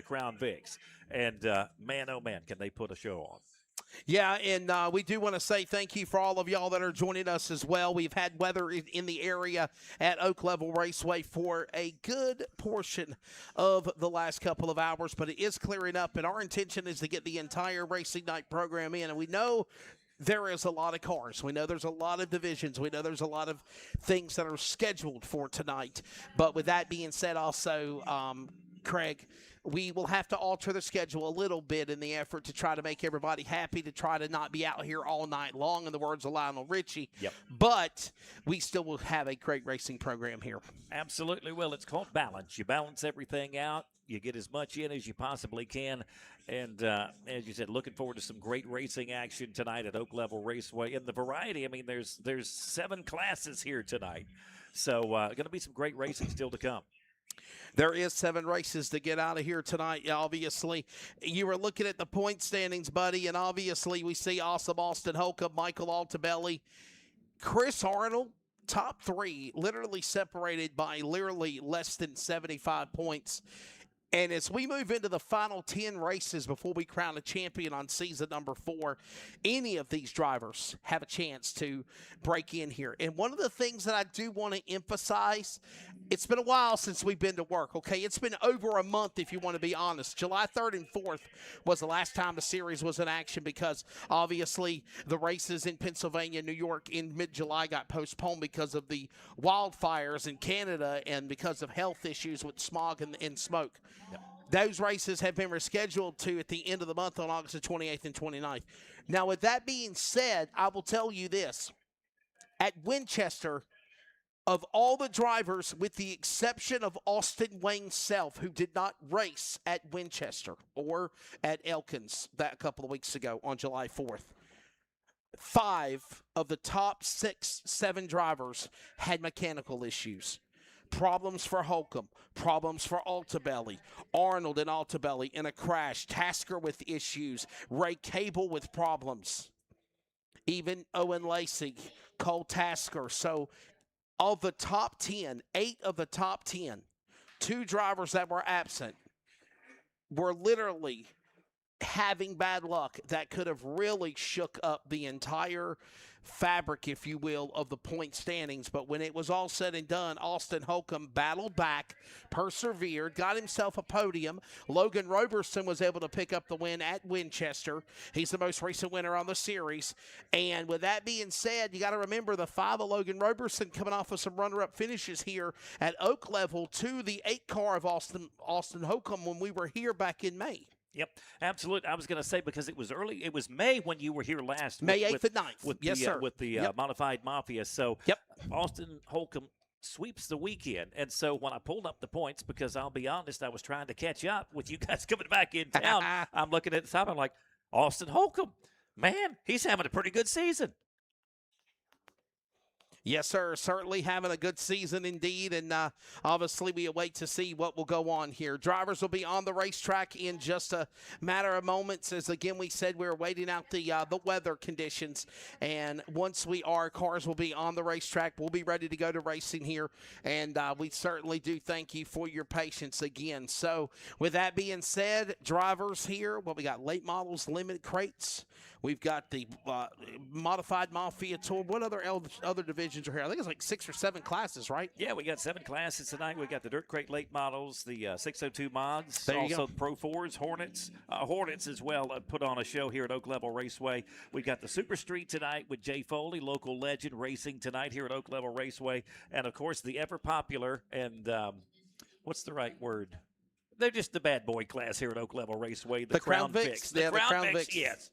Crown Vics. And, man, oh, man, can they put a show on. Yeah, and we do want to say thank you for all of y'all that are joining us as well. We've had weather in the area at Oak Level Raceway for a good portion of the last couple of hours, but it is clearing up, and our intention is to get the entire racing night program in. And we know there is a lot of cars. We know there's a lot of divisions. We know there's a lot of things that are scheduled for tonight. But with that being said, also, Craig, we will have to alter the schedule a little bit in the effort to try to make everybody happy, to try to not be out here all night long, in the words of Lionel Richie. Yep. But we still will have a great racing program here. Absolutely will. It's called balance. You balance everything out. You get as much in as you possibly can. And as you said, looking forward to some great racing action tonight at Oak Level Raceway. And the variety, I mean, there's 7 classes here tonight. So going to be some great racing still to come. There is 7 races to get out of here tonight. Obviously, you were looking at the point standings, buddy, and obviously we see awesome Austin Holcomb, Michael Altabelli, Chris Arnold, top 3, literally separated by literally less than 75 points. And as we move into the final 10 races before we crown a champion on season number 4, any of these drivers have a chance to break in here. And one of the things that I do want to emphasize, it's been a while since we've been to work, okay? It's been over a month, if you want to be honest. July 3rd and 4th was the last time the series was in action, because obviously the races in Pennsylvania, New York in mid-July got postponed because of the wildfires in Canada and because of health issues with smog and smoke. Yep. Those races have been rescheduled to at the end of the month on August the 28th and 29th. Now, with that being said, I will tell you this. At Winchester, of all the drivers, with the exception of Austin Wayne Self, who did not race at Winchester or at Elkins that a couple of weeks ago on July 4th, 5 of the top 7 drivers had mechanical issues. Problems for Holcomb, problems for Altabelli, Arnold and Altabelli in a crash, Tasker with issues, Ray Cable with problems, even Owen Lacey, Cole Tasker. So of the top 10, 8 of the top 10, 2 drivers that were absent were literally having bad luck that could have really shook up the entire fabric, if you will, of the point standings. But when it was all said and done, Austin Holcomb battled back, persevered, got himself a podium. Logan Roberson was able to pick up the win at Winchester. He's the most recent winner on the series. And with that being said, you got to remember the 5 of Logan Roberson coming off of some runner-up finishes here at Oak Level to the 8 car of Austin Holcomb when we were here back in May. Yep, absolutely. I was going to say, because it was early. It was May when you were here last. May 8th and 9th. Yes, sir. With the modified Mafia. So Austin Holcomb sweeps the weekend. And so when I pulled up the points, because I'll be honest, I was trying to catch up with you guys coming back in town. I'm looking at the time. I'm like, Austin Holcomb, man, he's having a pretty good season. Yes, sir. Certainly having a good season indeed, and obviously we await to see what will go on here. Drivers will be on the racetrack in just a matter of moments. As again we said, we're waiting out the weather conditions, and once cars will be on the racetrack. We'll be ready to go to racing here, and we certainly do thank you for your patience again. So with that being said, drivers here, we got late models, limited crates. We've got the modified Mafia Tour. What other divisions are here? I think it's like 6 or 7 classes, right? Yeah, we got 7 classes tonight. We got the Dirt Crate late models, the 602 mods, there you also go. Pro 4s, Hornets as well. Put on a show here at Oak Level Raceway. We got the Super Street tonight with Jay Foley, local legend, racing tonight here at Oak Level Raceway, and of course the ever popular and what's the right word? They're just the bad boy class here at Oak Level Raceway. The Crown Vics. The Crown Vics. Yes.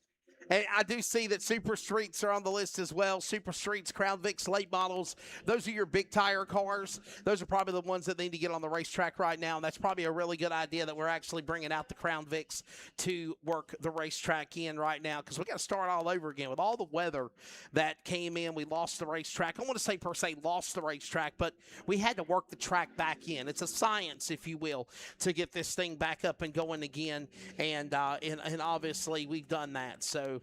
And I do see that Super Streets are on the list as well. Super Streets, Crown Vics, late models. Those are your big tire cars. Those are probably the ones that need to get on the racetrack right now. And that's probably a really good idea that we're actually bringing out the Crown Vics to work the racetrack in right now, because we got to start all over again with all the weather that came in. We lost the racetrack. I want to say per se lost the racetrack, but we had to work the track back in. It's a science, if you will, to get this thing back up and going again. And obviously we've done that. So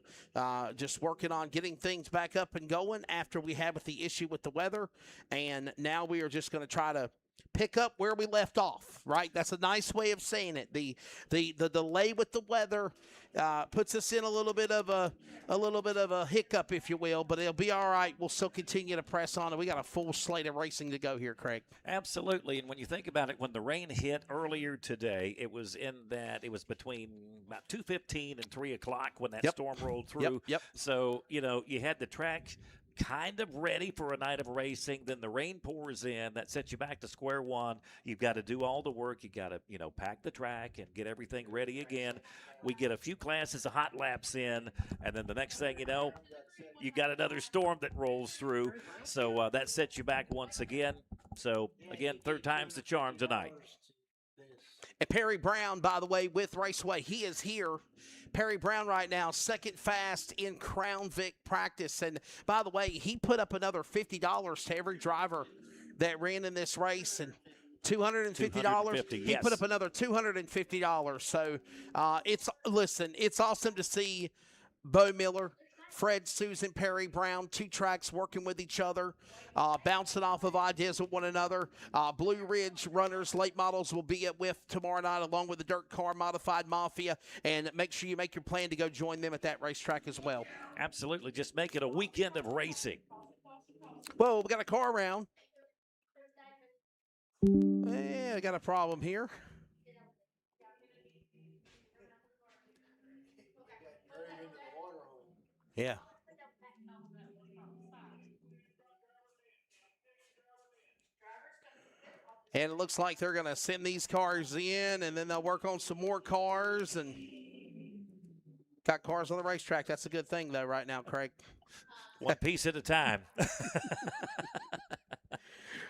just working on getting things back up and going after we had with the issue with the weather. And now we are just going to try to pick up where we left off, right? That's a nice way of saying it. The delay with the weather puts us in a little bit of a hiccup, if you will, but it'll be all right. We'll still continue to press on, and we got a full slate of racing to go here, Craig. Absolutely, and when you think about it, when the rain hit earlier today, it was between about 2:15 and 3 o'clock when that storm rolled through. Yep. So you had the track kind of ready for a night of racing. Then the rain pours in. That sets you back to square one. You've got to do all the work. You got to, pack the track and get everything ready again. We get a few classes of hot laps in, and then the next thing you know, you got another storm that rolls through. So that sets you back once again. So, again, third time's the charm tonight. And Perry Brown, by the way, with Raceway, he is here. Perry Brown right now, second fast in Crown Vic practice. And by the way, he put up another $50 to every driver that ran in this race. And $250. He put up another $250. So it's awesome to see Bo Miller, Fred, Susan, Perry Brown, two tracks working with each other, bouncing off of ideas with one another. Blue Ridge runners, late models will be at WIF tomorrow night along with the DIRTcar modified Mafia, and make sure you make your plan to go join them at that racetrack as well. Absolutely. Just make it a weekend of racing. Whoa, we got a car around. Yeah, I got a problem here. Yeah. And it looks like they're going to send these cars in, and then they'll work on some more cars. And got cars on the racetrack. That's a good thing, though, right now, Craig. One piece at a time.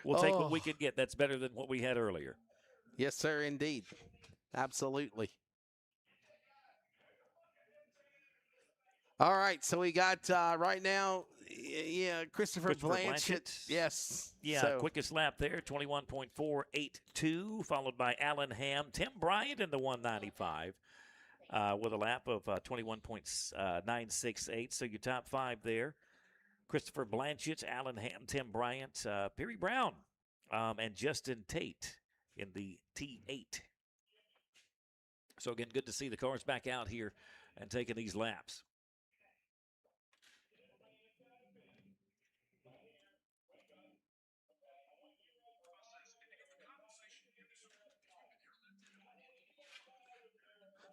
We'll take what we can get. That's better than what we had earlier. Yes, sir, indeed. Absolutely. All right, so we got right now, Christopher Blanchett. Yes. Yeah, quickest lap there, 21.482, followed by Alan Ham. Tim Bryant in the 195 with a lap of 21.968. So your top five there. Christopher Blanchett, Alan Ham, Tim Bryant, Perry Brown, and Justin Tate in the T8. So, again, good to see the cars back out here and taking these laps.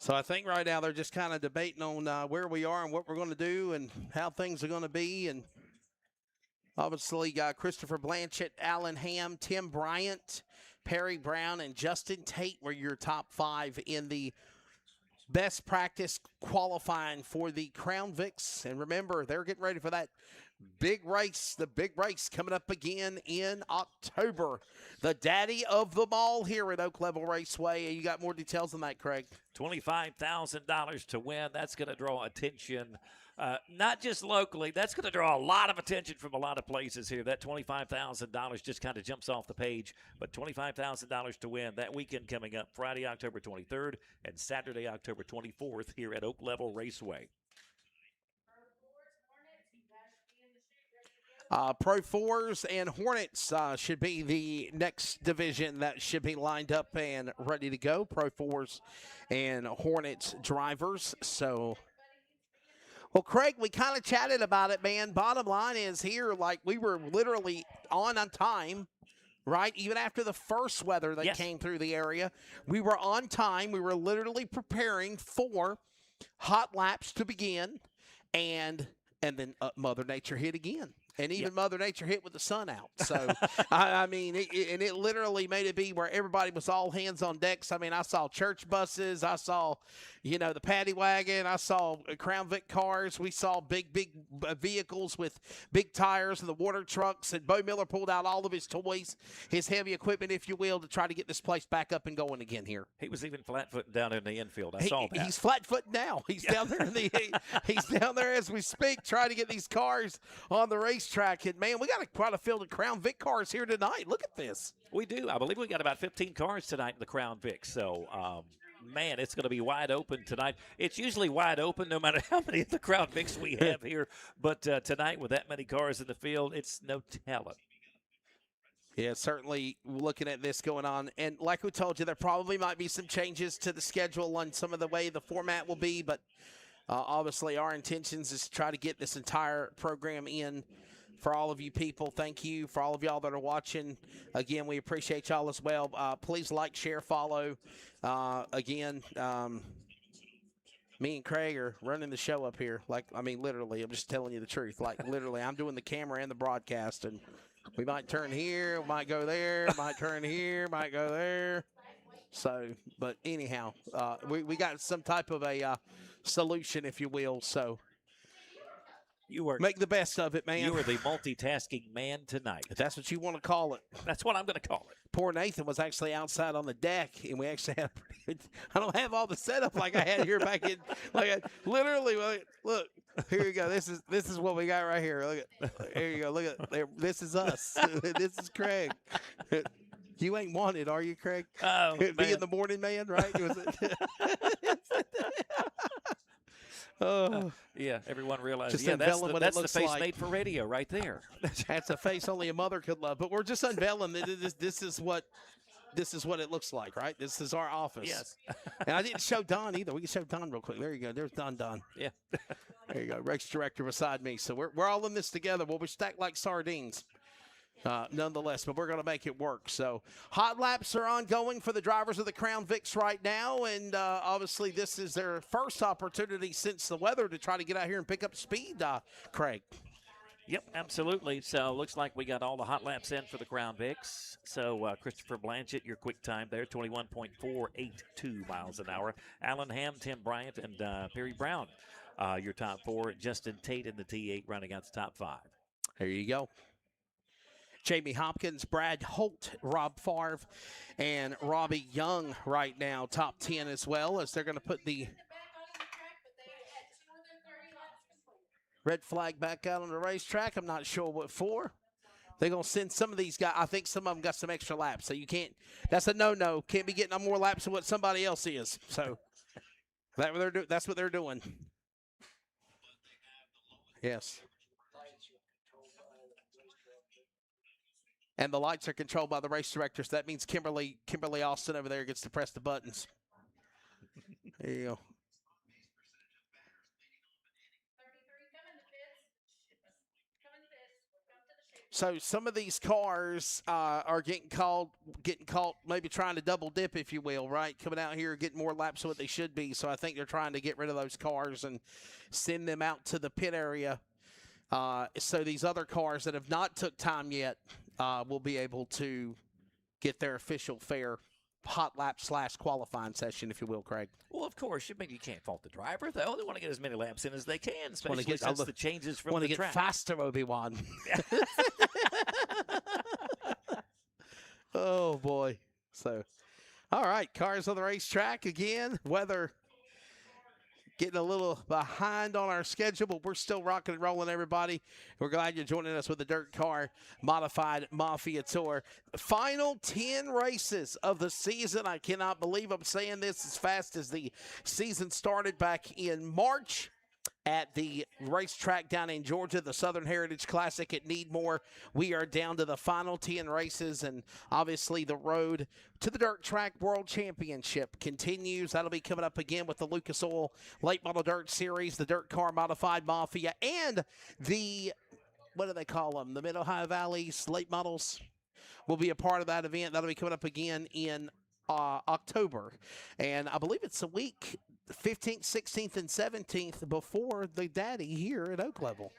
So I think right now they're just kind of debating on where we are and what we're going to do and how things are going to be. And obviously Christopher Blanchett, Alan Ham, Tim Bryant, Perry Brown, and Justin Tate were your top five in the best practice qualifying for the Crown Vics. And remember, they're getting ready for that big race, the big race coming up again in October. The daddy of them all here at Oak Level Raceway. You got more details on that, Craig? $25,000 to win. That's going to draw attention, not just locally. That's going to draw a lot of attention from a lot of places here. That $25,000 just kind of jumps off the page. But $25,000 to win that weekend coming up Friday, October 23rd and Saturday, October 24th here at Oak Level Raceway. Pro 4s and Hornets should be the next division that should be lined up and ready to go. Pro 4s and Hornets drivers. So, well, Craig, we kind of chatted about it, man. Bottom line is here, like we were literally on time, right? Even after the first weather that came through the area, we were on time. We were literally preparing for hot laps to begin, and then Mother Nature hit again. And even Mother Nature hit with the sun out. So, I mean, it literally made it be where everybody was all hands on decks. I mean, I saw church buses. I saw, the paddy wagon. I saw Crown Vic cars. We saw big vehicles with big tires and the water trucks. And Bo Miller pulled out all of his toys, his heavy equipment, if you will, to try to get this place back up and going again here. He was even flat-footing down in the infield. I saw that. He's flat-footing now. He's down there he's down there as we speak, trying to get these cars on the racetrack. And, man, we got quite a field of Crown Vic cars here tonight. Look at this. We do. I believe we got about 15 cars tonight in the Crown Vic. So, man, it's going to be wide open tonight. It's usually wide open no matter how many of the Crown Vics we have here. But tonight with that many cars in the field, it's no telling. Yeah, certainly looking at this going on. And like we told you, there probably might be some changes to the schedule on some of the way the format will be. But obviously our intentions is to try to get this entire program in for all of you people. Thank you for all of y'all that are watching. Again, we appreciate y'all as well. Please like, share, follow. Again, me and Craig are running the show up here. Like, I mean, literally, I'm just telling you the truth. Like, literally, I'm doing the camera and the broadcast, and we might turn here, might go there, might turn here, might go there. So, but anyhow, we got some type of a solution, if you will. So, make the best of it, man. You are the multitasking man tonight. If that's what you want to call it. That's what I'm going to call it. Poor Nathan was actually outside on the deck, and we actually had a pretty good, I don't have all the setup like I had here back in, like literally, look, here you go. This is what we got right here. Look at, here you go. Look at there. This is us. This is Craig. You ain't wanted, are you, Craig? Oh, Being the morning man, right? Oh. Yeah, everyone realizes. Just unveiling that's what the face made for radio right there. That's a face only a mother could love. But we're just unveiling that this is what it looks like, right? This is our office. Yes. And I didn't show Don either. We can show Don real quick. There you go. There's Don. Yeah. There you go. Race director beside me. So we're all in this together. We'll be stacked like sardines. Nonetheless, but we're going to make it work. So hot laps are ongoing for the drivers of the Crown Vics right now, and obviously this is their first opportunity since the weather to try to get out here and pick up speed, Craig. Yep, absolutely. So looks like we got all the hot laps in for the Crown Vics. So Christopher Blanchett, your quick time there, 21.482 miles an hour. Alan Ham, Tim Bryant, and Perry Brown, your top four. Justin Tate in the T8 running out the top five. There you go. Jamie Hopkins, Brad Holt, Rob Favre, and Robbie Young right now, top 10 as well, as they're going to put the red flag back out on the racetrack. I'm not sure what for. They're going to send some of these guys. I think some of them got some extra laps, so you can't. That's a no-no. Can't be getting no more laps than what somebody else is. So that's what they're doing. Yes. And the lights are controlled by the race director, so that means Kimberly Austin over there gets to press the buttons. There you go. So some of these cars are getting caught, maybe trying to double dip, if you will, right? Coming out here, getting more laps than what they should be. So I think they're trying to get rid of those cars and send them out to the pit area. So these other cars that have not took time yet will be able to get their official fair hot lap / qualifying session, if you will, Craig. Well, of course. I mean, you can't fault the driver. They want to get as many laps in as they can, especially since the changes from the track. Want to get faster, Obi-Wan. Oh, boy. So, all right, cars on the racetrack again. Weather getting a little behind on our schedule, but we're still rocking and rolling, everybody. We're glad you're joining us with the DIRTcar Modified Mafia Tour. Final 10 races of the season. I cannot believe I'm saying this as fast as the season started back in March at the racetrack down in Georgia, the Southern Heritage Classic at Needmore. We are down to the final 10 races, and obviously the road to the Dirt Track World Championship continues. That'll be coming up again with the Lucas Oil Late Model Dirt Series, the DIRTcar Modified Mafia, and the, what do they call them, the Mid-Ohio Valley's Late Models will be a part of that event. That'll be coming up again in October, and I believe it's a week, 15th, 16th, and 17th before the Daddy here at Oak Level.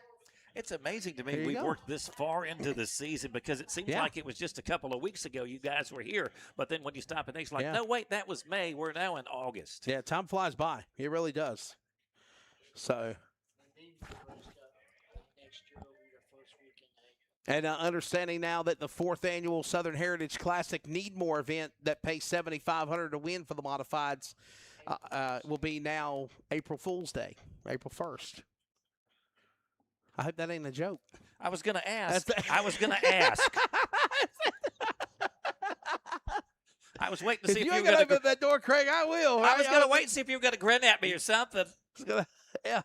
It's amazing to me we've worked this far into the season, because it seems like it was just a couple of weeks ago you guys were here, but then when you stop and think, like, no, wait, that was May. We're now in August. Yeah, time flies by. It really does. So, and understanding now that the 4th annual Southern Heritage Classic Needmore event that pays $7,500 to win for the modifieds will be now April Fool's Day, April 1st. I hope that ain't a joke. I was going to ask. I was going to ask. I was waiting to see if you were going to open that door, Craig. I will. Right? I was going to wait and see if you were going to grin at me or something. Yeah.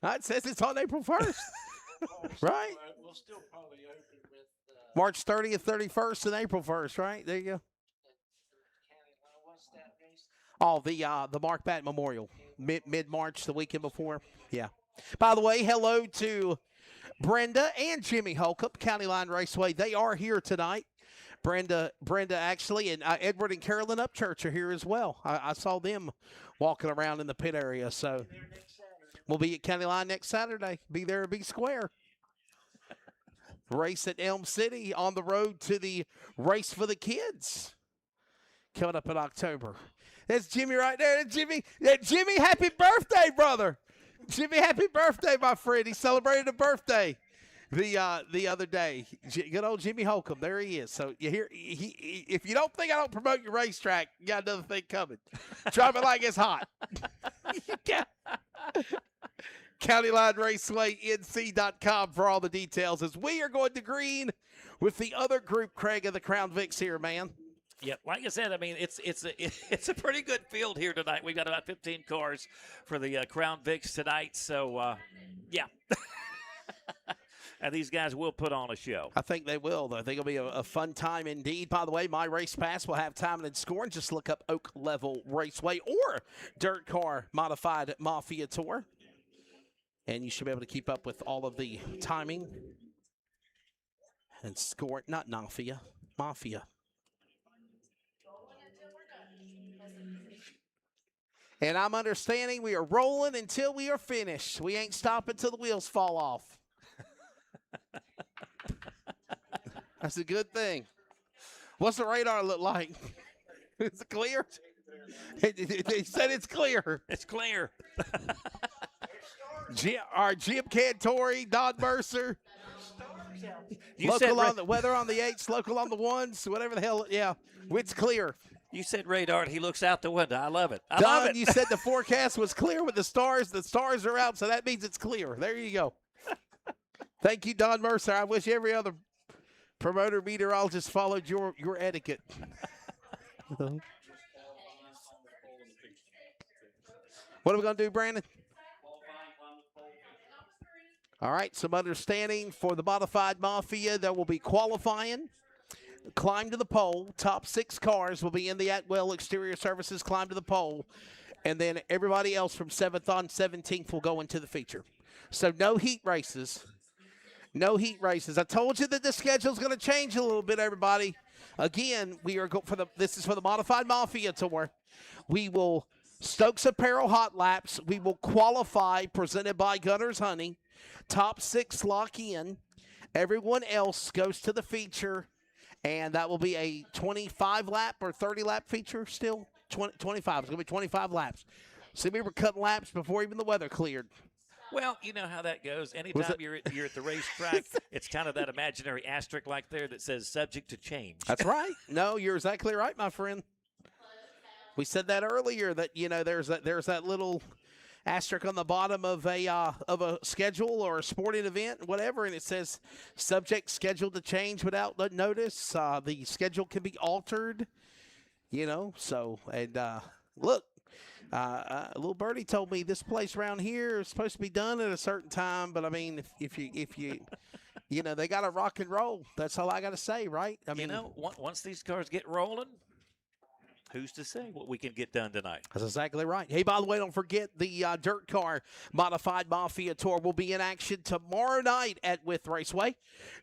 It says it's on April 1st. Right? We'll still probably open with March 30th, 31st, and April 1st, right? There you go. Oh, the Mark Batt Memorial, mid-March, the weekend before. Yeah. By the way, hello to Brenda and Jimmy Holcomb, County Line Raceway. They are here tonight. Brenda actually, and Edward and Carolyn Upchurch are here as well. I saw them walking around in the pit area. So we'll be at County Line next Saturday. Be there or be square. Race at Elm City on the road to the Race for the Kids coming up in October. That's Jimmy right there. That's Jimmy. Yeah, Jimmy, happy birthday, brother. Jimmy, happy birthday, my friend. He celebrated a birthday the other day. Good old Jimmy Holcomb. There he is. So you hear, if you don't think I don't promote your racetrack, you got another thing coming. Drop it like it's hot. County Line Raceway, NC.com for all the details as we are going to green with the other group, Craig, of the Crown Vics here, man. Yep, like I said, I mean, it's a pretty good field here tonight. We've got about 15 cars for the Crown Vics tonight, so, yeah. And these guys will put on a show. I think they will, though. I think it'll be a fun time indeed. By the way, my race pass will have timing and scoring. Just look up Oak Level Raceway or DIRTcar Modified Mafia Tour. And you should be able to keep up with all of the timing and score. Not Mafia, Mafia. And I'm understanding we are rolling until we are finished. We ain't stopping till the wheels fall off. That's a good thing. What's the radar look like? Is it clear? They said it's clear. It's clear. Jim Cantori, Don Mercer. You local on the weather on the 8s, local on the 1s, whatever the hell. Yeah, it's clear. You said radar, and he looks out the window. I love it. I Don, love it. You said the forecast was clear with the stars. The stars are out, so that means it's clear. There you go. Thank you, Don Mercer. I wish every other promoter meteorologist followed your etiquette. What are we going to do, Brandon? All right, some understanding for the Modified Mafia. There will be qualifying, climb to the pole. Top 6 cars will be in the Atwell Exterior Services climb to the pole. And then everybody else from 7th on 17th will go into the feature. So no heat races. No heat races. I told you that the schedule is going to change a little bit, everybody. Again, we are this is for the Modified Mafia Tour. We will Stokes Apparel Hot Laps. We will qualify, presented by Gunner's Honey. Top 6 lock in. Everyone else goes to the feature, and that will be a 25-lap or 30-lap feature still. 25. It's going to be 25 laps. See, we were cutting laps before even the weather cleared. Well, you know how that goes. Anytime you're at the racetrack, it's kind of that imaginary asterisk like there that says subject to change. That's right. No, you're exactly right, my friend. We said that earlier that, you know, there's that little asterisk on the bottom of a schedule or a sporting event, whatever, and it says subject scheduled to change without notice. The schedule can be altered, you know. So, and look, little birdie told me this place around here is supposed to be done at a certain time, but I mean, if you you know, they got to rock and roll. That's all I got to say, right? I mean, you know, once these cars get rolling, who's to say what we can get done tonight? That's exactly right. Hey, by the way, don't forget the DIRTcar Modified Mafia Tour will be in action tomorrow night at With Raceway.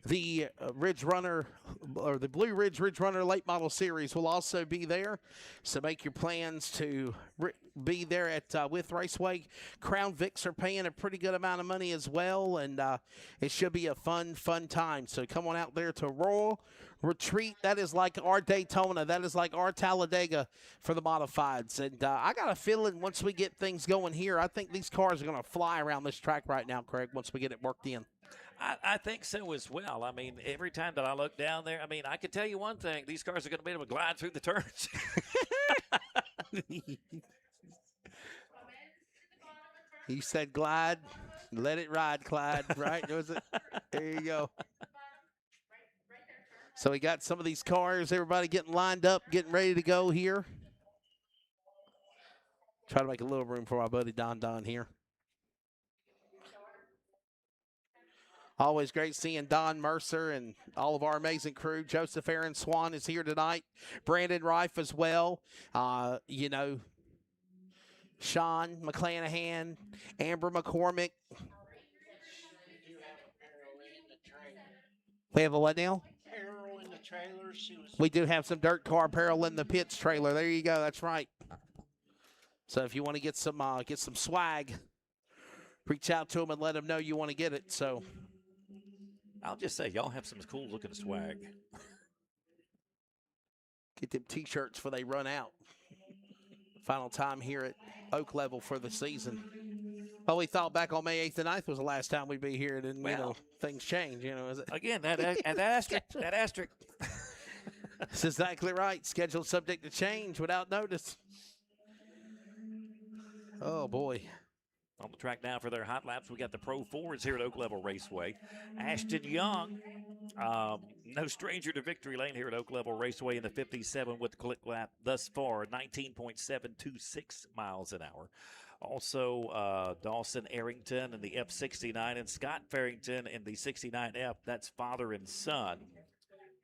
The Ridge Runner, or the Blue Ridge Runner Late Model Series will also be there. So make your plans to be there at With Raceway. Crown Vics are paying a pretty good amount of money as well, and it should be a fun time. So come on out there to Royal Retreat. That is like our Daytona. That is like our Talladega for the modifieds. And I got a feeling once we get things going here, I think these cars are going to fly around this track right now, Craig, once we get it worked in. I think so as well. I mean, every time that I look down there, I mean, I can tell you one thing. These cars are going to be able to glide through the turns. You said glide. Let it ride, Clyde, right? Was it? There you go. So we got some of these cars, everybody getting lined up, getting ready to go here. Try to make a little room for my buddy Don here. Always great seeing Don Mercer and all of our amazing crew. Joseph Aaron Swan is here tonight. Brandon Rife as well. Sean McClanahan, Amber McCormick. We have a what now? Apparel in the trailers. We do have some DIRTcar apparel in the pits trailer. There you go. That's right. So if you want to get some swag, reach out to them and let them know you want to get it. So I'll just say, y'all have some cool looking swag. get them T-shirts before they run out. Final time here at Oak Level for the season. Well, we thought back on May 8th and 9th was the last time we'd be here, and things change. Is it? Again, that asterisk, that asterisk. That's exactly right. Scheduled subject to change without notice. Oh boy. On the track now for their hot laps, we got the Pro 4s here at Oak Level Raceway. Ashton Young, no stranger to victory lane here at Oak Level Raceway in the 57 with the click lap thus far, 19.726 miles an hour. Also, Dawson Arrington in the F69 and Scott Farrington in the 69F. That's father and son.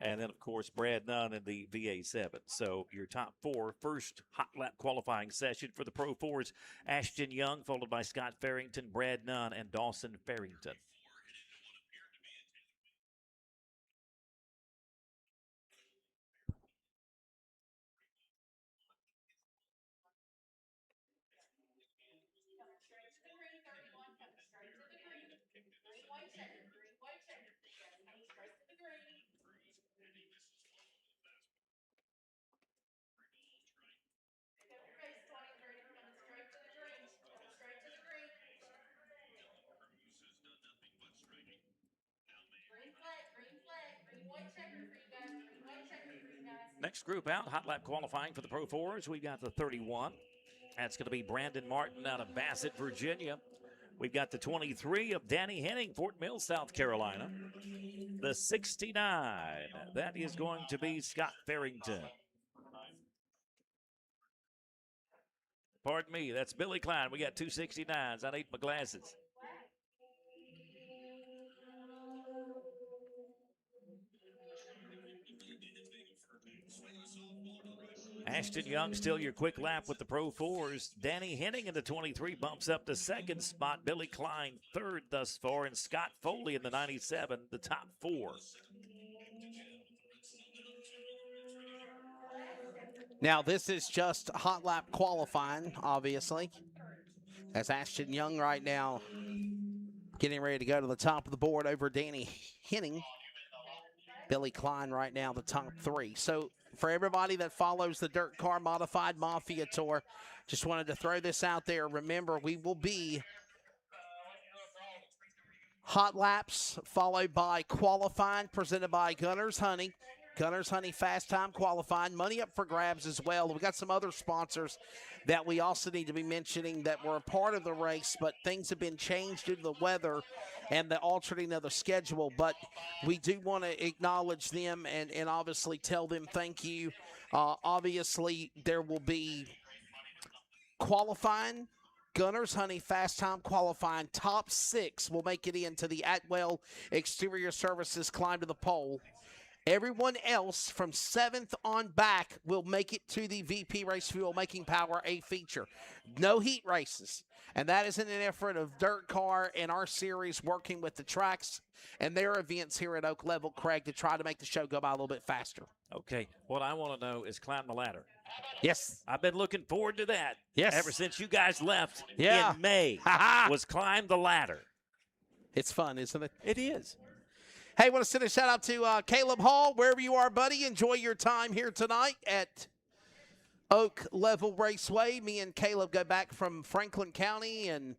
And then, of course, Brad Nunn in the VA7. So your top four, first hot lap qualifying session for the Pro 4s, Ashton Young, followed by Scott Farrington, Brad Nunn, and Dawson Farrington. Next group out, hot lap qualifying for the Pro 4s. We got the 31. That's going to be Brandon Martin out of Bassett, Virginia. We've got the 23 of Danny Henning, Fort Mill, South Carolina. The 69, that is going to be Scott Farrington. Pardon me, that's Billy Klein. We got two 69s. I need my glasses. Ashton Young still your quick lap with the Pro 4s. Danny Henning in the 23 bumps up to second spot. Billy Klein third thus far. And Scott Foley in the 97, the top four. Now, this is just hot lap qualifying, obviously. As Ashton Young right now getting ready to go to the top of the board over Danny Henning. Billy Klein right now, the top three. So for everybody that follows the DIRTcar Modified Mafia Tour, just wanted to throw this out there. Remember, we will be hot laps followed by qualifying presented by Gunner's Honey. Gunner's Honey Fast Time Qualifying. Money up for grabs as well. We got some other sponsors that we also need to be mentioning that were a part of the race, but things have been changed due to the weather and the altering of the schedule. But we do want to acknowledge them and obviously tell them thank you. Obviously, there will be qualifying. Gunner's Honey Fast Time Qualifying. Top six will make it into the Atwell Exterior Services Climb to the Pole. Everyone else from 7th on back will make it to the VP Race Fuel Making Power A feature. No heat races. And that is in an effort of DIRTcar and our series working with the tracks and their events here at Oak Level, Craig, to try to make the show go by a little bit faster. Okay, what I want to know is climb the ladder. Yes. I've been looking forward to that. Yes. Ever since you guys left in May, was climb the ladder. It's fun, isn't it? It is. Hey, I want to send a shout out to Caleb Hall, wherever you are, buddy. Enjoy your time here tonight at Oak Level Raceway. Me and Caleb go back from Franklin County and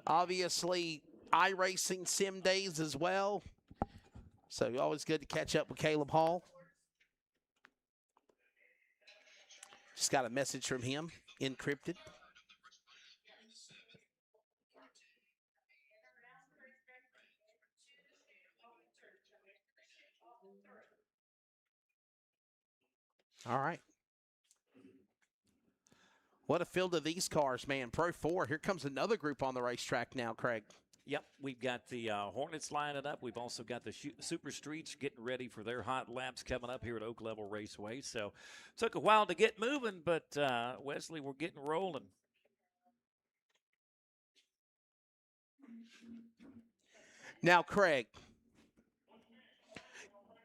obviously iRacing sim days as well. So always good to catch up with Caleb Hall. Just got a message from him, encrypted. All right. What a field of these cars, man. Pro 4. Here comes another group on the racetrack now, Craig. Yep, we've got the Hornets lining up. We've also got the Super Streets getting ready for their hot laps coming up here at Oak Level Raceway. So took a while to get moving, but Wesley, we're getting rolling. Now, Craig,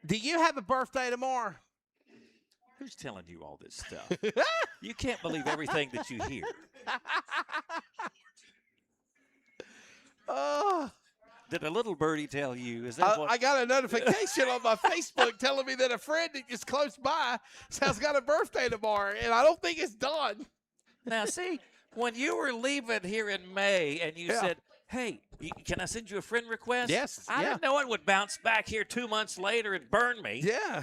do you have a birthday tomorrow? Who's telling you all this stuff? You can't believe everything that you hear. Did a little birdie tell you? Is that what? I got a notification on my Facebook telling me that a friend that is close by has got a birthday tomorrow, and I don't think it's done. Now, see, when you were leaving here in May and you said, hey, can I send you a friend request? Yes. I didn't know it would bounce back here 2 months later and burn me. Yeah.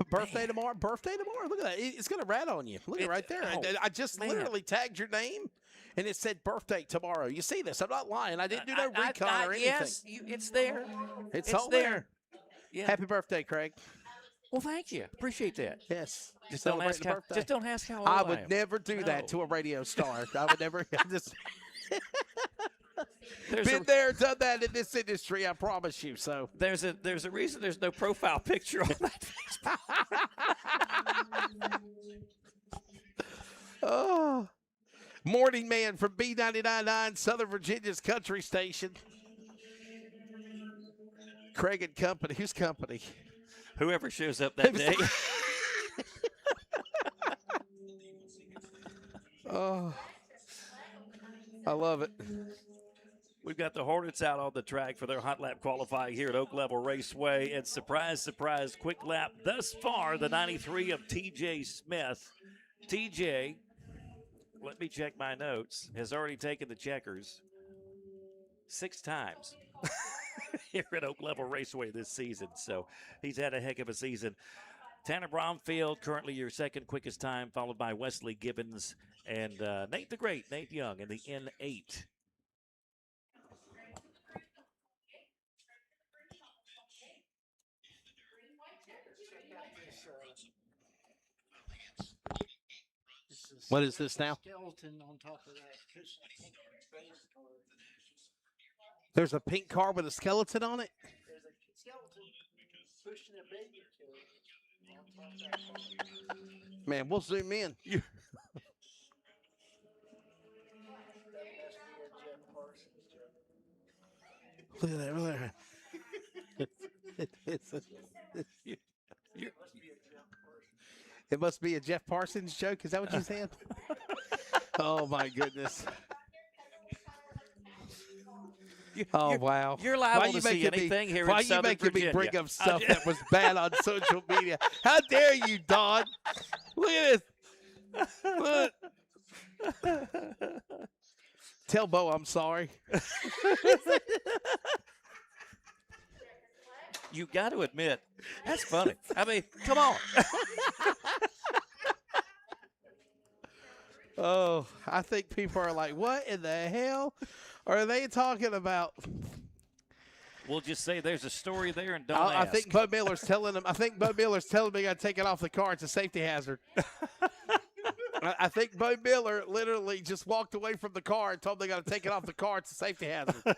Birthday tomorrow. Look at that. It's going to rat on you. Look at it right there. I just literally tagged your name, and it said birthday tomorrow. You see this? I'm not lying. I didn't do no recon or anything. Yes, it's there. It's all there. Yeah. Happy birthday, Craig. Well, thank you. Appreciate that. Yes. Just don't ask how old I I would am. never do that to a radio star. I would never just been there, done that in this industry, I promise you. So there's a reason there's no profile picture on that Facebook. Oh, morning man from B99.9, Southern Virginia's country station. Craig and Company. Whose company? Whoever shows up that day. Oh, I love it. We've got the Hornets out on the track for their hot lap qualifying here at Oak Level Raceway. And surprise, surprise, quick lap thus far, the 93 of TJ Smith. TJ, let me check my notes, has already taken the checkers 6 times here at Oak Level Raceway this season. So he's had a heck of a season. Tanner Bromfield, currently your second quickest time, followed by Wesley Gibbons and Nate the Great, Nate Young in the N8. What is this now? Skeleton on top of that. There's a pink car with a skeleton on it? There's a skeleton pushing a baby to it. Man, we'll zoom in. Look at that. Look at that. It must be a Jeff Parsons joke. Is that what you said? Oh, my goodness. Wow. You're liable to see anything here in Southern Virginia. Why are you making me bring up stuff that was bad on social media? How dare you, Don? Look at this. Look. Tell Bo I'm sorry. You got to admit, that's funny. I mean, come on. Oh, I think people are like, what in the hell are they talking about? We'll just say there's a story there and don't I ask. think Bud Miller's telling him. I think Bud Miller's telling me I got to take it off the car. It's a safety hazard. I think Bud Miller literally just walked away from the car and told them they got to take it off the car. It's a safety hazard.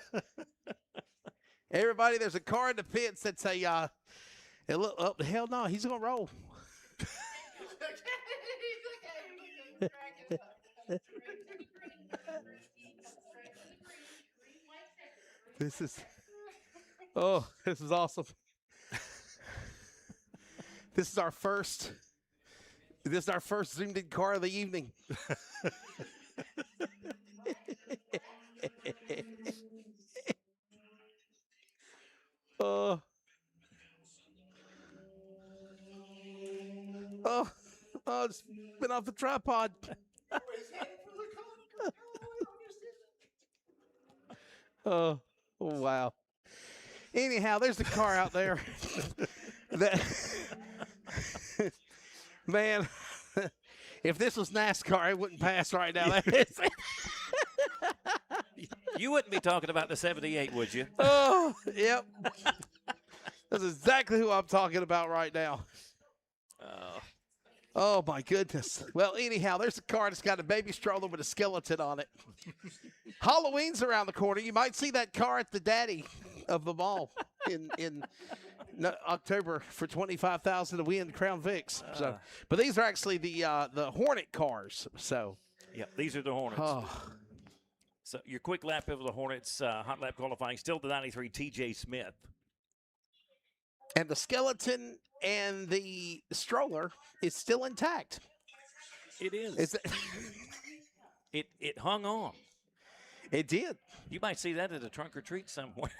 Everybody, there's a car in the pits that's a. Hell no, he's gonna roll. This is awesome. This is our first zoomed in car of the evening. It's been off the tripod. Oh, wow. Anyhow, there's the car out there. Man, if this was NASCAR, it wouldn't pass right now. You wouldn't be talking about the 78, would you? Oh, yep. That's exactly who I'm talking about right now. Oh, my goodness. Well, anyhow, there's a car that's got a baby stroller with a skeleton on it. Halloween's around the corner. You might see that car at the daddy of them all in October for $25,000 to win Crown Vics. So, but these are actually the Hornet cars. So, Yeah, these are the Hornets. oh, So your quick lap of the Hornets, hot lap qualifying, still the 93 TJ Smith. and the skeleton and the stroller is still intact. It is. Is it? It hung on. It did. You might see that at a trunk or treat somewhere.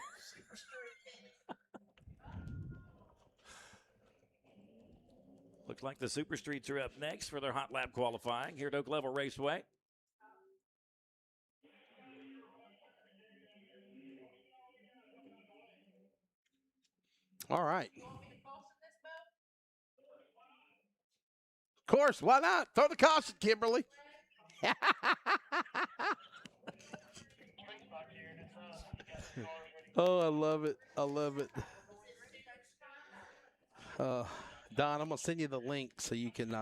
Looks like the Super Streets are up next for their hot lap qualifying here at Oak Level Raceway. All right. Of course, why not? Throw the caution, Kimberly. Oh, I love it. I love it. Don, I'm going to send you the link so you can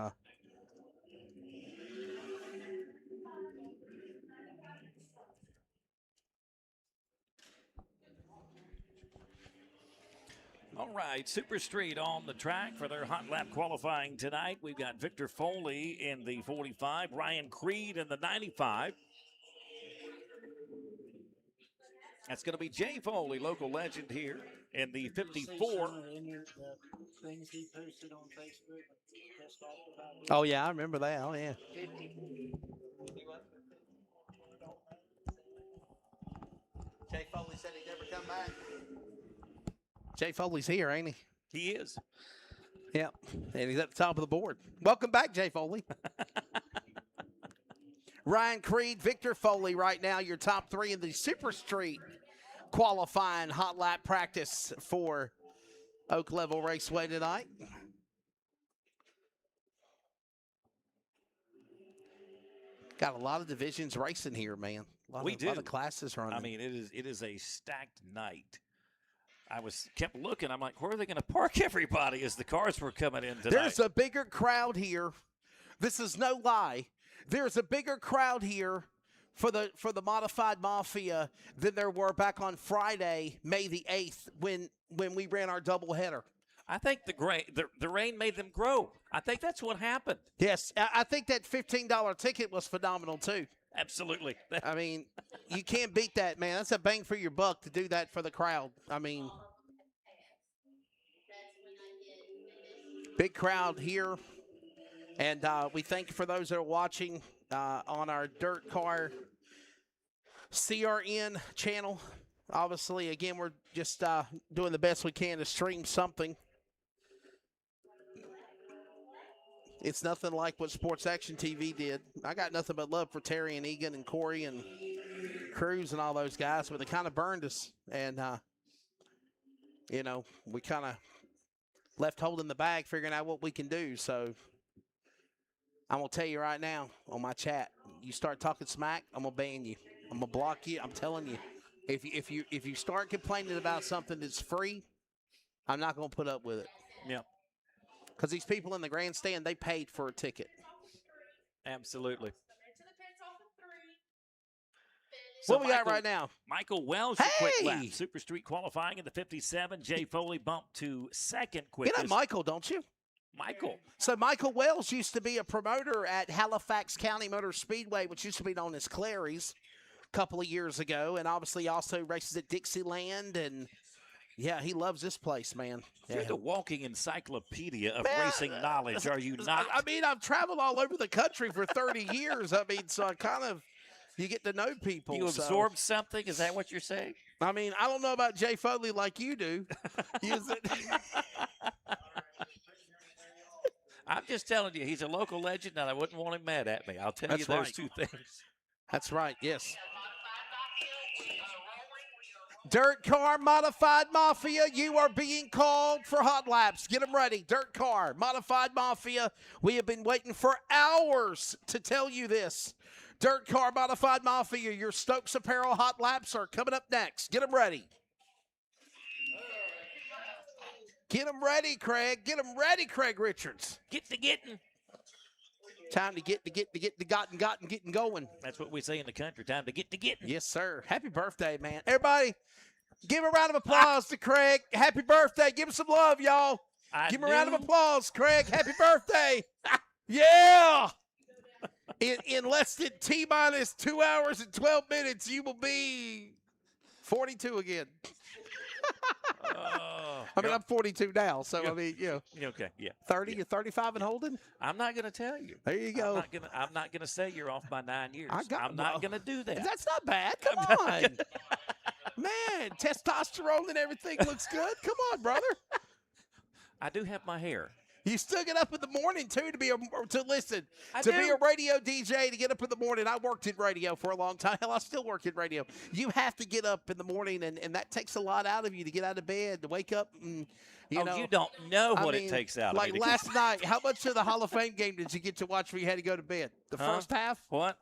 All right, Super Street on the track for their hot lap qualifying tonight. We've got Victor Foley in the 45, Ryan Creed in the 95. That's going to be Jay Foley, local legend here, in the 54. Things he posted on Facebook. Pissed off about it. Oh, yeah, I remember that. Oh, yeah. Jay Foley said he'd never come back. Jay Foley's here, ain't he? He is. Yep. And he's at the top of the board. Welcome back, Jay Foley. Ryan Creed, Victor Foley right now, your top three in the Super Street qualifying hot lap practice for Oak Level Raceway tonight. Got a lot of divisions racing here, man. A lot of classes running. I mean, it is a stacked night. I kept looking. I'm like, where are they going to park everybody as the cars were coming in tonight? There's a bigger crowd here. This is no lie. There's a bigger crowd here for the modified Mafia than there were back on Friday, May the 8th, when we ran our doubleheader. I think the rain made them grow. I think that's what happened. Yes, I think that $15 ticket was phenomenal too. Absolutely. I mean, you can't beat that, man. That's a bang for your buck to do that for the crowd. I mean, big crowd here. And we thank you for those that are watching on our DIRTcar CRN channel. Obviously, again, we're just doing the best we can to stream something. It's nothing like what Sports Action TV did. I got nothing but love for Terry and Egan and Corey and Cruz and all those guys, but they kind of burned us. And, we kind of left holding the bag, figuring out what we can do. So I'm going to tell you right now on my chat, you start talking smack, I'm going to ban you. I'm going to block you. I'm telling you. If you start complaining about something that's free, I'm not going to put up with it. Yeah. Because these people in the grandstand, they paid for a ticket. Absolutely. What we got right now? Michael Wells, quick lap. Super Street qualifying in the 57. Jay Foley bumped to second quickest. You know Michael, don't you? Michael. So Michael Wells used to be a promoter at Halifax County Motor Speedway, which used to be known as Clary's, a couple of years ago. And obviously also races at Dixieland. And, yeah, he loves this place, man. You're the walking encyclopedia of racing knowledge, are you not? I mean, I've traveled all over the country for 30 years. I mean, so I kind of, you get to know people. You absorbed something? Is that what you're saying? I mean, I don't know about Jay Foley like you do. I'm just telling you, he's a local legend, and I wouldn't want him mad at me. I'll tell you those two things. That's right, yes. DIRTcar Modified Mafia, you are being called for hot laps. Get them ready. DIRTcar Modified Mafia. We have been waiting for hours to tell you this. DIRTcar Modified Mafia, your Stokes Apparel hot laps are coming up next. Get them ready. Get them ready, Craig. Get them ready, Craig Richards. Get to getting. Time to get getting going. That's what we say in the country. Time to get to getting. Yes, sir. Happy birthday, man. Everybody, give a round of applause to Craig. Happy birthday. Give him some love, y'all. Give him a round of applause, Craig. Happy birthday. Yeah. In less than T-minus 2 hours and 12 minutes, you will be 42 again. I mean, I'm 42 now, so I mean, Okay, yeah. 30, you're 35 and holding? I'm not going to tell you. There you go. I'm not gonna say you're off by 9 years. I'm well, not going to do that. That's not bad. Come on. Man, testosterone and everything looks good. Come on, brother. I do have my hair. You still get up in the morning, too, to listen. I To do. be a radio DJ, to get up in the morning. I worked in radio for a long time. Hell, I still work in radio. You have to get up in the morning, and that takes a lot out of you to get out of bed, to wake up and, you know. You don't know what I mean, it takes out like of me. last night, how much of the Hall of Fame game did you get to watch where you had to go to bed? The first half? What?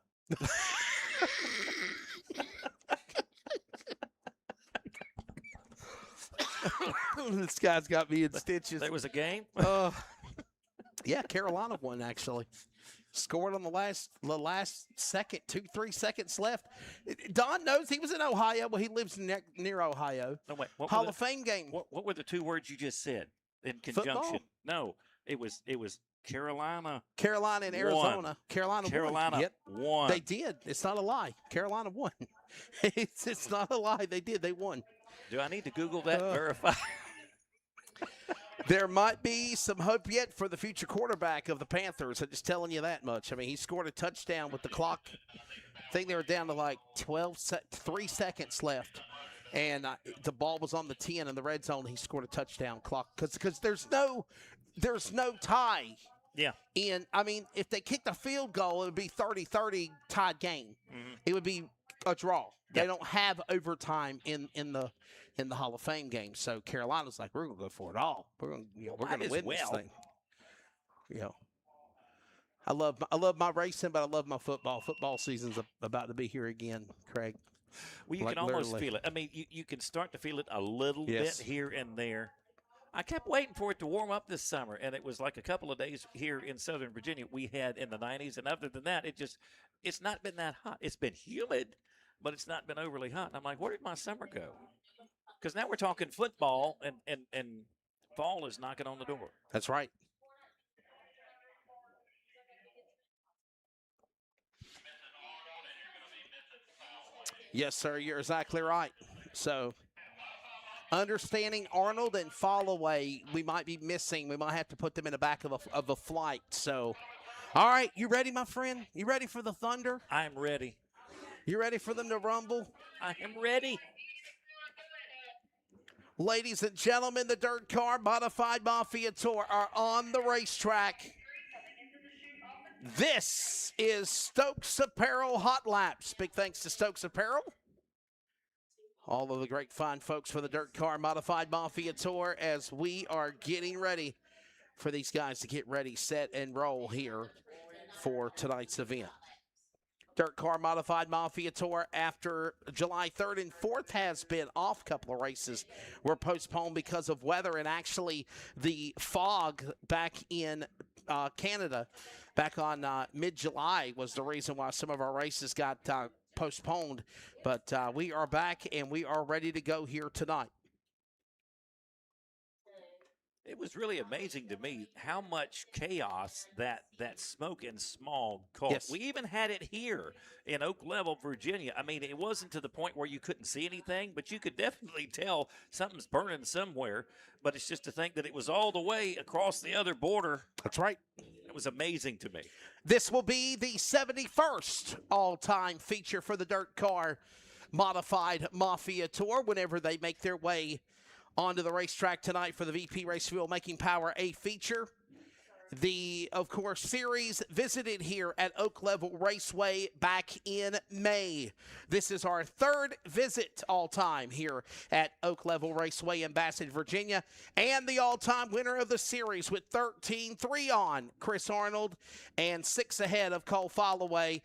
This guy's got me in stitches. There was a game? Yeah, Carolina won, actually. Scored on the last second, 2-3 seconds left. Don knows he was in Ohio. Well, he lives near Ohio. No, wait. Hall of Fame game. What were the two words you just said in conjunction? Football? No, it was Carolina. Carolina and Arizona. Carolina Yep. Won. They did. It's not a lie. Carolina won. It's not a lie. They did. They won. Do I need to Google that and verify? There might be some hope yet for the future quarterback of the Panthers. I'm just telling you that much. I mean, he scored a touchdown with the clock. I think they were down to like 3 seconds left. And the ball was on the 10 in the red zone. He scored a touchdown clock because there's no tie. Yeah. I mean, if they kicked a field goal, it would be 30-30 tied game. Mm-hmm. It would be a draw. Yep. They don't have overtime in the Hall of Fame game. So Carolina's like, we're gonna go for it all. We're gonna win this thing. I love my racing, but I love my football. Football season's about to be here again, Craig. Well, you can almost feel it. I mean, you can start to feel it a little bit here and there. I kept waiting for it to warm up this summer, and it was like a couple of days here in Southern Virginia we had in the 90s, and other than that, it's not been that hot. It's been humid, but it's not been overly hot. And I'm like, where did my summer go? Because now we're talking football, and fall is knocking on the door. That's right. Yes, sir. You're exactly right. So, understanding Arnold and Fallaway, we might be missing. We might have to put them in the back of a flight. So, all right. You ready, my friend? You ready for the Thunder? I'm ready. You ready for them to rumble? I am ready. Ladies and gentlemen, the DIRTcar Modified Mafia Tour are on the racetrack. This is Stokes Apparel Hot Laps. Big thanks to Stokes Apparel. All of the great fine folks for the DIRTcar Modified Mafia Tour as we are getting ready for these guys to get ready, set, and roll here for tonight's event. DIRTcar Modified Mafia Tour after July 3rd and 4th has been off. A couple of races were postponed because of weather, and actually the fog back in Canada back on mid-July was the reason why some of our races got postponed. But we are back, and we are ready to go here tonight. It was really amazing to me how much chaos that smoke and smog caused. Yes. We even had it here in Oak Level, Virginia. I mean, it wasn't to the point where you couldn't see anything, but you could definitely tell something's burning somewhere. But it's just to think that it was all the way across the other border. That's right. It was amazing to me. This will be the 71st all-time feature for the DIRTcar Modified Mafia Tour whenever they make their way onto the racetrack tonight for the VP Race Fuel Making Power A feature. The, of course, series visited here at Oak Level Raceway back in May. This is our third visit all-time here at Oak Level Raceway in Bassett, Virginia, and the all-time winner of the series with 13-3 on Chris Arnold and 6 ahead of Cole Fallaway.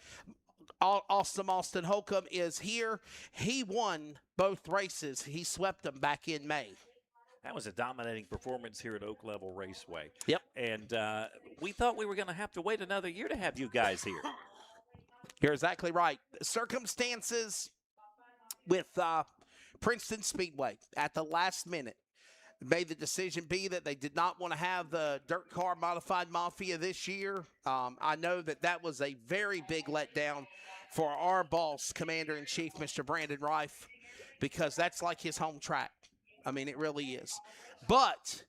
Austin Holcomb is here. He won both races. He swept them back in May. That was a dominating performance here at Oak Level Raceway. Yep. And we thought we were going to have to wait another year to have you guys here. You're exactly right. Circumstances with Princeton Speedway at the last minute made the decision be that they did not want to have the DIRTcar Modified Mafia this year. I know that was a very big letdown for our boss, Commander-in-Chief, Mr. Brandon Rife, because that's like his home track. I mean, it really is. But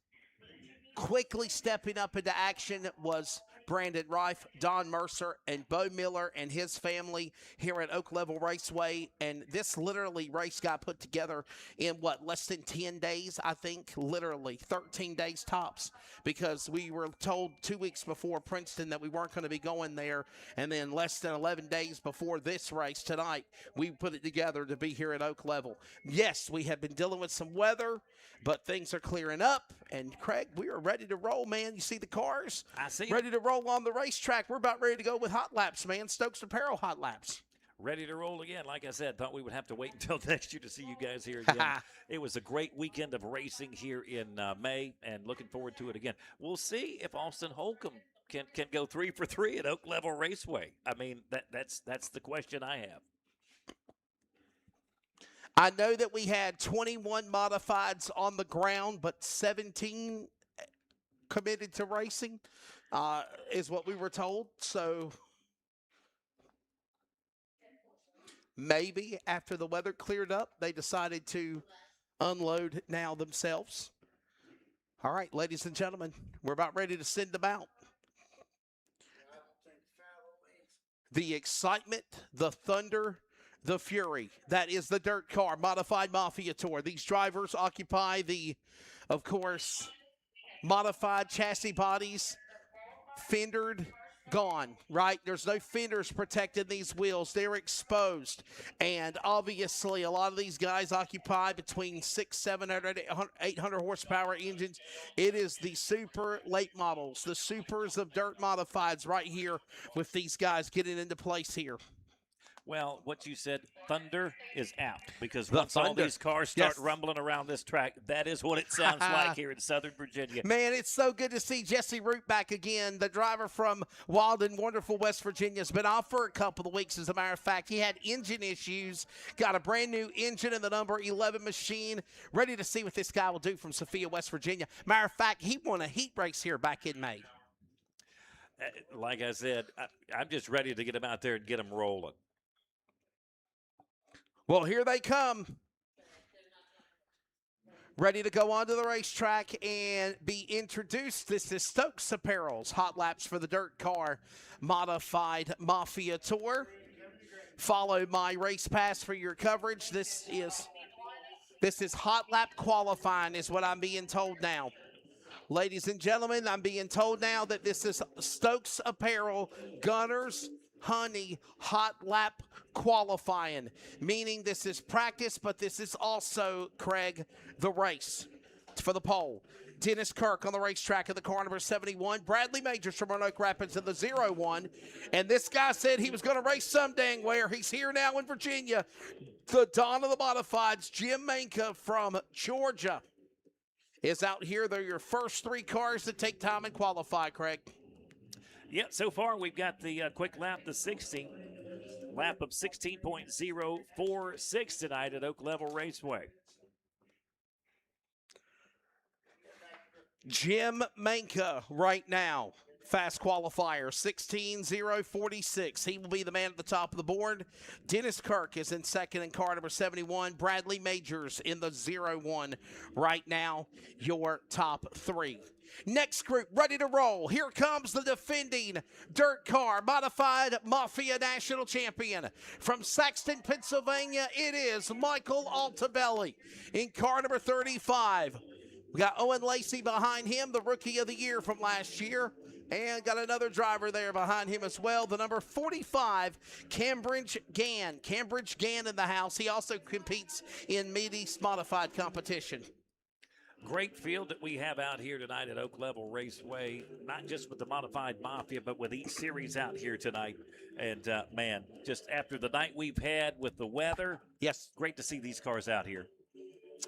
quickly stepping up into action was Brandon Rife, Don Mercer, and Bo Miller and his family here at Oak Level Raceway. And this literally race got put together in, less than 10 days, I think, literally 13 days tops, because we were told 2 weeks before Princeton that we weren't going to be going there. And then less than 11 days before this race tonight, we put it together to be here at Oak Level. Yes, we have been dealing with some weather, but things are clearing up. And Craig, we are ready to roll, man. You see the cars? I see. Ready to roll on the racetrack. We're about ready to go with hot laps, man. Stokes Apparel hot laps. Ready to roll again. Like I said, thought we would have to wait until next year to see you guys here again. It was a great weekend of racing here in May, and looking forward to it again. We'll see if Austin Holcomb can go 3 for 3 at Oak Level Raceway. I mean, that's the question I have. I know that we had 21 modifieds on the ground, but 17 committed to racing is what we were told. So maybe after the weather cleared up, they decided to unload now themselves. All right, ladies and gentlemen, we're about ready to send them out. The excitement, the thunder, the fury. That is the DIRTcar Modified Mafia Tour. These drivers occupy the, of course, modified chassis bodies, fendered, gone, right? There's no fenders protecting these wheels. They're exposed. And obviously, a lot of these guys occupy between 600, 700, 800 horsepower engines. It is the super late models, the supers of dirt modifieds right here with these guys getting into place here. Well, what you said, thunder is out, because once all thunder. these cars start rumbling around this track, that is what it sounds like here in Southern Virginia. Man, it's so good to see Jesse Root back again. The driver from Wild and Wonderful West Virginia has been off for a couple of weeks. As a matter of fact, he had engine issues, got a brand new engine in the number 11 machine. Ready to see what this guy will do from Sophia, West Virginia. Matter of fact, he won a heat race here back in May. Like I said, I'm just ready to get him out there and get him rolling. Well, here they come. Ready to go onto the racetrack and be introduced. This is Stokes Apparel's Hot Laps for the DIRTcar Modified Mafia Tour. Follow my race pass for your coverage. This is hot lap qualifying is what I'm being told now. Ladies and gentlemen, I'm being told now that this is Stokes Apparel Gunners Honey hot lap qualifying, meaning this is practice, but this is also, Craig, the race for the pole. Dennis Kirk on the racetrack in the car number 71. Bradley Majors from Roanoke Rapids in the 01. And this guy said he was going to race some dang where. He's here now in Virginia. The Dawn of the Modifieds, Jim Manka from Georgia, is out here. They're your first 3 cars that take time and qualify, Craig. Yeah, so far we've got the quick lap, the 60. Lap of 16.046 tonight at Oak Level Raceway. Jim Manka right now, fast qualifier, 16.046. He will be the man at the top of the board. Dennis Kirk is in second in car number 71. Bradley Majors in the 01 right now, your top 3. Next group ready to roll. Here comes the defending DIRTcar Modified Mafia National Champion. From Saxton, Pennsylvania, it is Michael Altabelli in car number 35. We got Owen Lacey behind him, the Rookie of the Year from last year. And got another driver there behind him as well, the number 45, Cambridge Gann. Cambridge Gann in the house. He also competes in Mid-East Modified competition. Great field that we have out here tonight at Oak Level Raceway, not just with the Modified Mafia, but with each series out here tonight. And, man, just after the night we've had with the weather, yes, great to see these cars out here.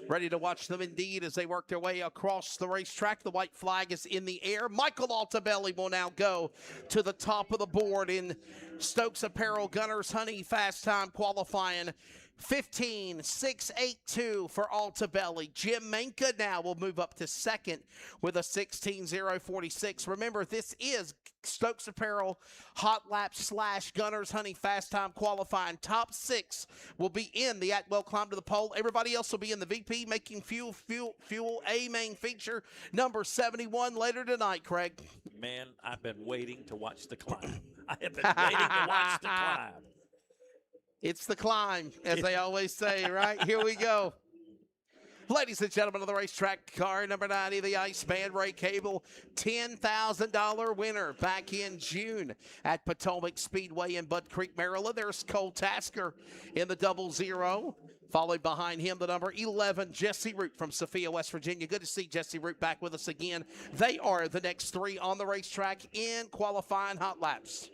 Ready to watch them indeed as they work their way across the racetrack. The white flag is in the air. Michael Altabelli will now go to the top of the board in Stokes Apparel Gunners Honey Fast Time qualifying. 15.682 for Altabelli. Jim Manka now will move up to second with a 16.046. Remember, this is Stokes Apparel Hot Lap / Gunners Honey Fast Time qualifying. Top 6 will be in the Atwell Climb to the Pole. Everybody else will be in the VP Making Fuel A main feature number 71 later tonight, Craig. Man, I've been waiting to watch the climb. I have been waiting to watch the climb. It's the climb, as they always say, right? Here we go. Ladies and gentlemen of the racetrack, car number 90, the Iceman Ray Cable, $10,000 winner back in June at Potomac Speedway in Bud Creek, Maryland. There's Cole Tasker in the 00. Followed behind him, the number 11, Jesse Root from Sophia, West Virginia. Good to see Jesse Root back with us again. They are the next 3 on the racetrack in qualifying hot laps.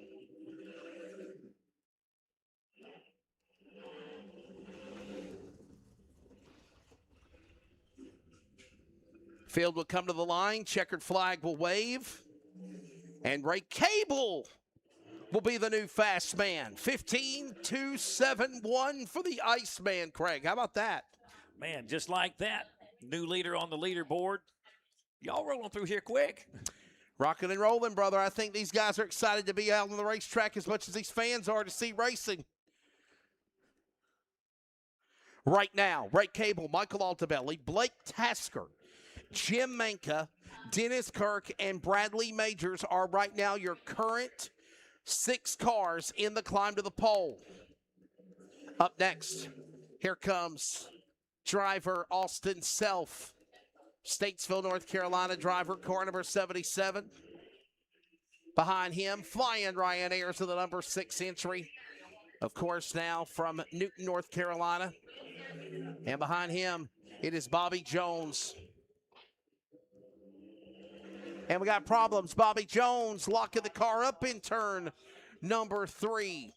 Field will come to the line. Checkered flag will wave. And Ray Cable will be the new fast man. 15.271 for the Iceman, Craig. How about that? Man, just like that. New leader on the leaderboard. Y'all rolling through here quick. Rocking and rolling, brother. I think these guys are excited to be out on the racetrack as much as these fans are to see racing. Right now, Ray Cable, Michael Altabelli, Blake Tasker, Jim Manka, Dennis Kirk, and Bradley Majors are right now your current 6 cars in the climb to the pole. Up next, here comes driver Austin Self, Statesville, North Carolina driver, car number 77. Behind him, flying Ryan Ayers of the number 6 entry. Of course, now from Newton, North Carolina. And behind him, it is Bobby Jones. And we got problems. Bobby Jones locking the car up in turn number 3.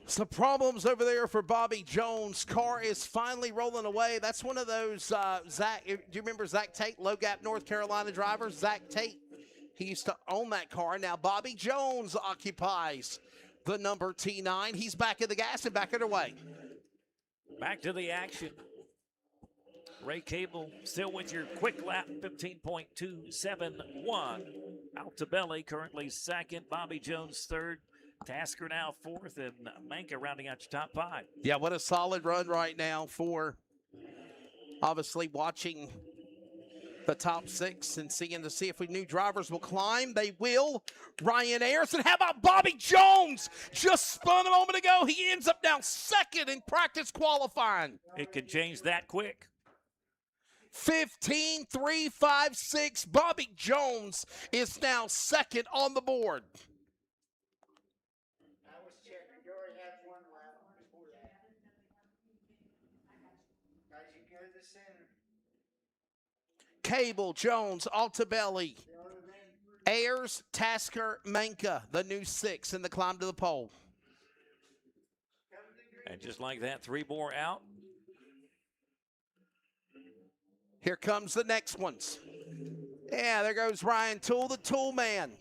Some problems over there for Bobby Jones. Car is finally rolling away. That's one of those, Zach, do you remember Zach Tate, Low Gap, North Carolina driver? Zach Tate, he used to own that car. Now Bobby Jones occupies the number T9. He's back in the gas and back underway. Back to the action. Ray Cable still with your quick lap, 15.271. Altabelli currently second. Bobby Jones third. Tasker now 4th, and Manka rounding out your top 5. Yeah, what a solid run right now for obviously watching the top 6 and seeing to see if we new drivers will climb. They will. Ryan Ayers, and how about Bobby Jones? Just spun a moment ago. He ends up now 2nd in practice qualifying. It can change that quick. 15.356. Bobby Jones is now 2nd on the board. Cable, Jones, Altabelli, Ayers, Tasker, Manka, the new 6 in the climb to the pole. And just like that, 3 more out. Here comes the next ones. Yeah, there goes Ryan Toole, the Tool Man.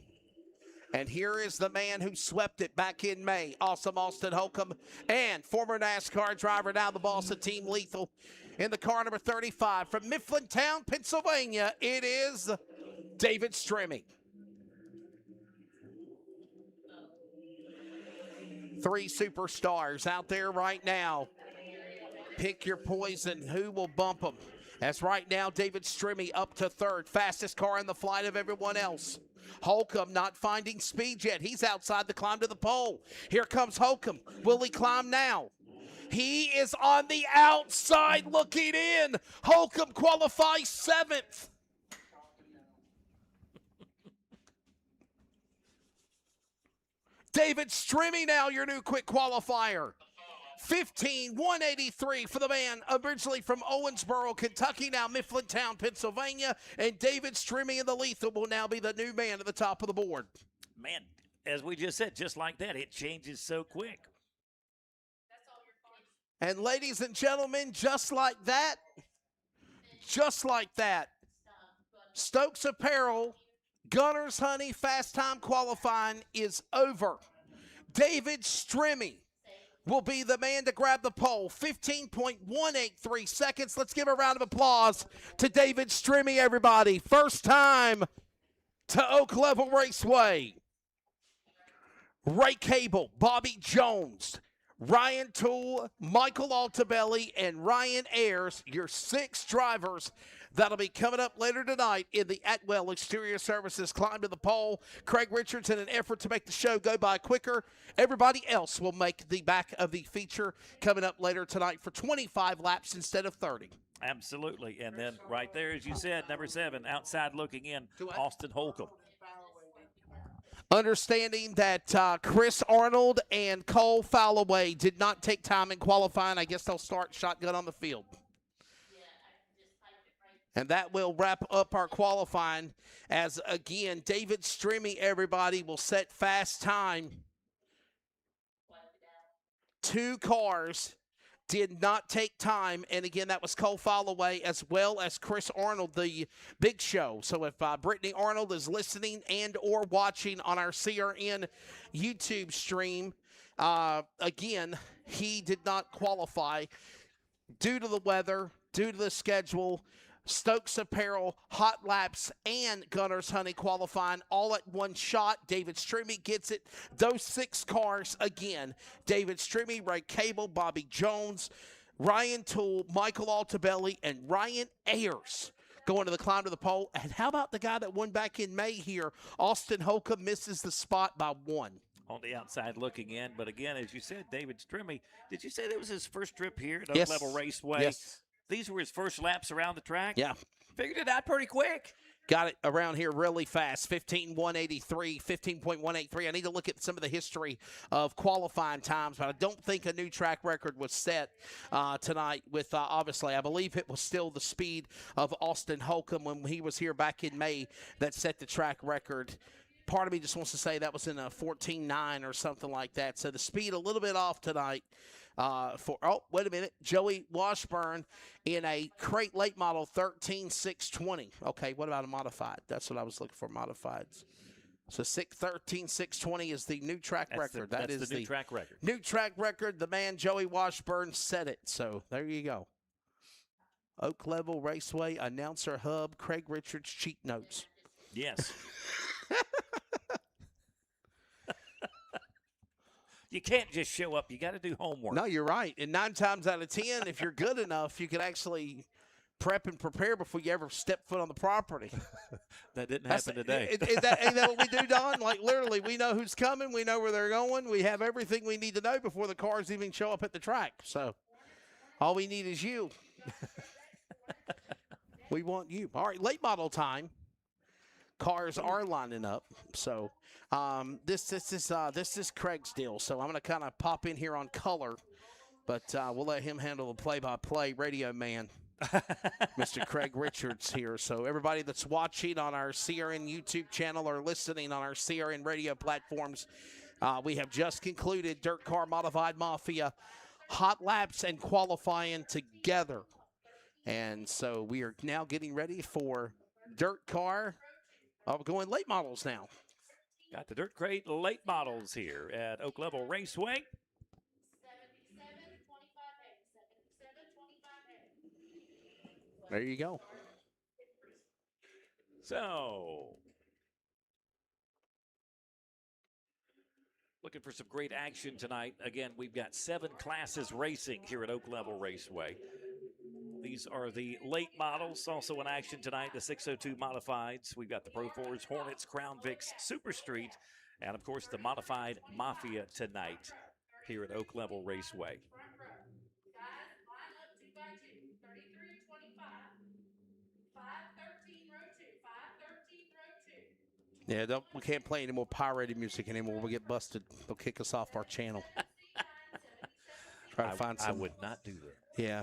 And here is the man who swept it back in May. Awesome Austin Holcomb and former NASCAR driver, now the boss of Team Lethal. In the car number 35 from Mifflintown, Pennsylvania, it is David Strimmy. 3 superstars out there right now. Pick your poison. Who will bump them? As right now, David Strimmy up to 3rd. Fastest car in the flight of everyone else. Holcomb not finding speed yet. He's outside the climb to the pole. Here comes Holcomb. Will he climb now? He is on the outside looking in. Holcomb qualifies 7th. David Strimmy now your new quick qualifier. 15,183 for the man originally from Owensboro, Kentucky, now Mifflintown, Pennsylvania. And David Strimmy in the lethal will now be the new man at the top of the board. Man, as we just said, just like that, it changes so quick. And ladies and gentlemen, just like that, Stokes Apparel, Gunners Honey Fast Time Qualifying is over. David Strimmy will be the man to grab the pole. 15.183 seconds. Let's give a round of applause to David Strimmy, everybody. First time to Oak Level Raceway. Ray Cable, Bobby Jones, Ryan Toole, Michael Altabelli, and Ryan Ayers, your 6 drivers that'll be coming up later tonight in the Atwell Exterior Services Climb to the Pole. Craig Richards, in an effort to make the show go by quicker. Everybody else will make the back of the feature coming up later tonight for 25 laps instead of 30. Absolutely. And then right there, as you said, number 7, outside looking in, Austin Holcomb. Understanding that Chris Arnold and Cole Falloway did not take time in qualifying, I guess they'll start shotgun on the field. And that will wrap up our qualifying as, again, David Strimmy, everybody, will set fast time. 2 cars did not take time. And, again, that was Cole Falloway as well as Chris Arnold, the Big Show. So if Brittany Arnold is listening and or watching on our CRN YouTube stream, again, he did not qualify due to the weather, due to the schedule. Stokes Apparel, Hot Laps, and Gunners Honey qualifying all at one shot. David Strimmy gets it. Those 6 cars, again, David Strimmy, Ray Cable, Bobby Jones, Ryan Toole, Michael Altabelli, and Ryan Ayers going to the climb to the pole. And how about the guy that won back in May here? Austin Holcomb misses the spot by 1. On the outside looking in. But again, as you said, David Strimmy, did you say that was his first trip here at Oak Level Raceway? Yes. These were his first laps around the track? Yeah. Figured it out pretty quick. Got it around here really fast. 15.183, 15.183. I need to look at some of the history of qualifying times, but I don't think a new track record was set tonight with, obviously, I believe it was still the speed of Austin Holcomb when he was here back in May that set the track record. Part of me just wants to say that was in a 14.9 or something like that. So the speed a little bit off tonight. Wait a minute. Joey Washburn in a crate late model 13.620. Okay, what about a modified? That's what I was looking for, modifieds. So 13.620 is the new track record. That's the new track record. New track record. The man Joey Washburn set it. So there you go. Oak Level Raceway Announcer Hub, Craig Richards cheat notes. Yes. You can't just show up. You got to do homework. No, you're right. And 9 times out of 10, if you're good enough, you can actually prep and prepare before you ever step foot on the property. That didn't happen today. Ain't that what we do, Don? Like, literally, we know who's coming. We know where they're going. We have everything we need to know before the cars even show up at the track. So all we need is you. We want you. All right, late model time. Cars are lining up. So this is Craig's deal. So I'm going to kind of pop in here on color, but we'll let him handle the play-by-play radio man, Mr. Craig Richards here. So everybody that's watching on our CRN YouTube channel or listening on our CRN radio platforms, we have just concluded DIRTcar Modified Mafia hot laps and qualifying together. And so we are now getting ready for DIRTcar. We're going late models now. Got the Dirt Crate late models here at Oak Level Raceway. There you go. So, looking for some great action tonight. Again, we've got 7 classes racing here at Oak Level Raceway. These are the late models, also in action tonight, the 602 Modifieds. We've got the Pro 4s, Hornets, Crown Vics, Super Street, and, of course, the Modified Mafia tonight here at Oak Level Raceway. Yeah, we can't play any more pirated music anymore. We'll get busted. They'll kick us off our channel. Try to find some. I would not do that. Yeah.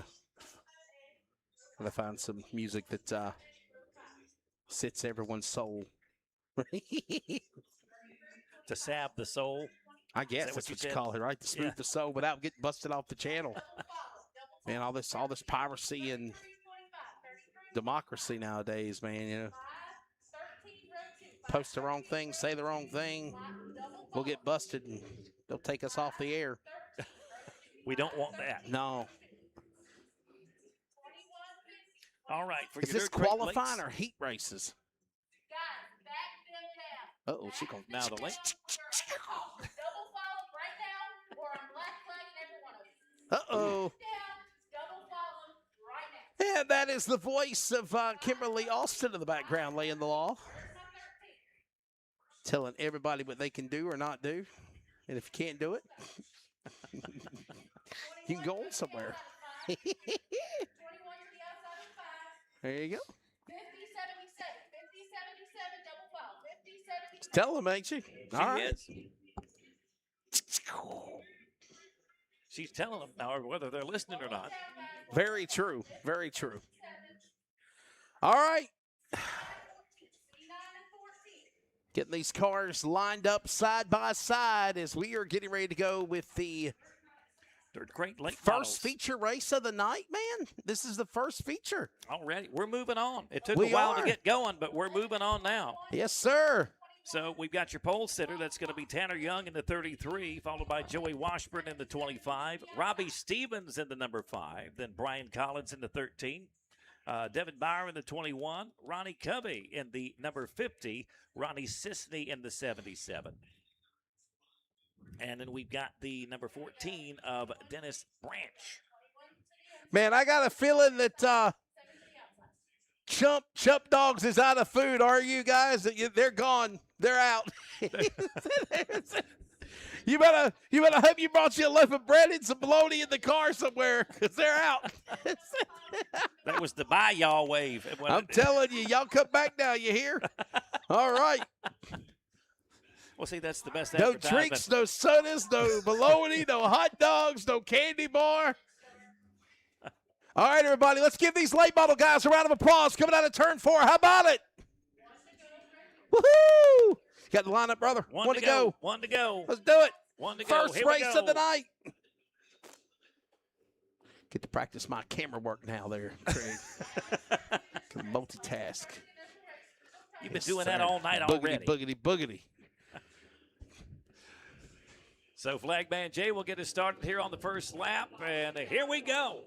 Try to find some music that sits everyone's soul. To salve the soul. I guess that that's what you you said? call it, right? To smooth Yeah. the soul without getting busted off the channel. Man, all this piracy and democracy nowadays, man. You know, post the wrong thing, say the wrong thing, we'll get busted and they'll take us off the air. We don't want that. No. All right. For Is your this dirt crate qualifying lates. or heat races? Uh-oh, she going Now the late. Uh-oh. And that is the voice of Kimberly Austin in the background laying the law. Telling everybody what they can do or not do. And if you can't do it, you can go on somewhere. There you go. Tell them, ain't she? She is. She's telling them now whether they're listening or not. Very true. Very true. All right. Getting these cars lined up side by side as we are getting ready to go with the Dirt crate late first models. feature race of the night, man. This is the first feature. Already. We're moving on. It took We a while are. to get going, but we're moving on now. Yes, sir. So we've got your pole sitter. That's going to be Tanner Young in the 33, followed by Joey Washburn in the 25, Robbie Stevens in the number 5, then Brian Collins in the 13, Devin Bauer in the 21, Ronnie Covey in the number 50, Ronnie Sisney in the 77. And then we've got the number 14 of Dennis Branch. Man, I got a feeling that Chump Dogs is out of food. Are you guys? They're gone. They're out. You better hope you brought you a loaf of bread and some bologna in the car somewhere, because they're out. That was the bye y'all wave. I'm telling you, y'all come back now. You hear? All right. Well, see, that's the best No advertisement. drinks, no sodas, no bologna, no hot dogs, no candy bar. All right, everybody, let's give these late model guys a round of applause coming out of turn 4. How about it? Woohoo! You got the lineup, brother. One to go. One to go. Let's do it. One to go. First Here we race go. of the night. Get to practice my camera work now there, Craig. Can multitask. You've been doing that all night boogity, already. Boogity. So Flagman Jay will get us started here on the first lap, and here we go.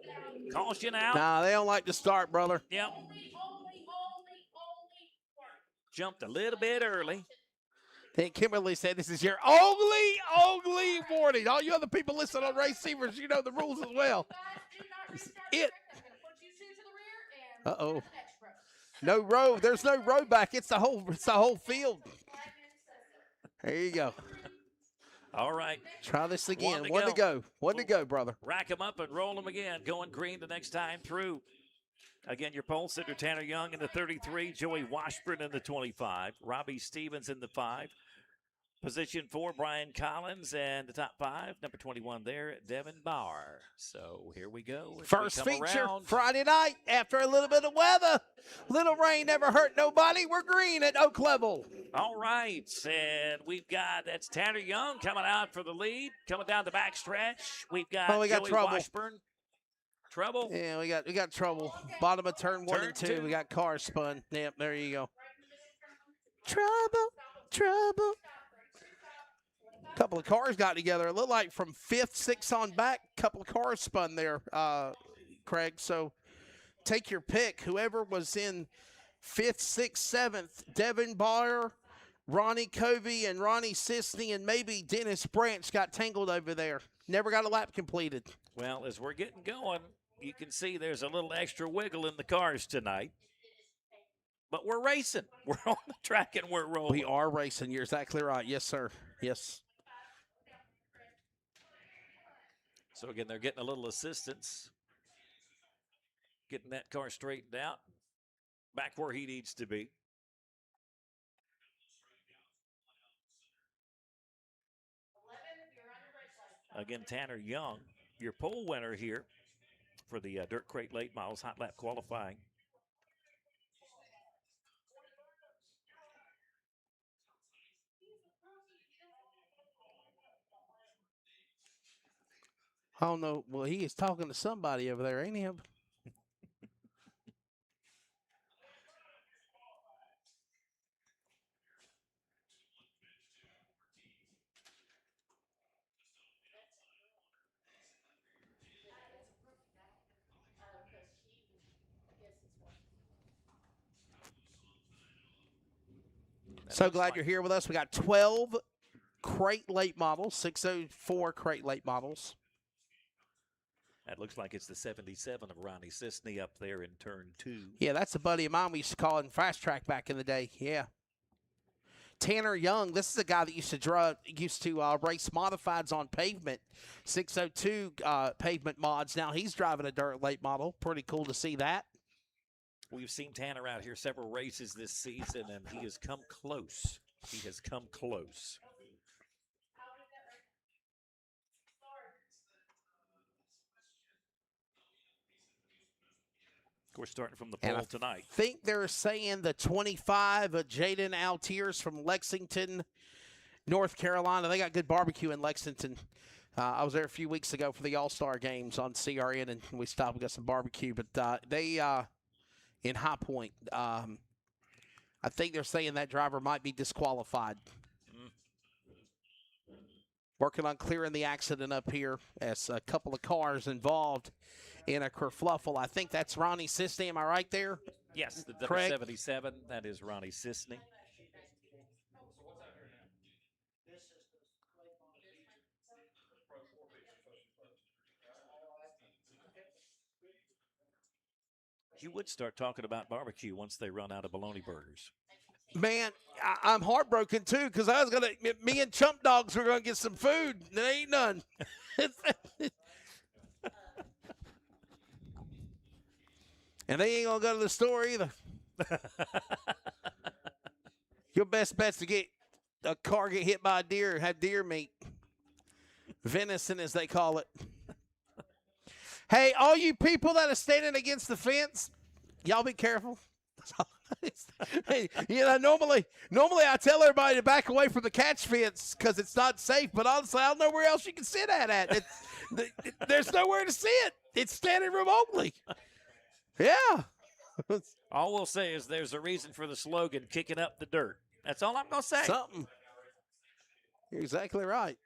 Caution out. Nah, they don't like to start, brother. Yep. Jumped a little bit early. Then Kimberly said this is your only warning. All you other people listening on race receivers, you know the rules as well. It. Uh-oh. No road. There's no road back. It's the whole field. There you go. All right. Try this again. One to go. One to go, brother. Rack them up and roll them again. Going green the next time through. Again, your pole sitter, Tanner Young in the 33, Joey Washburn in the 25, Robbie Stevens in the 5. Position 4, Brian Collins, and the top 5, number 21 there, Devin Bauer. So here we go. As we First come feature, around. Friday night, after a little bit of weather. Little rain never hurt nobody. We're green at Oak Level. All right, and we've got, that's Tanner Young coming out for the lead, coming down the backstretch. We've got, we got Joey trouble. Washburn. Trouble? Yeah, we got trouble. Bottom of turn 1 and 2. Turn 2. We got cars spun. Yep, there you go. Trouble. Couple of cars got together. It looked like from 5th, 6th on back, couple of cars spun there, Craig. So take your pick. Whoever was in 5th, 6th, 7th, Devin Bauer, Ronnie Covey, and Ronnie Sisney, and maybe Dennis Branch got tangled over there. Never got a lap completed. Well, as we're getting going, you can see there's a little extra wiggle in the cars tonight. But we're racing. We're on the track and we're rolling. We are racing. You're exactly right. Yes, sir. Yes. So, again, they're getting a little assistance. Getting that car straightened out. Back where he needs to be. Again, Tanner Young your pole winner here for the Dirt Crate Late Models Hot Lap qualifying. I don't know. Well, he is talking to somebody over there, ain't he? So glad you're here with us. We got 12 crate late models, 604 crate late models. That looks like it's the 77 of Ronnie Sisney up there in turn 2. Yeah, that's a buddy of mine we used to call in fast track back in the day. Yeah. Tanner Young, this is a guy that used to race modifieds on pavement, 602 pavement mods. Now he's driving a dirt late model. Pretty cool to see that. We've seen Tanner out here several races this season, and he has come close. He has come close. Of course, starting from the pole tonight. I think they're saying the 25 of Jaden Altiers from Lexington, North Carolina. They got good barbecue in Lexington. I was there a few weeks ago for the All-Star games on CRN, and we stopped and got some barbecue. But they in High Point, I think they're saying that driver might be disqualified. Working on clearing the accident up here as a couple of cars involved in a kerfluffle. I think that's Ronnie Sisney. Am I right there? Yes, the number 77. That is Ronnie Sisney. You would start talking about barbecue once they run out of bologna burgers. Man, I'm heartbroken, too, because me and Chump Dogs were going to get some food. There ain't none. And they ain't going to go to the store either. Your best bet's to get a car get hit by a deer and have deer meat. Venison, as they call it. Hey, all you people that are standing against the fence, y'all be careful. Hey, normally I tell everybody to back away from the catch fence because it's not safe. But honestly, I don't know where else you can sit at. There's nowhere to sit. It's standing room only. Yeah. All we'll say is there's a reason for the slogan, kicking up the dirt. That's all I'm going to say. Something. You're exactly right.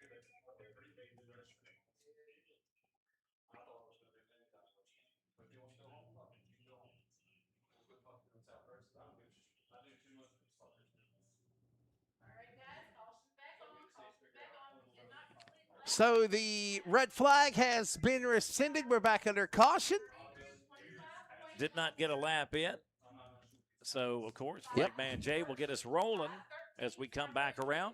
So the red flag has been rescinded. We're back under caution. Did not get a lap in. So, of course, Flagman Jay will get us rolling as we come back around.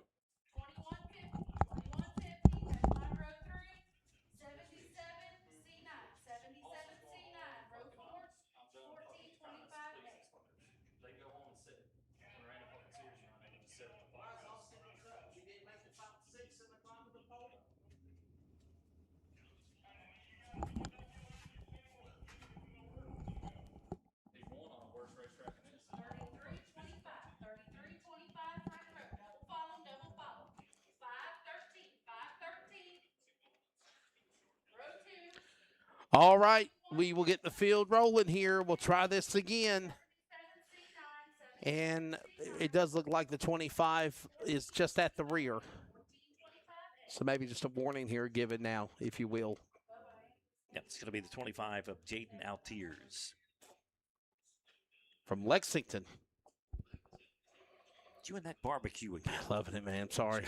All right, we will get the field rolling here. We'll try this again. And it does look like the 25 is just at the rear. So maybe just a warning here given now, if you will. Yep, it's going to be the 25 of Jaden Altiers. From Lexington. You and that barbecue again. Loving it, man. Sorry.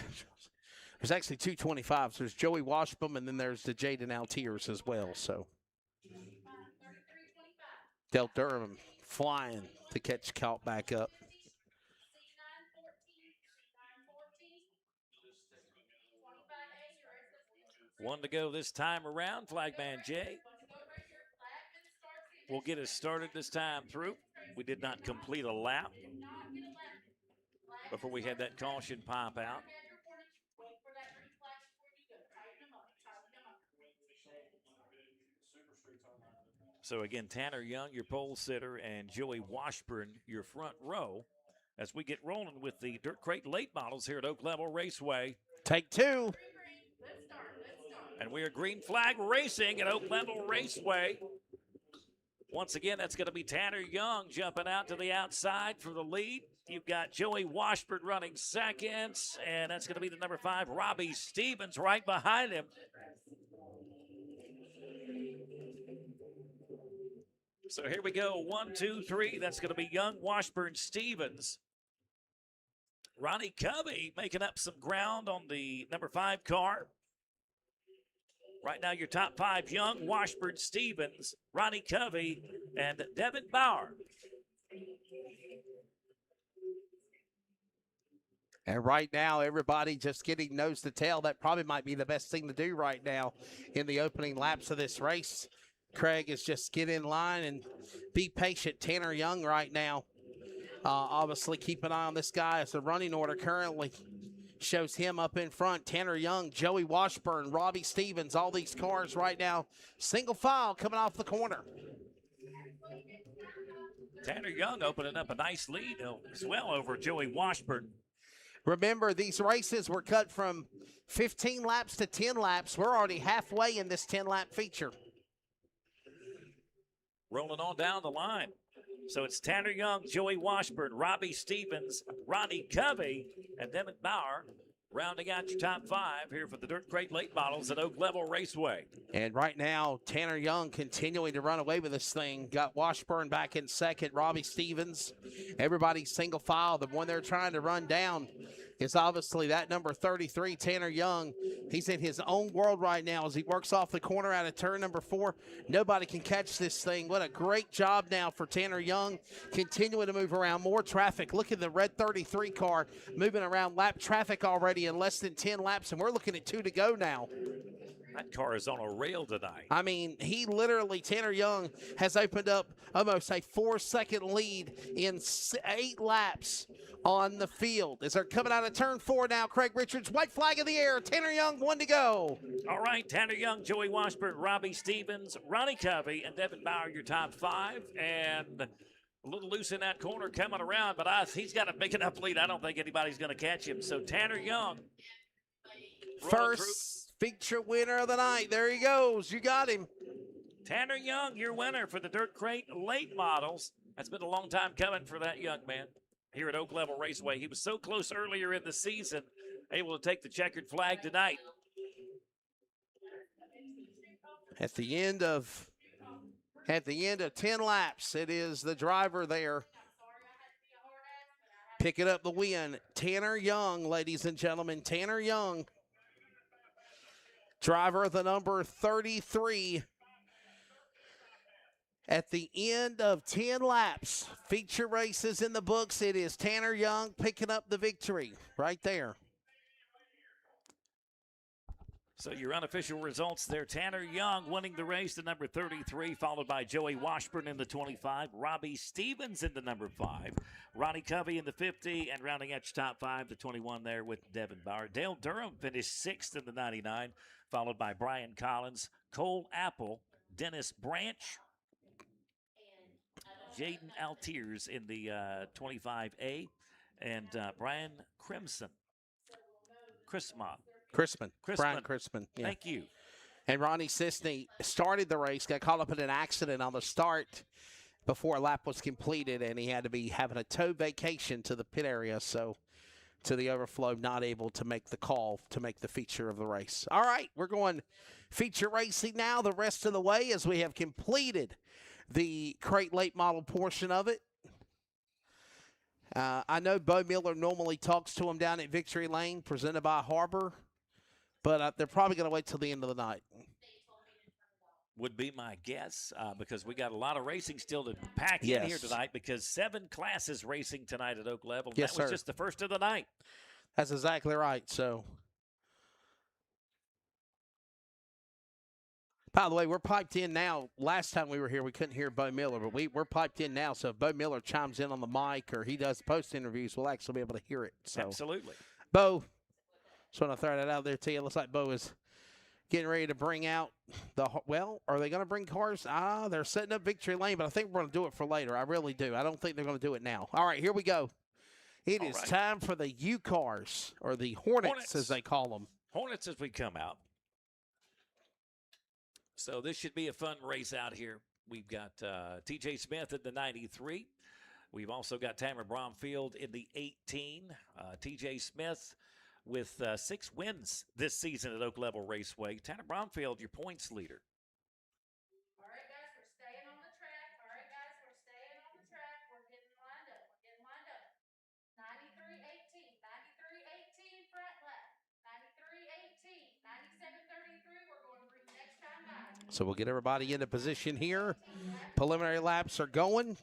There's actually two 25s. There's Joey Washbum, and then there's the Jaden Altiers as well. So Del Durham flying to catch caught back up. One to go this time around. Flagman Jay will get us started this time through. We did not complete a lap before we had that caution pop out. So again, Tanner Young, your pole sitter, and Joey Washburn, your front row, as we get rolling with the Dirt Crate late models here at Oak Level Raceway. Take two. And we are green flag racing at Oak Level Raceway. Once again, that's going to be Tanner Young jumping out to the outside for the lead. You've got Joey Washburn running second, and that's going to be the number 5, Robbie Stevens, right behind him. So here we go, 1, 2, 3. That's going to be Young, Washburn, Stevens. Ronnie Covey making up some ground on the number 5 car. Right now, your top 5, Young, Washburn, Stevens, Ronnie Covey, and Devin Bauer. And right now, everybody just getting nose to tail. That probably might be the best thing to do right now in the opening laps of this race. Craig is just get in line and be patient. Tanner Young right now, obviously keep an eye on this guy as the running order currently shows him up in front. Tanner Young, Joey Washburn, Robbie Stevens, all these cars right now, single file coming off the corner. Tanner Young opening up a nice lead as well over Joey Washburn. Remember, these races were cut from 15 laps to 10 laps. We're already halfway in this 10-lap feature. Rolling on down the line. So it's Tanner Young, Joey Washburn, Robbie Stevens, Ronnie Covey, and Devin Bauer rounding out your top 5 here for the Dirt Crate late models at Oak Level Raceway. And right now, Tanner Young continuing to run away with this thing. Got Washburn back in second, Robbie Stevens. Everybody single file. The one they're trying to run down is obviously that number 33, Tanner Young. He's in his own world right now as he works off the corner out of turn number 4. Nobody can catch this thing. What a great job now for Tanner Young, continuing to move around. More traffic. Look at the red 33 car moving around lap traffic already in less than 10 laps, and we're looking at 2 to go now. That car is on a rail tonight. I mean, he literally, Tanner Young, has opened up almost a 4-second lead in 8 laps on the field. As they're coming out of turn 4 now, Craig Richards, white flag in the air. Tanner Young, 1 to go. All right, Tanner Young, Joey Washburn, Robbie Stevens, Ronnie Covey, and Devin Bauer, your top 5. And a little loose in that corner coming around, but he's got a big enough lead. I don't think anybody's going to catch him. So Tanner Young. First feature winner of the night. There he goes. You got him. Tanner Young, your winner for the Dirt Crate late models. That's been a long time coming for that young man here at Oak Level Raceway. He was so close earlier in the season, able to take the checkered flag tonight. At the end of 10 laps, it is the driver there picking up the win. Tanner Young, ladies and gentlemen, Tanner Young, driver of the number 33. At the end of 10 laps, feature races in the books, it is Tanner Young picking up the victory right there. So your unofficial results there, Tanner Young winning the race, the number 33, followed by Joey Washburn in the 25, Robbie Stevens in the number 5, Ronnie Covey in the 50, and rounding out your top 5, the 21 there with Devin Bauer. Dale Durham finished 6th in the 99, followed by Brian Collins, Cole Apple, Dennis Branch, Jaden Altiers in the 25A, and Brian Crispin. Brian Crispin. Yeah. Thank you. And Ronnie Sisney started the race, got caught up in an accident on the start before a lap was completed, and he had to be having a tow vacation to the pit area, so to the overflow, not able to make the call to make the feature of the race. All right, we're going feature racing now the rest of the way as we have completed the crate late model portion of it. I know Bo Miller normally talks to him down at Victory Lane, presented by Harbor, but they're probably going to wait till the end of the night. Would be my guess, because we got a lot of racing still to pack in here tonight, because 7 classes racing tonight at Oak Level. Yes, that was just the first of the night. That's exactly right. So, by the way, we're piped in now. Last time we were here, we couldn't hear Bo Miller, but we're piped in now. So if Bo Miller chimes in on the mic or he does post interviews, we'll actually be able to hear it. So, absolutely. Bo, just want to throw that out there to you. It looks like Bo is getting ready to bring out well, are they going to bring cars? They're setting up victory lane, but I think we're going to do it for later. I really do. I don't think they're going to do it now. All right, here we go. It is time for the U cars, or the Hornets, as they call them. Hornets as we come out. So this should be a fun race out here. We've got TJ Smith in the 93. We've also got Tanner Bromfield in the 18. TJ Smith with 6 wins this season at Oak Level Raceway. Tanner Bromfield, your points leader. All right, guys, we're staying on the track. All right, guys, we're staying on the track. We're getting lined up. We're getting lined up. 93-18, 93-18 front lap. 93-18, 97-33. We're going to bring next time by. So we'll get everybody into position here. Preliminary laps are going.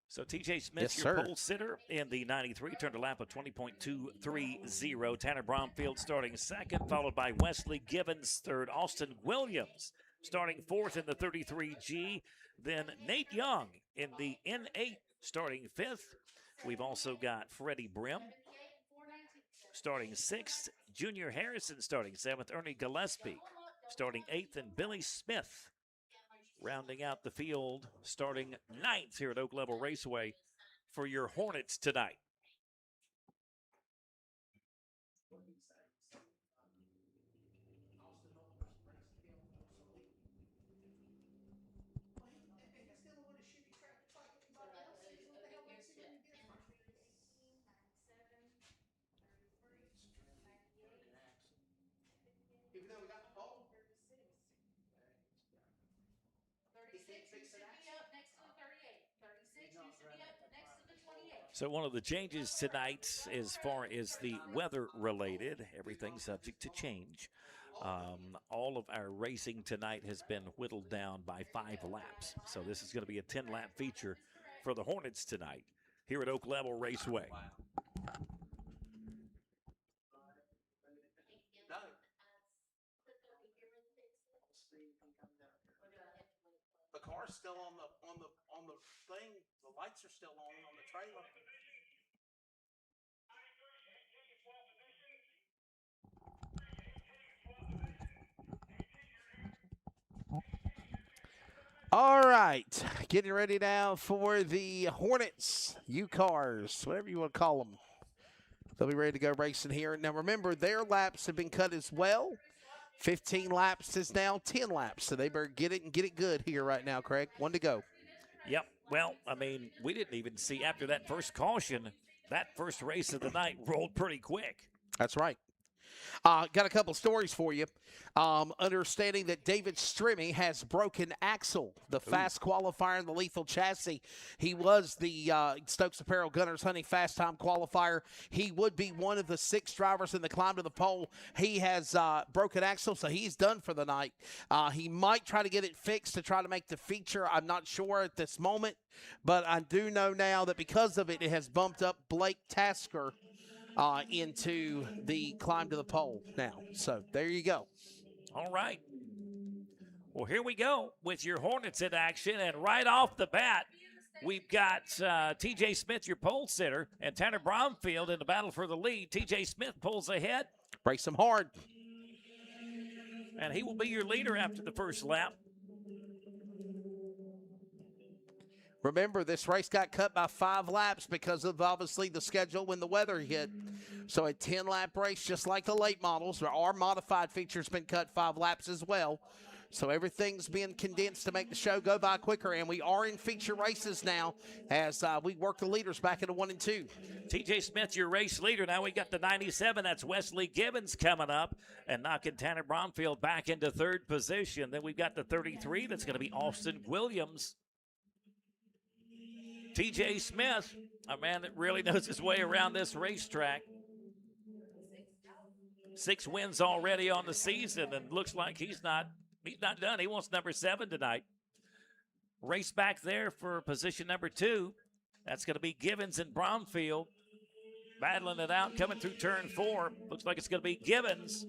So TJ Smith, your pole sitter in the 93, turned a lap of 20.230. Tanner Bromfield starting second, followed by Wesley Gibbons third. Austin Williams starting fourth in the 33G. Then Nate Young in the N8 starting fifth. We've also got Freddie Brim starting sixth. Junior Harrison starting seventh. Ernie Gillespie starting eighth. And Billy Smith rounding out the field, starting ninth here at Oak Level Raceway for your Hornets tonight. Even though we got the pole. 36, you should be up next to the 38. 36, you should be up next to the 28. So one of the changes tonight, as far as the weather related, everything subject to change. All of our racing tonight has been whittled down by 5 laps. So this is going to be a 10-lap feature for the Hornets tonight here at Oak Level Raceway. The car's still on the thing. The lights are still on the trailer. All right, getting ready now for the Hornets, U-Cars, whatever you want to call them. They'll be ready to go racing here. Now, remember, their laps have been cut as well. 15 laps is now 10 laps, so they better get it and get it good here right now, Craig. 1 to go. Yep. Well, I mean, we didn't even see after that first caution, that first race of the night rolled pretty quick. That's right. Got a couple stories for you. Understanding that David Strimmy has broken axle, the fast qualifier in the lethal chassis. He was the Stokes Apparel Gunners Hunting Fast Time qualifier. He would be one of the 6 drivers in the climb to the pole. He has broken axle, so he's done for the night. He might try to get it fixed to try to make the feature. I'm not sure at this moment, but I do know now that because of it, it has bumped up Blake Tasker into the climb to the pole now. So there you go. All right. Well, here we go with your Hornets in action. And right off the bat, we've got TJ Smith, your pole sitter, and Tanner Bromfield in the battle for the lead. TJ Smith pulls ahead. Race him hard. And he will be your leader after the first lap. Remember, this race got cut by 5 laps because of, obviously, the schedule when the weather hit. So a 10-lap race, just like the late models, our modified feature's been cut 5 laps as well. So everything's been condensed to make the show go by quicker, and we are in feature races now as we work the leaders back into 1 and 2. TJ Smith, your race leader. Now we got the 97. That's Wesley Gibbons coming up and knocking Tanner Bromfield back into 3rd position. Then we've got the 33. That's going to be Austin Williams. TJ Smith, a man that really knows his way around this racetrack. 6 wins already on the season, and looks like he's not done. He wants number 7 tonight. Race back there for position number 2. That's going to be Gibbons and Bromfield battling it out, coming through turn 4. Looks like it's going to be Gibbons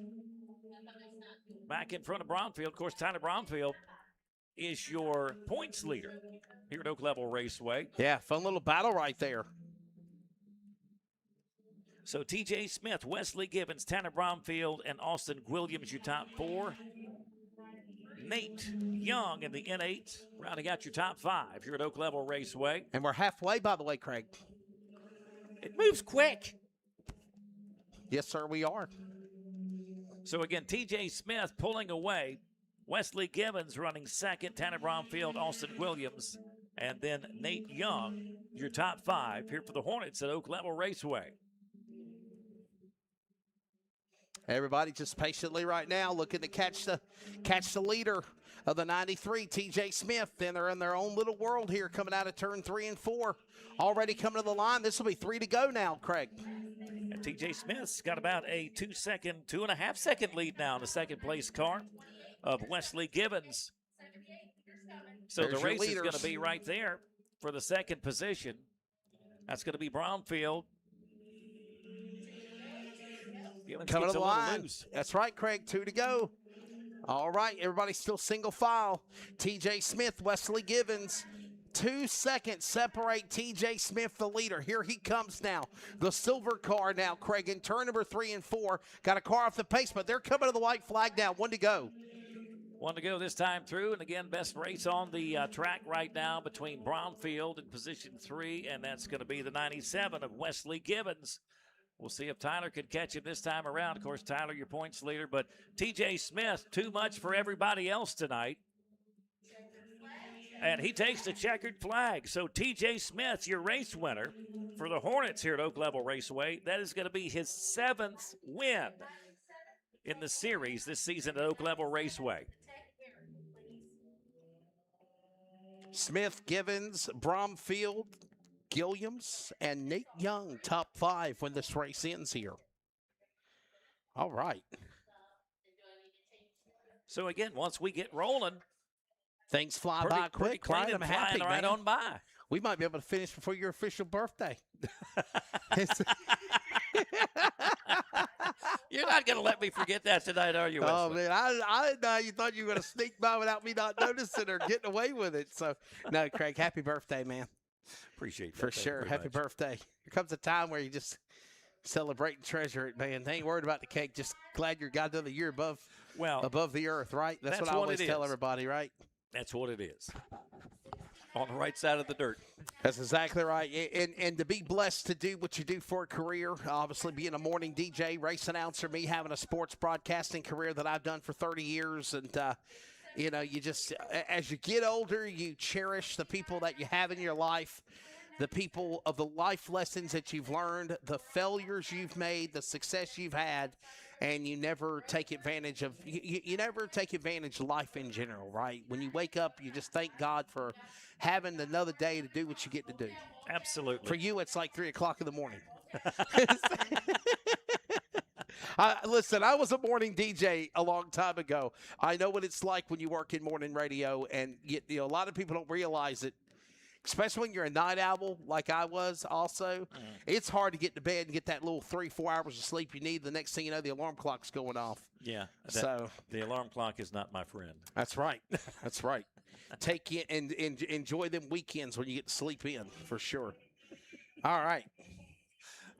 back in front of Bromfield. Of course, Tanner Bromfield is your points leader here at Oak Level Raceway. Yeah, fun little battle right there. So TJ Smith, Wesley Gibbons, Tanner Bromfield, and Austin Williams, your top 4. Nate Young in the N8, rounding out your top 5 here at Oak Level Raceway. And we're halfway, by the way, Craig. It moves quick. Yes, sir, we are. So again, TJ Smith pulling away. Wesley Gibbons running second. Tanner Bromfield, Austin Williams, and then Nate Young, your top 5 here for the Hornets at Oak Level Raceway. Everybody just patiently right now looking to catch the leader of the 93, TJ Smith. Then they're in their own little world here coming out of turn 3 and 4. Already coming to the line. This will be 3 to go now, Craig. And TJ Smith's got about a 2.5 second lead now in the second place car of Wesley Gibbons. So There's the race your is going to leaders. be right there for the second position. That's going to be Bromfield. Gibbons Coming to keeps the a little line. loose. That's right, Craig. 2 to go. All right, everybody's still single file. TJ Smith, Wesley Gibbons. 2 seconds separate TJ Smith, the leader. Here he comes now. The silver car now, Craig, in turn number 3 and 4. Got a car off the pace, but they're coming to the white flag now. 1 to go. 1 to go this time through. And again, best race on the track right now between Bromfield in position 3, and that's going to be the 97 of Wesley Gibbons. We'll see if Tyler can catch him this time around. Of course, Tyler, your points leader, but TJ Smith, too much for everybody else tonight. And he takes the checkered flag. So TJ Smith, your race winner for the Hornets here at Oak Level Raceway. That is going to be his 7th win in the series this season at Oak Level Raceway. Smith, Gibbons, Bromfield, Gilliams, and Nate Young, top 5 when this race ends here. All right. So again, once we get rolling, Things fly pretty by quick, clean right? I'm and happy, flying right man. on by. We might be able to finish before your official birthday. You're not going to let me forget that tonight, are you, Wesley? Oh, man, I didn't know you thought you were going to sneak by without me not noticing or getting away with it. So, no, Craig, happy birthday, man. Appreciate that. For Thank you sure. very Happy much. birthday. Here comes a time where you just celebrate and treasure it, man. They ain't worried about the cake. Just glad you're got another year above the earth, right? That's what I always tell everybody, right? That's what it is. On the right side of the dirt. That's exactly right. And to be blessed to do what you do for a career, obviously being a morning DJ, race announcer, me having a sports broadcasting career that I've done for 30 years. And, you know, you just, as you get older, you cherish the people that you have in your life, the people of the life lessons that you've learned, the failures you've made, the success you've had. And you never take advantage of you never take advantage of life in general, right? When you wake up, you just thank God for having another day to do what you get to do. Absolutely. For you, it's like 3 o'clock in the morning. Listen, I was a morning DJ a long time ago. I know what it's like when you work in morning radio, and a lot of people don't realize it. Especially when you're a night owl like I was also, it's hard to get to bed and get that little 3-4 hours of sleep you need. The next thing you know, the alarm clock's going off. Yeah. So the alarm clock is not my friend. that's right. That's right. Take it and enjoy them weekends when you get to sleep in, for sure. All right.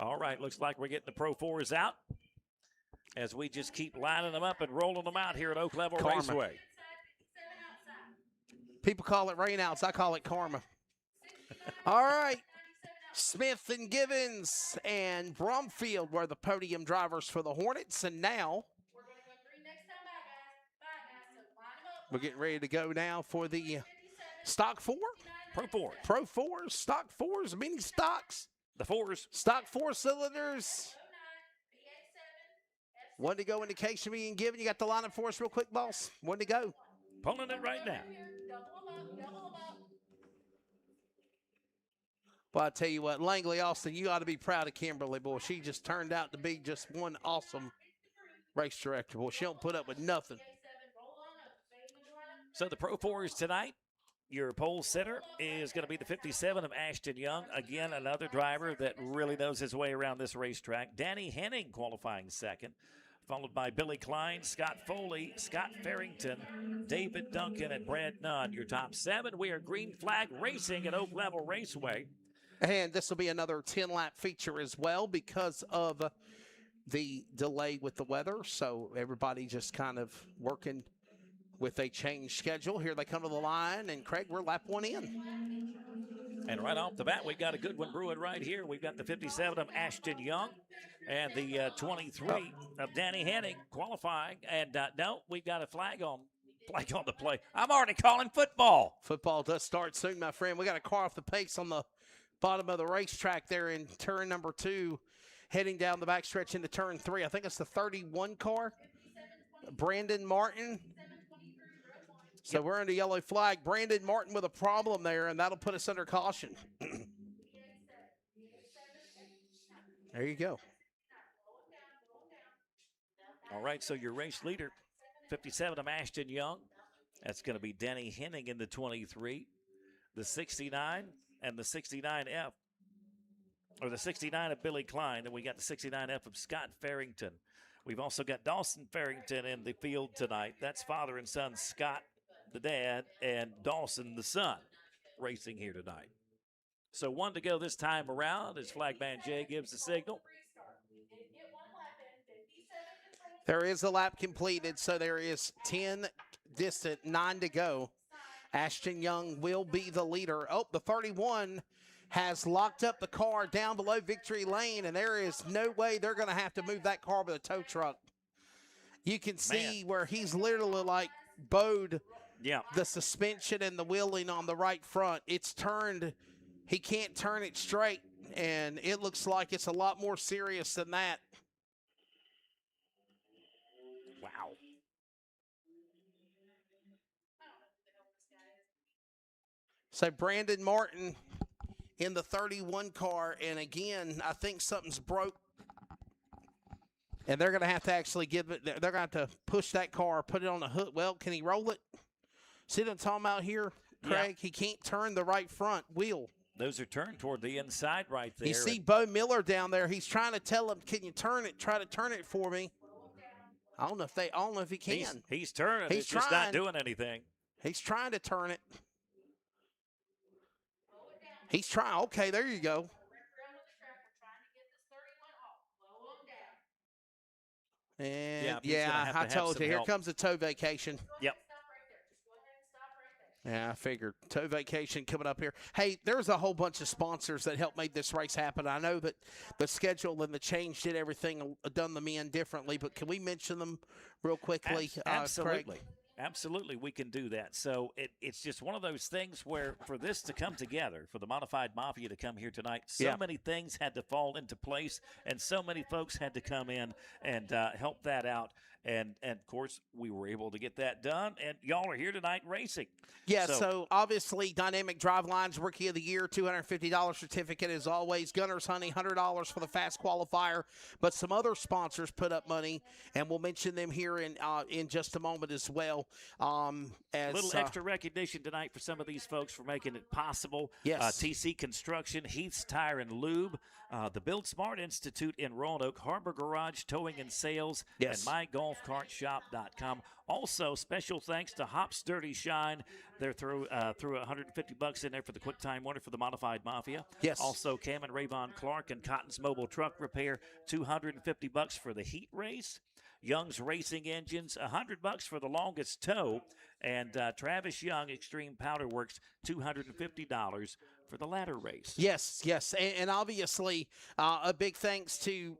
All right. Looks like we're getting the Pro 4s out as we just keep lining them up and rolling them out here at Oak Level Karma. Raceway. People call it rainouts. I call it karma. All right. Smith and Gibbons and Bromfield were the podium drivers for the Hornets. And now We're going to go 3 next time. Bye, guys. Bye, guys. So line them up. we're getting ready to go now for the Stock 4, Pro 4. Pro 4s, Stock 4s, mini stocks, The 4s. Stock 4 cylinders. 1 to go indication being given. You got the lineup for us real quick, boss. 1 to go. Pulling it right now. Double them up. Double them up. Well, I tell you what, Langley Austin, you ought to be proud of Kimberly, boy. She just turned out to be just one awesome race director. Boy, she don't put up with nothing. So the Pro 4s tonight, your pole sitter is going to be the 57 of Ashton Young. Again, another driver that really knows his way around this racetrack. Danny Henning qualifying second, followed by Billy Klein, Scott Foley, Scott Farrington, David Duncan, and Brad Nunn. Your top 7. We are green flag racing at Oak Level Raceway. And this will be another 10-lap feature as well because of the delay with the weather. So everybody just kind of working with a changed schedule. Here they come to the line, and Craig, we're lap 1 in. And right off the bat, we've got a good one brewing right here. We've got the 57 of Ashton Young and the 23 of Danny Hennig qualifying. And no, we've got a flag on the play. I'm already calling football. Football does start soon, my friend. We got a car off the pace on the bottom of the racetrack there in turn number 2, heading down the backstretch into turn 3. I think it's the 31 car, Brandon Martin. So we're in the yellow flag. Brandon Martin with a problem there, and that'll put us under caution. There you go. All right, so your race leader, 57 of Ashton Young. That's going to be Denny Henning in the 23. The 69 and the 69F, or the 69 of Billy Klein. And we got the 69F of Scott Farrington. We've also got Dawson Farrington in the field tonight. That's father and son, Scott, the dad, and Dawson, the son, racing here tonight. So 1 to go this time around as Flagman Jay gives the signal. There is a lap completed, so there is 10 distant, 9 to go. Ashton Young will be the leader. Oh, the 31 has locked up the car down below victory lane, and there is no way they're going to have to move that car with a tow truck. You can see where he's literally like bowed the suspension and the wheeling on the right front. It's turned. He can't turn it straight, and it looks like it's a lot more serious than that. Wow. So Brandon Martin in the 31 car, and again, I think something's broke. And they're going to have to actually give it, they're going to have to push that car, put it on the hook. Well, can he roll it? See what I'm talking about here, Craig? Yeah. He can't turn the right front wheel. Those are turned toward the inside right there. You see Bo Miller down there. He's trying to tell him, can you turn it? Try to turn it for me. I don't know if he can. He's turning. He's it's just not doing anything. He's trying to turn it. He's trying. Okay, there you go. And I told you, here comes a tow vacation. Yep. Yeah, I figured. Tow vacation coming up here. Hey, there's a whole bunch of sponsors that helped make this race happen. I know that the schedule and the change did everything, done the men differently, but can we mention them real quickly? Absolutely. Craig? Absolutely, we can do that. So it's just one of those things where for this to come together, for the Modified Mafia to come here tonight, so many things had to fall into place, and so many folks had to come in and help that out. And, of course, we were able to get that done, and y'all are here tonight racing. Yeah, so obviously Dynamic Drivelines Rookie of the Year, $250 certificate as always. Gunners Honey, $100 for the fast qualifier. But some other sponsors put up money, and we'll mention them here in just a moment as well. A little extra recognition tonight for some of these folks for making it possible. Yes. TC Construction, Heath's Tire and Lube, the Build Smart Institute in Roanoke, Harbor Garage Towing and Sales, and MyGolfCartShop.com. Also, special thanks to Hops Dirty Shine. They're through $150 in there for the quick time order for the Modified Mafia. Yes. Also, Cam and Rayvon Clark and Cotton's Mobile Truck Repair, $250 for the heat race. Young's Racing Engines, $100 for the longest tow. And Travis Young, Extreme Powder Works, $250 for the ladder race. Yes. And obviously, a big thanks to,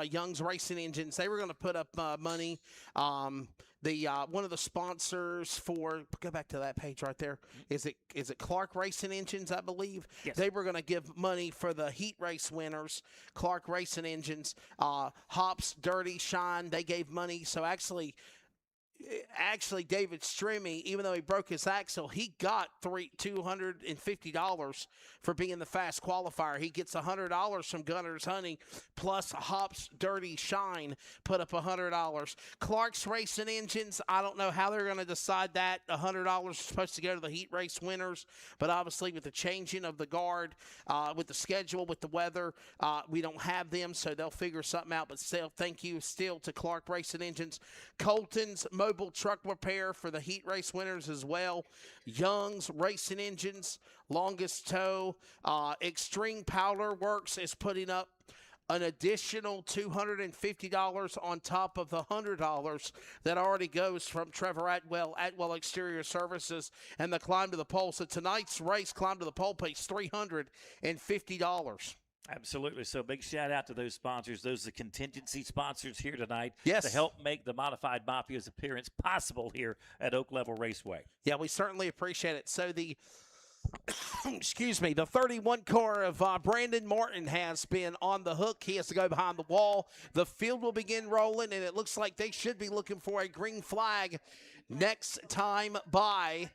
Young's Racing Engines. They were going to put up money. One of the sponsors for, go back to that page right there. Is it Clark Racing Engines, I believe? Yes. They were going to give money for the heat race winners, Clark Racing Engines. Hops, Dirty, Shine, they gave money. So actually, David Stremme, even though he broke his axle, he got $250 for being the fast qualifier. He gets $100 from Gunners Honey, plus Hops Dirty Shine put up $100. Clark's Racing Engines, I don't know how they're going to decide that. $100 is supposed to go to the heat race winners, but obviously with the changing of the guard, with the schedule, with the weather, we don't have them, so they'll figure something out. But still, thank you still to Clark Racing Engines. Colton's Mobile Mobile Truck Repair for the heat race winners as well. Young's Racing Engines, Longest Tow. Extreme Powder Works is putting up an additional $250 on top of the $100 that already goes from Trevor Atwell Exterior Services and the Climb to the Pole. So tonight's race, Climb to the Pole, pays $350. Absolutely. So big shout out to those sponsors. Those are the contingency sponsors here tonight Yes. to help make the Modified Mafia's appearance possible here at Oak Level Raceway. Yeah, we certainly appreciate it. So the excuse me, the 31 car of Brandon Martin has been on the hook. He has to go behind the wall. The field will begin rolling, and it looks like they should be looking for a green flag next time by,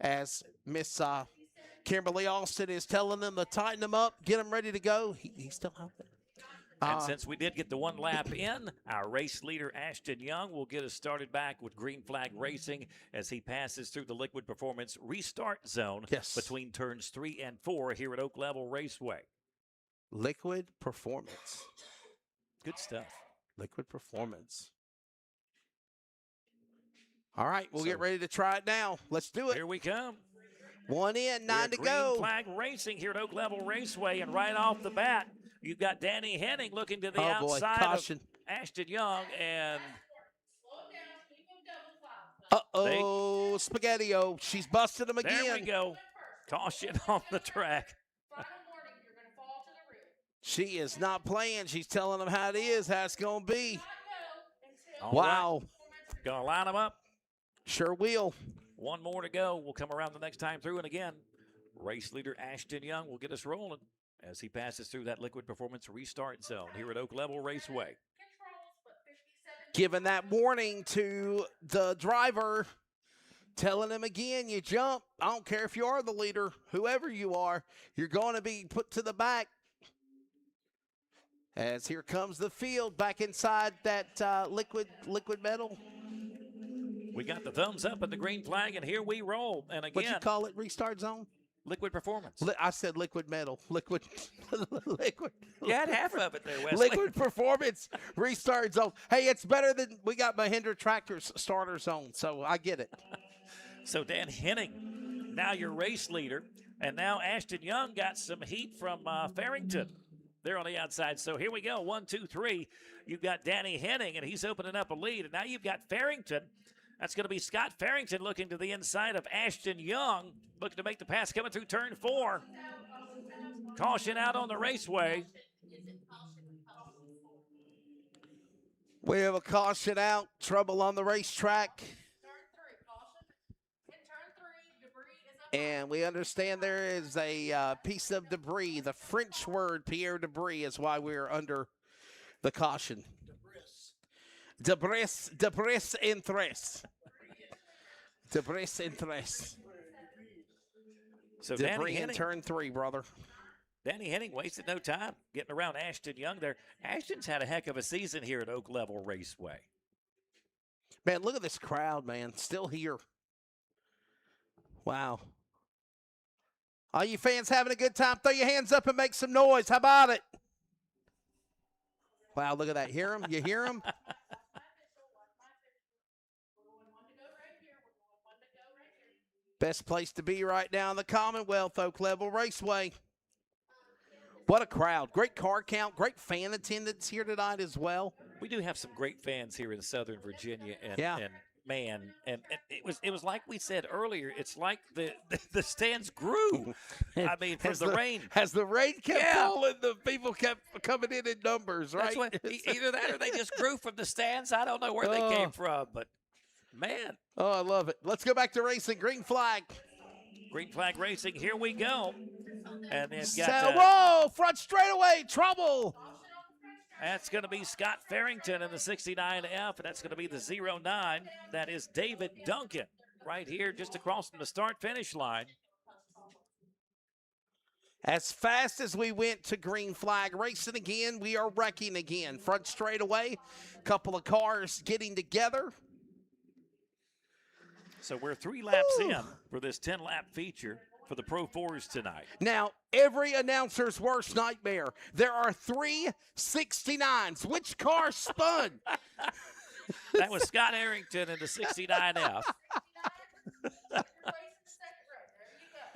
as Miss Kimberly Austin is telling them to tighten them up, get them ready to go. He's still out there. And since we did get the one lap in, our race leader, Ashton Young, will get us started back with green flag racing as he passes through the Liquid Performance restart zone between turns 3 and 4 here at Oak Level Raceway. Liquid Performance. Good stuff. Liquid Performance. All right, we'll get ready to try it now. Let's do it. Here we come. One in, 9 to Green go. flag racing here at Oak Level Raceway, and right off the bat, you've got Danny Henning looking to the outside Caution. of Ashton Young, and uh-oh, Spaghetti-O. She's busted him again. there we go. Caution on the track. She is not playing. She's telling them how it is, how it's going to be. All Wow. right. Gonna line them up. Sure will. One more to go. We'll come around the next time through, and again, race leader Ashton Young will get us rolling as he passes through that Liquid Performance restart zone here at Oak Level Raceway. Giving that warning to the driver, telling him again, you jump. I don't care if you are the leader, whoever you are, you're going to be put to the back. As here comes the field back inside that liquid metal. We got the thumbs up and the green flag, and here we roll. And again, What'd you call it? Restart zone? Liquid Performance. I said liquid metal. Liquid. You had half of it there, Wesley. Liquid Performance restart zone. Hey, it's better than we got Mahindra Tractor's starter zone, so I get it. So Dan Henning, now your race leader, and now Ashton Young got some heat from Farrington. They're on the outside. So here we go. 1, 2, 3. You've got Danny Henning, and he's opening up a lead. And now you've got Farrington. That's going to be Scott Farrington looking to the inside of Ashton Young, looking to make the pass coming through turn 4. Caution out on the raceway. We have a caution out. Trouble on the racetrack. And we understand there is a piece of debris. The French word Pierre debris is why we're under the caution. Debris en tres. Debris en tres. So debris in turn 3, brother. Danny Henning wasted no time getting around Ashton Young there. Ashton's had a heck of a season here at Oak Level Raceway. Man, look at this crowd, man. Still here. Wow. All you fans having a good time? Throw your hands up and make some noise. How about it? Wow, look at that. Hear them? You hear them? Best place to be right now in the Commonwealth, Oak Level Raceway. What a crowd. Great car count. Great fan attendance here tonight as well. We do have some great fans here in Southern Virginia. And it was like we said earlier, it's like the stands grew. I mean, from the rain. As the rain kept falling, the people kept coming in numbers, right? That's what, either that or they just grew from the stands. I don't know where they came from, but man. Oh, I love it. Let's go back to racing. Green flag. Green flag racing. Here we go. And then whoa, front straightaway, trouble. That's going to be Scott Farrington in the 69F, and that's going to be the 09. That is David Duncan right here just across from the start-finish line. As fast as we went to green flag racing again, we are wrecking again. Front straightaway, couple of cars getting together. So we're 3 laps in for this 10-lap feature for the Pro 4s tonight. Now, every announcer's worst nightmare. There are 3 69s. Which car spun? That was Scott Arrington in the 69F.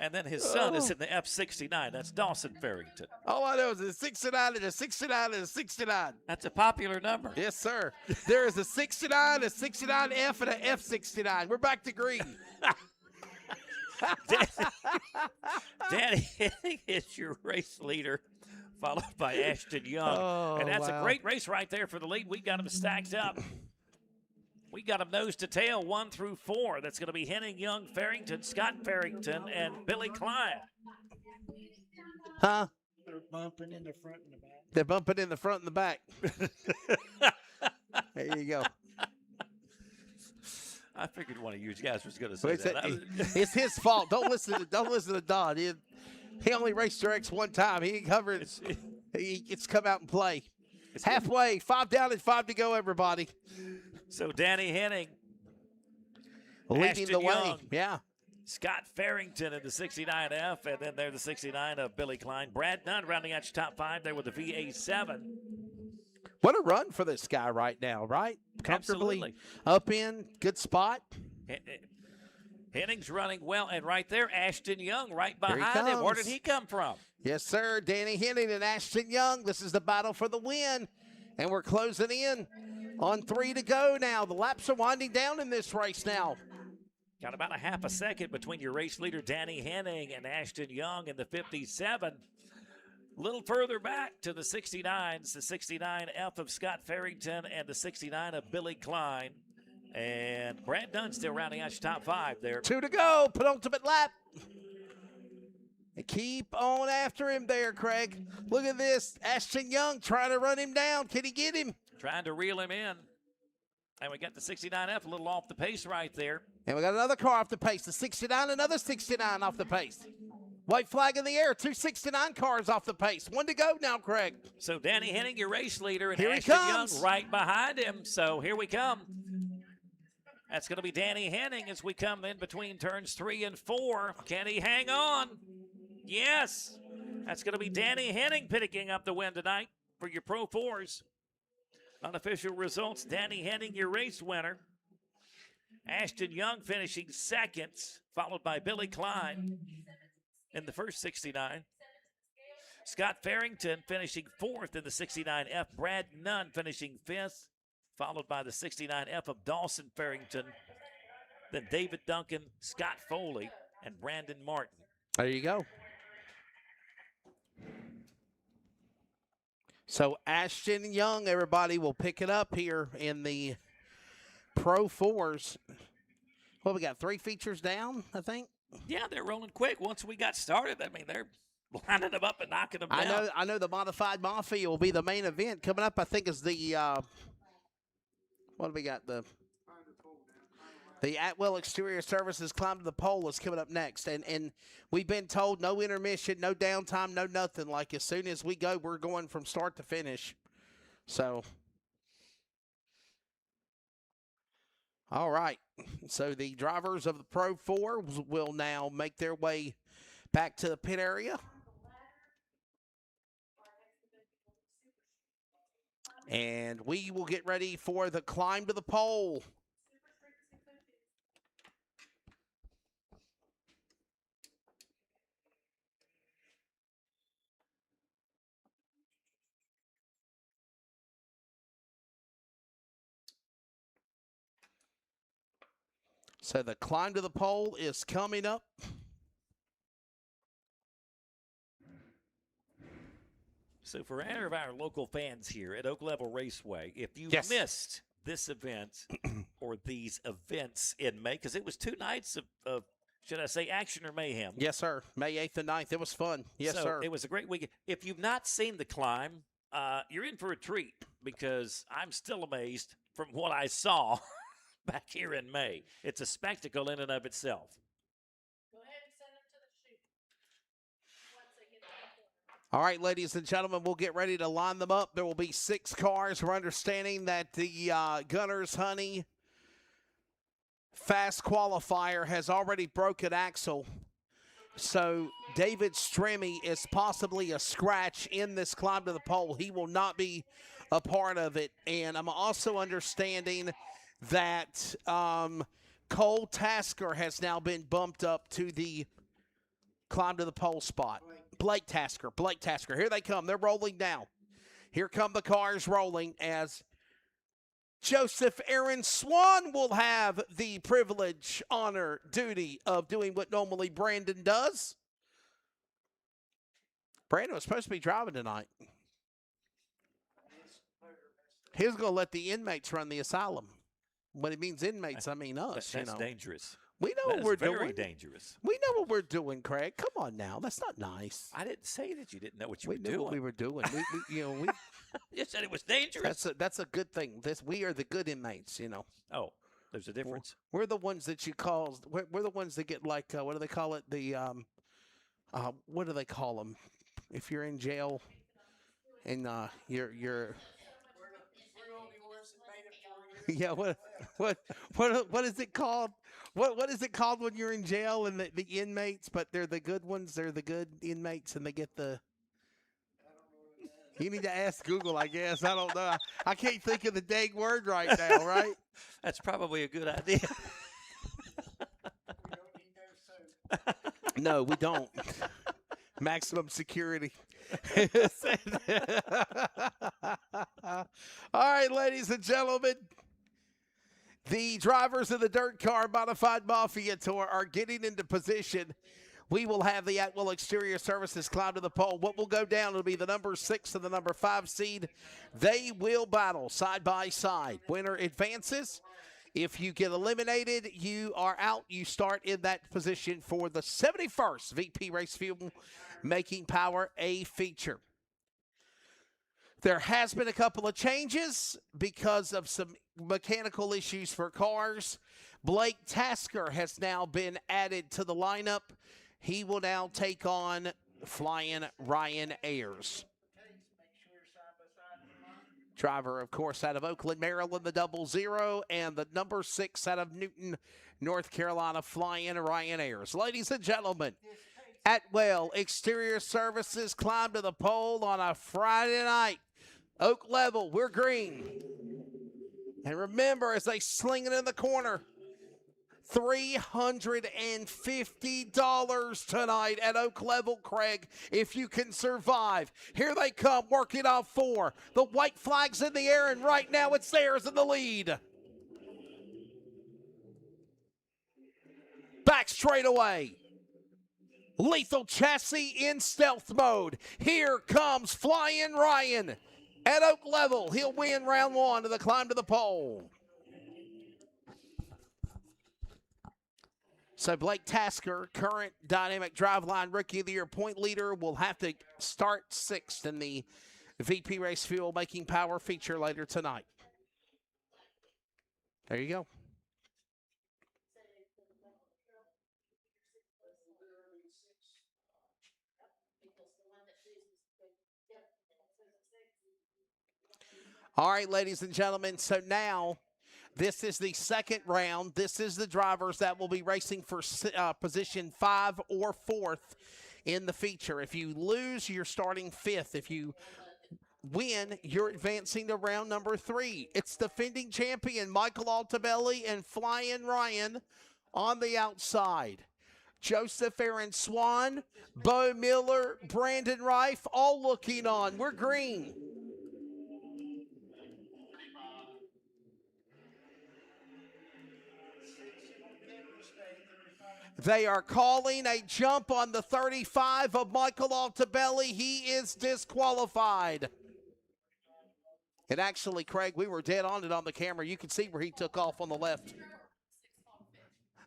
And then his son is in the F69. That's Dawson Farrington. All I know is a 69 and a 69 and a 69. That's a popular number. Yes, sir. There is a 69, a 69F, and an F69. We're back to green. Danny Henning is your race leader, followed by Ashton Young. And that's a great race right there for the lead. We got them stacked up. We got them nose to tail, 1 through 4. That's going to be Henning, Young, Farrington, Scott Farrington, and Billy Klein. Huh? They're bumping in the front and the back. They're bumping in the front and the back. There you go. I figured one of you guys was going to say that. It's his fault. Don't listen to Don. He only raced Rex one time. He covered. He gets to come out and play. Halfway, 5 down and 5 to go, everybody. So Danny Henning Leading Ashton the way. Young, Yeah. Scott Farrington in the 69F, and then there's the 69 of Billy Klein. Brad Nunn rounding out your top 5 there with the VA7. What a run for this guy right now, right? Comfortably Absolutely. up in, good spot. Henning's running well, and right there, Ashton Young right Here he behind him. Where comes. did he come from? Yes, sir. Danny Henning and Ashton Young. This is the battle for the win. And we're closing in on 3 to go now. The laps are winding down in this race now. Got about a half a second between your race leader, Danny Henning, and Ashton Young in the 57. A little further back to the 69s, the 69F of Scott Farrington and the 69 of Billy Klein. And Brad Dunn still rounding out your top 5 there. 2 to go. Penultimate lap. And keep on after him there, Craig. Look at this. Ashton Young trying to run him down. Can he get him? Trying to reel him in. And we got the 69F a little off the pace right there. And we got another car off the pace. The 69, another 69 off the pace. White flag in the air. 2 69 cars off the pace. 1 to go now, Craig. So Danny Henning, your race leader, and Here he Ashton comes. Young right behind him. So here we come. That's going to be Danny Henning as we come in between turns 3 and 4. Can he hang on? Yes. That's going to be Danny Henning picking up the win tonight for your Pro 4s. Unofficial results, Danny Henning, your race winner. Ashton Young finishing second, followed by Billy Klein in the first 69. Scott Farrington finishing 4th in the 69F. Brad Nunn finishing 5th, followed by the 69F of Dawson Farrington. Then David Duncan, Scott Foley, and Brandon Martin. There you go. So Ashton Young, everybody, will pick it up here in the Pro 4s. Well, we got 3 features down, I think. Yeah, they're rolling quick. Once we got started, I mean, they're lining them up and knocking them down. I know the modified Mafia will be the main event. Coming up, I think, is the, what do we got? The Atwell Exterior Services Climb to the Pole is coming up next. And we've been told no intermission, no downtime, no nothing. Like, as soon as we go, we're going from start to finish. So, all right. So the drivers of the Pro 4 will now make their way back to the pit area. And we will get ready for the climb to the pole. So the climb to the pole is coming up. So for any of our local fans here at Oak Level Raceway, if you Yes. missed this event or these events in May, because it was 2 nights of, should I say, action or mayhem. Yes, sir. May 8th and 9th. It was fun. Yes, So sir. it was a great weekend. If you've not seen the climb, you're in for a treat because I'm still amazed from what I saw back here in May. It's a spectacle in and of itself. Go ahead and send them to the chute. Once they get to the corner. All right, ladies and gentlemen, we'll get ready to line them up. There will be 6 cars. We're understanding that the Gunners Honey Fast Qualifier has already broken axle. So David Stremme is possibly a scratch in this climb to the pole. He will not be a part of it. And I'm also understanding that Cole Tasker has now been bumped up to the climb to the pole spot. Blake Tasker. Here they come. They're rolling now. Here come the cars rolling as Joseph Aaron Swan will have the privilege, honor, duty of doing what normally Brandon does. Brandon was supposed to be driving tonight. He was going to let the inmates run the asylum. When it means inmates, I mean us. That's dangerous. We know what we're doing. Very dangerous. We know what we're doing, Craig. Come on now. That's not nice. I didn't say that you didn't know what you We were knew doing. what we were doing. We You said it was dangerous. that's a good thing. We are the good inmates, Oh, there's a difference. We're the ones that you call. We're the ones that get like what do they call it? The what do they call them? If you're in jail and you're yeah, what is it called? What is it called when you're in jail and the inmates, but they're the good ones, they're the good inmates and they get the You need to ask Google, I guess. I don't know. I can't think of the dang word right now, right? That's probably a good idea. No, we don't. Maximum security. All right, ladies and gentlemen. The drivers of the Dirt Car Modified Mafia Tour are getting into position. We will have the Atwell Exterior Services climb to the pole. What will go down will be the number 6 and the number 5 seed. They will battle side by side. Winner advances. If you get eliminated, you are out. You start in that position for the 71st VP Race Fuel Making Power a feature. There has been a couple of changes because of some mechanical issues for cars. Blake Tasker has now been added to the lineup. He will now take on Flying Ryan Ayers. Driver, of course, out of Oakland, Maryland, the 00, and the number 6 out of Newton, North Carolina, Flying Ryan Ayers. Ladies and gentlemen, Atwell Exterior Services climb to the pole on a Friday night. Oak Level, we're green. And remember, as they sling it in the corner, $350 tonight at Oak Level, Craig, if you can survive. Here they come, working off 4. The white flag's in the air, and right now it's theirs in the lead. Back straight away. Lethal Chassis in stealth mode. Here comes Flying Ryan at Oak Level. He'll win round 1 of the climb to the pole. So Blake Tasker, current Dynamic Driveline Rookie of the Year point leader, will have to start 6th in the VP Race Fuel Making Power feature later tonight. There you go. All right, ladies and gentlemen, so now this is the second round. This is the drivers that will be racing for position 5 or 4th in the feature. If you lose, you're starting 5th. If you win, you're advancing to round number 3. It's defending champion Michael Altabelli and Flying Ryan on the outside. Joseph Aaron Swan, Bo Miller, Brandon Reif, all looking on. We're green. They are calling a jump on the 35 of Michael Altabelli. He is disqualified. And actually, Craig, we were dead on it on the camera. You can see where he took off on the left.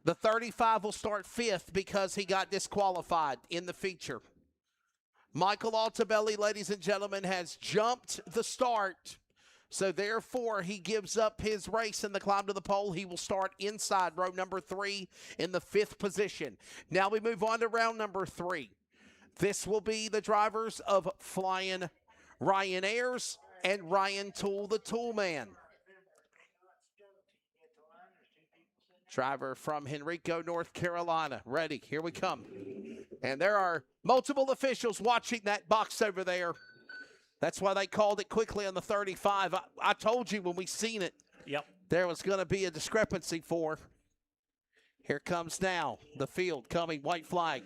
The 35 will start 5th because he got disqualified in the feature. Michael Altabelli, ladies and gentlemen, has jumped the start. So therefore, he gives up his race in the climb to the pole. He will start inside row number 3 in the 5th position. Now we move on to round number 3. This will be the drivers of Flying Ryan Ayers and Ryan Tool, the Toolman. Driver from Henrico, North Carolina. Ready, here we come. And there are multiple officials watching that box over there. That's why they called it quickly on the 35. I told you when we seen it, Yep. there was going to be a discrepancy for. Here comes now the field coming, white flag.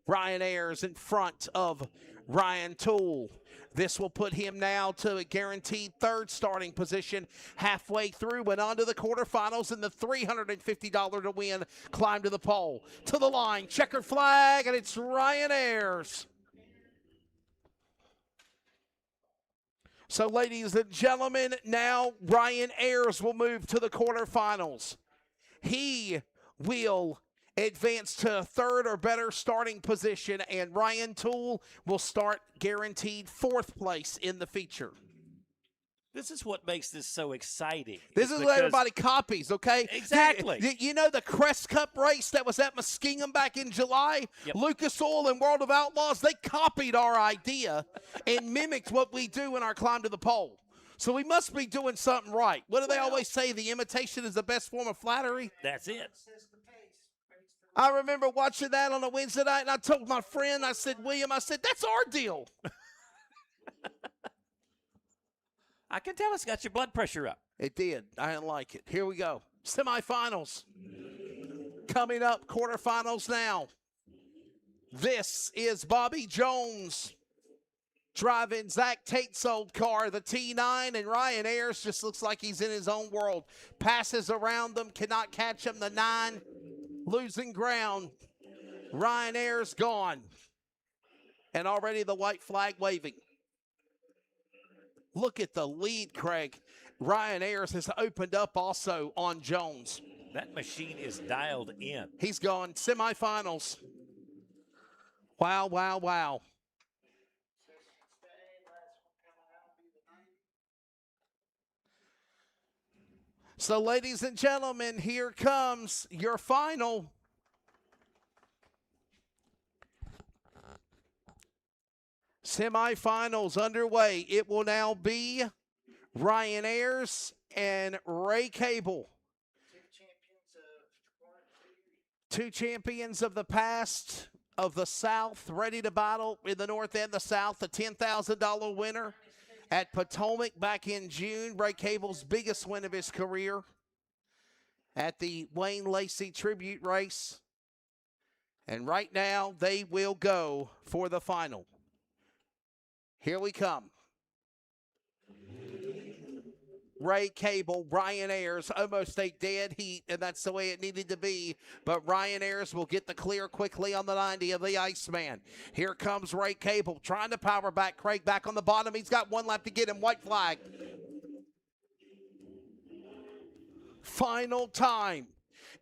Ryan Ayers in front of Ryan Toole. This will put him now to a guaranteed third starting position halfway through and on to the quarterfinals, and the $350 to win climb to the pole. To the line, checkered flag, and it's Ryan Ayers. So, ladies and gentlemen, now Ryan Ayers will move to the quarterfinals. He will advance to a third or better starting position, and Ryan Toole will start guaranteed fourth place in the feature. This is what makes this so exciting. This is what everybody copies, okay? Exactly. You know the Crest Cup race that was at Muskingum back in July? Yep. Lucas Oil and World of Outlaws, they copied our idea and mimicked what we do in our climb to the pole. So we must be doing something right. What do they always say? The imitation is the best form of flattery? That's it. Says the pace. I remember watching that on a Wednesday night, and I told my friend, I said, William, I said, that's our deal. I can tell it's got your blood pressure up. It did. I didn't like it. Here we go. Semifinals. Coming up, quarterfinals now. This is Bobby Jones driving Zach Tate's old car, the T9, and Ryan Ayers just looks like he's in his own world. Passes around them, cannot catch him. The 9 losing ground. Ryan Ayers gone. And already the white flag waving. Look at the lead, Craig. Ryan Ayers has opened up also on Jones. That machine is dialed in. He's gone. Semifinals. Wow, wow, wow. So, ladies and gentlemen, here comes your final. Semifinals underway. It will now be Ryan Ayers and Ray Cable. Two champions of the past, of the South, ready to battle in the North and the South. The $10,000 winner at Potomac back in June. Ray Cable's biggest win of his career at the Wayne Lacey Tribute Race. And right now, they will go for the final. Here we come. Ray Cable, Ryan Ayers, almost a dead heat, and that's the way it needed to be. But Ryan Ayers will get the clear quickly on the 90 of the Iceman. Here comes Ray Cable, trying to power back. Craig back on the bottom. He's got one lap to get him. White flag. Final time.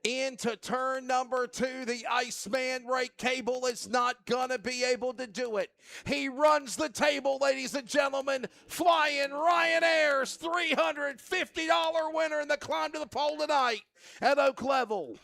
Into turn number 2, the Iceman Ray Cable is not going to be able to do it. He runs the table, ladies and gentlemen. Flying Ryan Ayers, $350 winner in the climb to the pole tonight at Oak Level.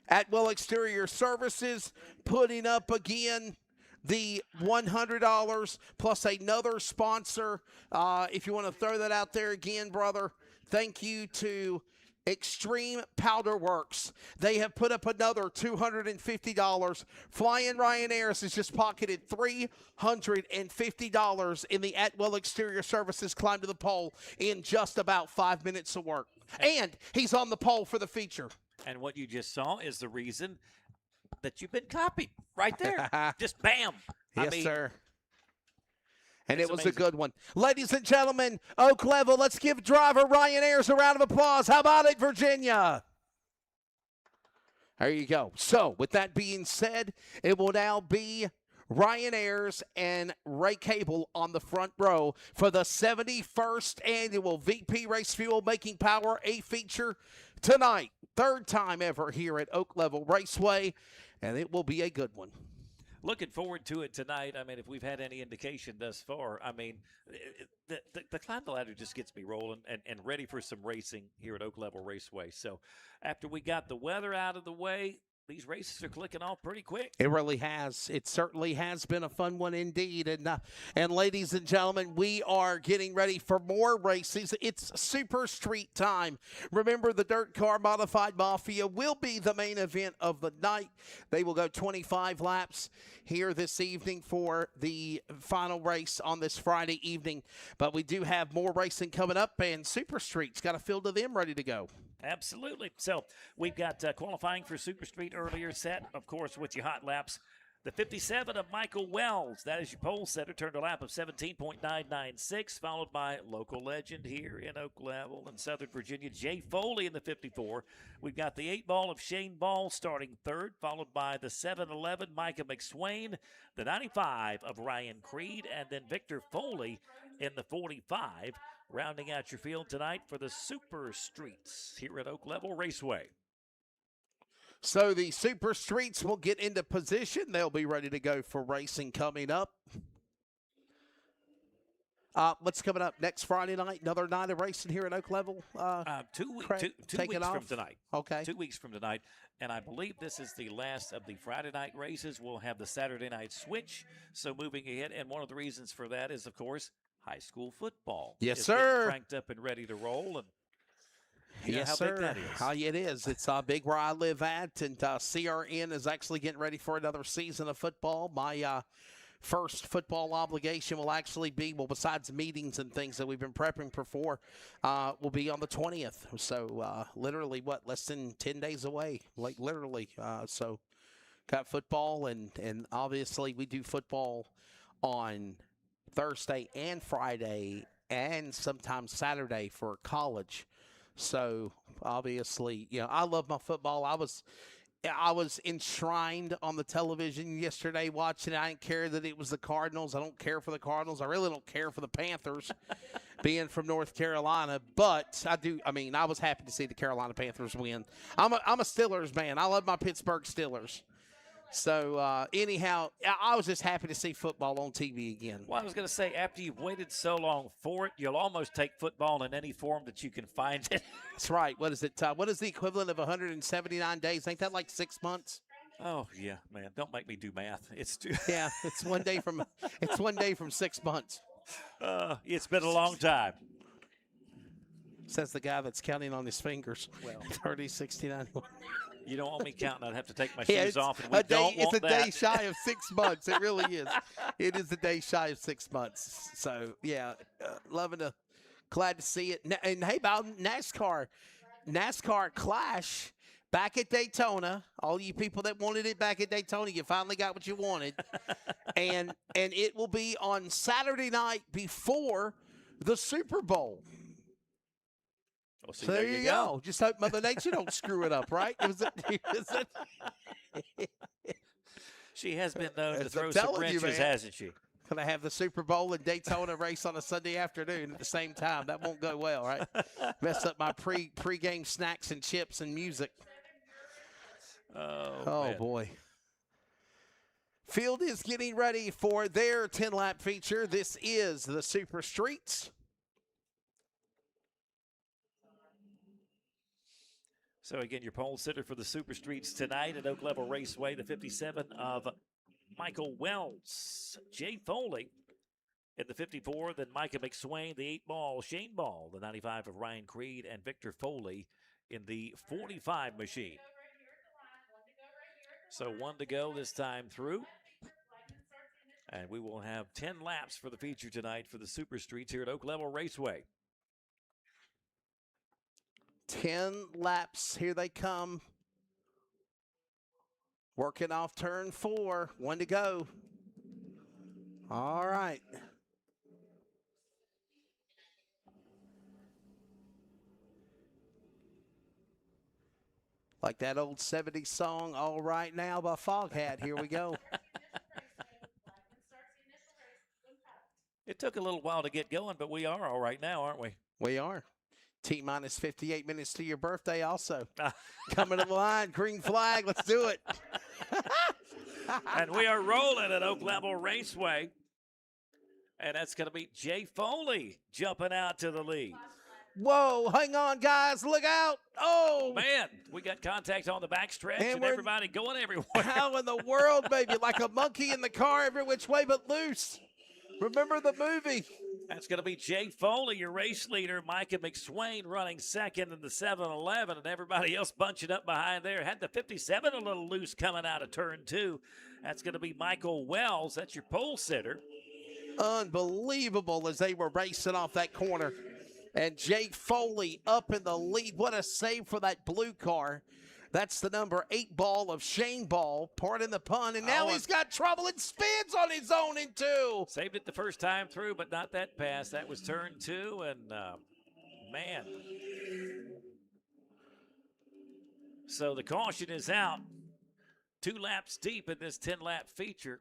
Atwell Exterior Services putting up again the $100 plus another sponsor. If you want to throw that out there again, brother, thank you to Extreme Powder Works. They have put up another $250. Flying Ryan Ayers has just pocketed $350 in the Atwell Exterior Services climb to the pole in just about 5 minutes of work. And he's on the pole for the feature. And what you just saw is the reason that you've been copied right there. Just bam. Yes, sir. And it's it was amazing. a good one. Ladies and gentlemen, Oak Level, let's give driver Ryan Ayers a round of applause. How about it, Virginia? There you go. So, with that being said, it will now be Ryan Ayers and Ray Cable on the front row for the 71st annual VP Race Fuel Making Power A feature tonight. Third time ever here at Oak Level Raceway, and it will be a good one. Looking forward to it tonight. I mean, if we've had any indication thus far, I mean, the climb the ladder just gets me rolling and ready for some racing here at Oak Level Raceway. So after we got the weather out of the way, These races are clicking off pretty quick. It really has. It certainly has been a fun one indeed. And ladies and gentlemen, we are getting ready for more races. It's Super Street time. Remember, the DIRTcar Modified Mafia will be the main event of the night. They will go 25 laps here this evening for the final race on this Friday evening. But we do have more racing coming up, and Super Street's got a field of them ready to go. Absolutely. So we've got qualifying for Super Street earlier set, of course, with your hot laps. The 57 of Michael Wells, that is your pole setter, turned a lap of 17.996, followed by local legend here in Oak Level in Southern Virginia, Jay Foley in the 54. We've got the 8-ball of Shane Ball starting third, followed by the 7-11 Micah McSwain, the 95 of Ryan Creed, and then Victor Foley in the 45. Rounding out your field tonight for the Super Streets here at Oak Level Raceway. So the Super Streets will get into position. They'll be ready to go for racing coming up. What's coming up next Friday night? Another night of racing here at Oak Level? 2 weeks from tonight. Okay. 2 weeks from tonight. And I believe this is the last of the Friday night races. We'll have the Saturday night switch. So moving ahead. And one of the reasons for that is, of course, high school football. Yes, is sir. Cranked up and ready to roll. And yes, how sir. big that is. It is. It's big where I live at, and CRN is actually getting ready for another season of football. My first football obligation will actually be, well, besides meetings and things that we've been prepping for, will be on the 20th. So literally, less than 10 days away, like literally. So got football, and obviously we do football on Thursday and Friday and sometimes Saturday for college. So obviously, I love my football. I was enshrined on the television yesterday watching it. I didn't care that it was the Cardinals. I don't care for the Cardinals. I really don't care for the Panthers being from North Carolina. But I do. I mean, I was happy to see the Carolina Panthers win. I'm a Steelers man. I love my Pittsburgh Steelers. So, anyhow, I was just happy to see football on TV again. Well, I was going to say, after you've waited so long for it, you'll almost take football in any form that you can find it. That's right. What is it? What is the equivalent of 179 days? Ain't that like 6 months? Oh, yeah, man. Don't make me do math. It's too yeah, it's 1 day from 6 months. It's been a long time. Says the guy that's counting on his fingers. Well, 30, 60, 91. You don't want me counting. I'd have to take my shoes off, and we don't want It's a that. day shy of 6 months. It really is. It is a day shy of 6 months. So, yeah, glad to see it. And, hey, about NASCAR Clash back at Daytona. All you people that wanted it back at Daytona, you finally got what you wanted. and it will be on Saturday night before the Super Bowl. Well, see, so there you go. Just hope Mother Nature don't screw it up, right? She has been known to throw some wrenches, hasn't she? Gonna have the Super Bowl and Daytona race on a Sunday afternoon at the same time. That won't go well, right? Mess up my pre-game snacks and chips and music. Oh boy. Field is getting ready for their 10-lap feature. This is the Super Streets. So, again, your pole sitter for the Super Streets tonight at Oak Level Raceway, the 57 of Michael Wells. Jay Foley in the 54, then Micah McSwain, the 8-ball, Shane Ball, the 95 of Ryan Creed, and Victor Foley in the 45 machine. So 1 to go this time through. And we will have 10 laps for the feature tonight for the Super Streets here at Oak Level Raceway. 10 laps. Here they come. Working off turn 4. 1 to go. All right. Like that old 70s song, All Right Now by Foghat. Here we go. It took a little while to get going, but we are all right now, aren't we? We are. T-minus 58 minutes to your birthday also. Coming to the line, green flag, let's do it. And we are rolling at Oak Level Raceway. And that's going to be Jay Foley jumping out to the lead. Whoa, hang on, guys. Look out. Oh, Man, we got contact on the backstretch and we're- everybody going everywhere. how in the world, baby? Like a monkey in the car, every which way but loose. Remember the movie? That's going to be Jay Foley, your race leader. Micah McSwain running second in the 7-11, and everybody else bunching up behind there. Had the 57 a little loose coming out of turn 2. That's going to be Michael Wells. That's your pole sitter. Unbelievable as they were racing off that corner. And Jay Foley up in the lead. What a save for that blue car. That's the number 8 ball of Shane Ball, pardon the pun. And now he's got trouble and spins on his own in 2. Saved it the first time through, but not that pass. That was turn 2, and man. So the caution is out. 2 laps deep in this 10-lap feature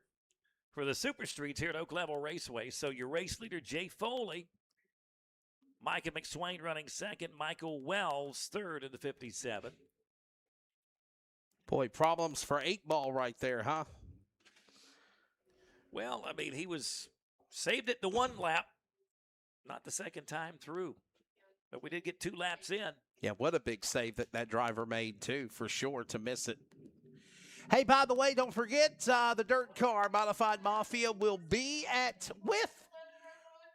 for the Super Streets here at Oak Level Raceway. So your race leader, Jay Foley, Micah McSwain running second, Michael Wells third in the 57. Boy, problems for 8 ball right there, huh? Well, I mean, he was saved it the 1 lap, not the second time through. But we did get 2 laps in. Yeah, what a big save that driver made, too, for sure, to miss it. Hey, by the way, don't forget the DIRTcar Modified Mafia will be at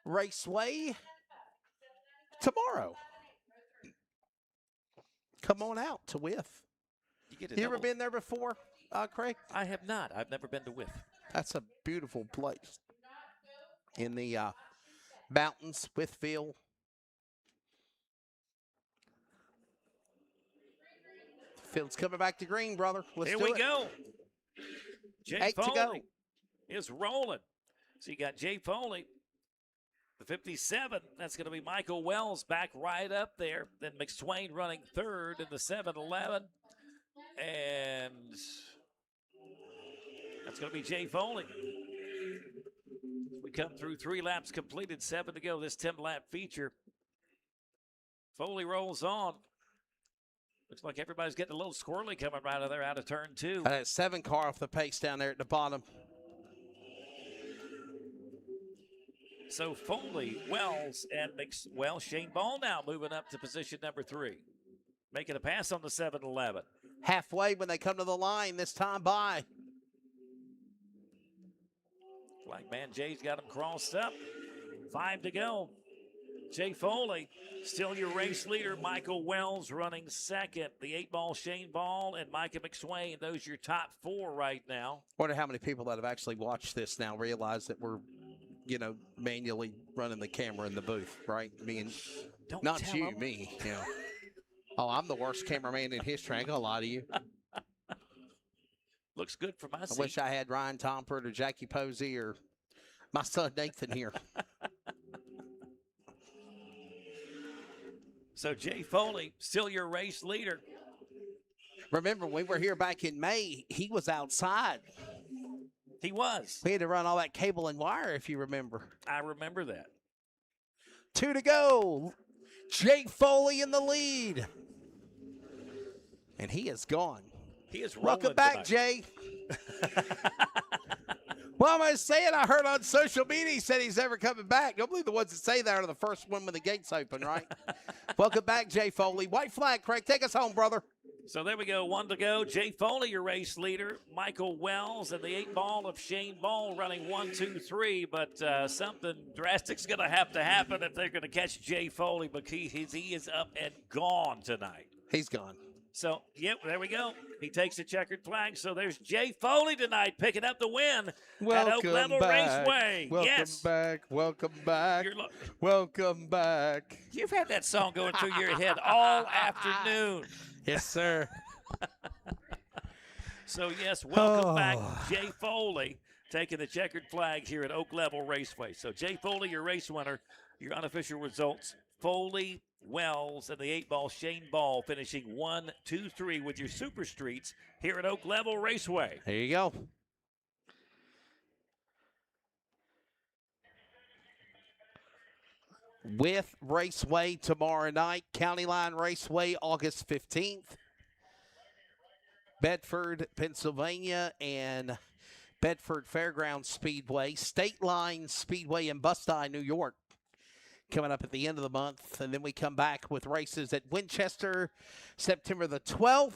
Raceway tomorrow. Come on out to With. You ever been there before, Craig? I have not. I've never been to With. That's a beautiful place in the mountains, Withfield. Field's coming back to green, brother. Let's Here do we it. go. Jay 8 to go. Foley is rolling. So you got Jay Foley, the 57. That's going to be Michael Wells back right up there. Then McSwain running third in the 7-11. And that's going to be Jay Foley. We come through 3 laps completed, 7 to go this 10-lap feature. Foley rolls on. Looks like everybody's getting a little squirrely coming right out of there out of turn 2. That 7 car off the pace down there at the bottom. So Foley, Wells, and Shane Ball now moving up to position number 3. Making a pass on the 7-11. Halfway when they come to the line this time by. Flag man Jay's got him crossed up. 5 to go. Jay Foley, still your race leader. Michael Wells running second. The 8 ball Shane Ball and Micah McSwain. Those are your top 4 right now. Wonder how many people that have actually watched this now realize that we're, manually running the camera in the booth, right? I mean, Don't not tell you, 'em. me. Oh, I'm the worst cameraman in history. I ain't gonna lie to you. Looks good for my I seat. wish I had Ryan Tompert or Jackie Posey or my son Nathan here. So Jay Foley, still your race leader. Remember, when we were here back in May, he was outside. He was. We had to run all that cable and wire, if you remember. I remember that. 2 to go. Jay Foley in the lead. And he is gone. He is rolling Welcome back, tonight. Jay. Well, I'm saying, I heard on social media he said he's never coming back. Don't believe the ones that say that are the first one when the gates open, right? Welcome back, Jay Foley. White flag, Craig. Take us home, brother. So there we go. 1 to go. Jay Foley, your race leader. Michael Wells and the 8 ball of Shane Ball running 1, 2, 3. But something drastic's going to happen if they're going to catch Jay Foley, because he is up and gone tonight. He's gone. So, yep, there we go. He takes the checkered flag. So there's Jay Foley tonight picking up the win at Oak Level Raceway. Welcome yes. back. Welcome back. Welcome back. You've had that song going through your head all afternoon. Yes, sir. So, yes, welcome back, Jay Foley, taking the checkered flag here at Oak Level Raceway. So, Jay Foley, your race winner. Your unofficial results, Foley, Wells, and the 8 ball Shane Ball finishing 1, 2, 3 with your Super Streets here at Oak Level Raceway. There you go. With Raceway tomorrow night, County Line Raceway August 15th. Bedford, Pennsylvania, and Bedford Fairgrounds Speedway, State Line Speedway in Bustye, New York. coming up at the end of the month. And then we come back with races at Winchester, September the 12th.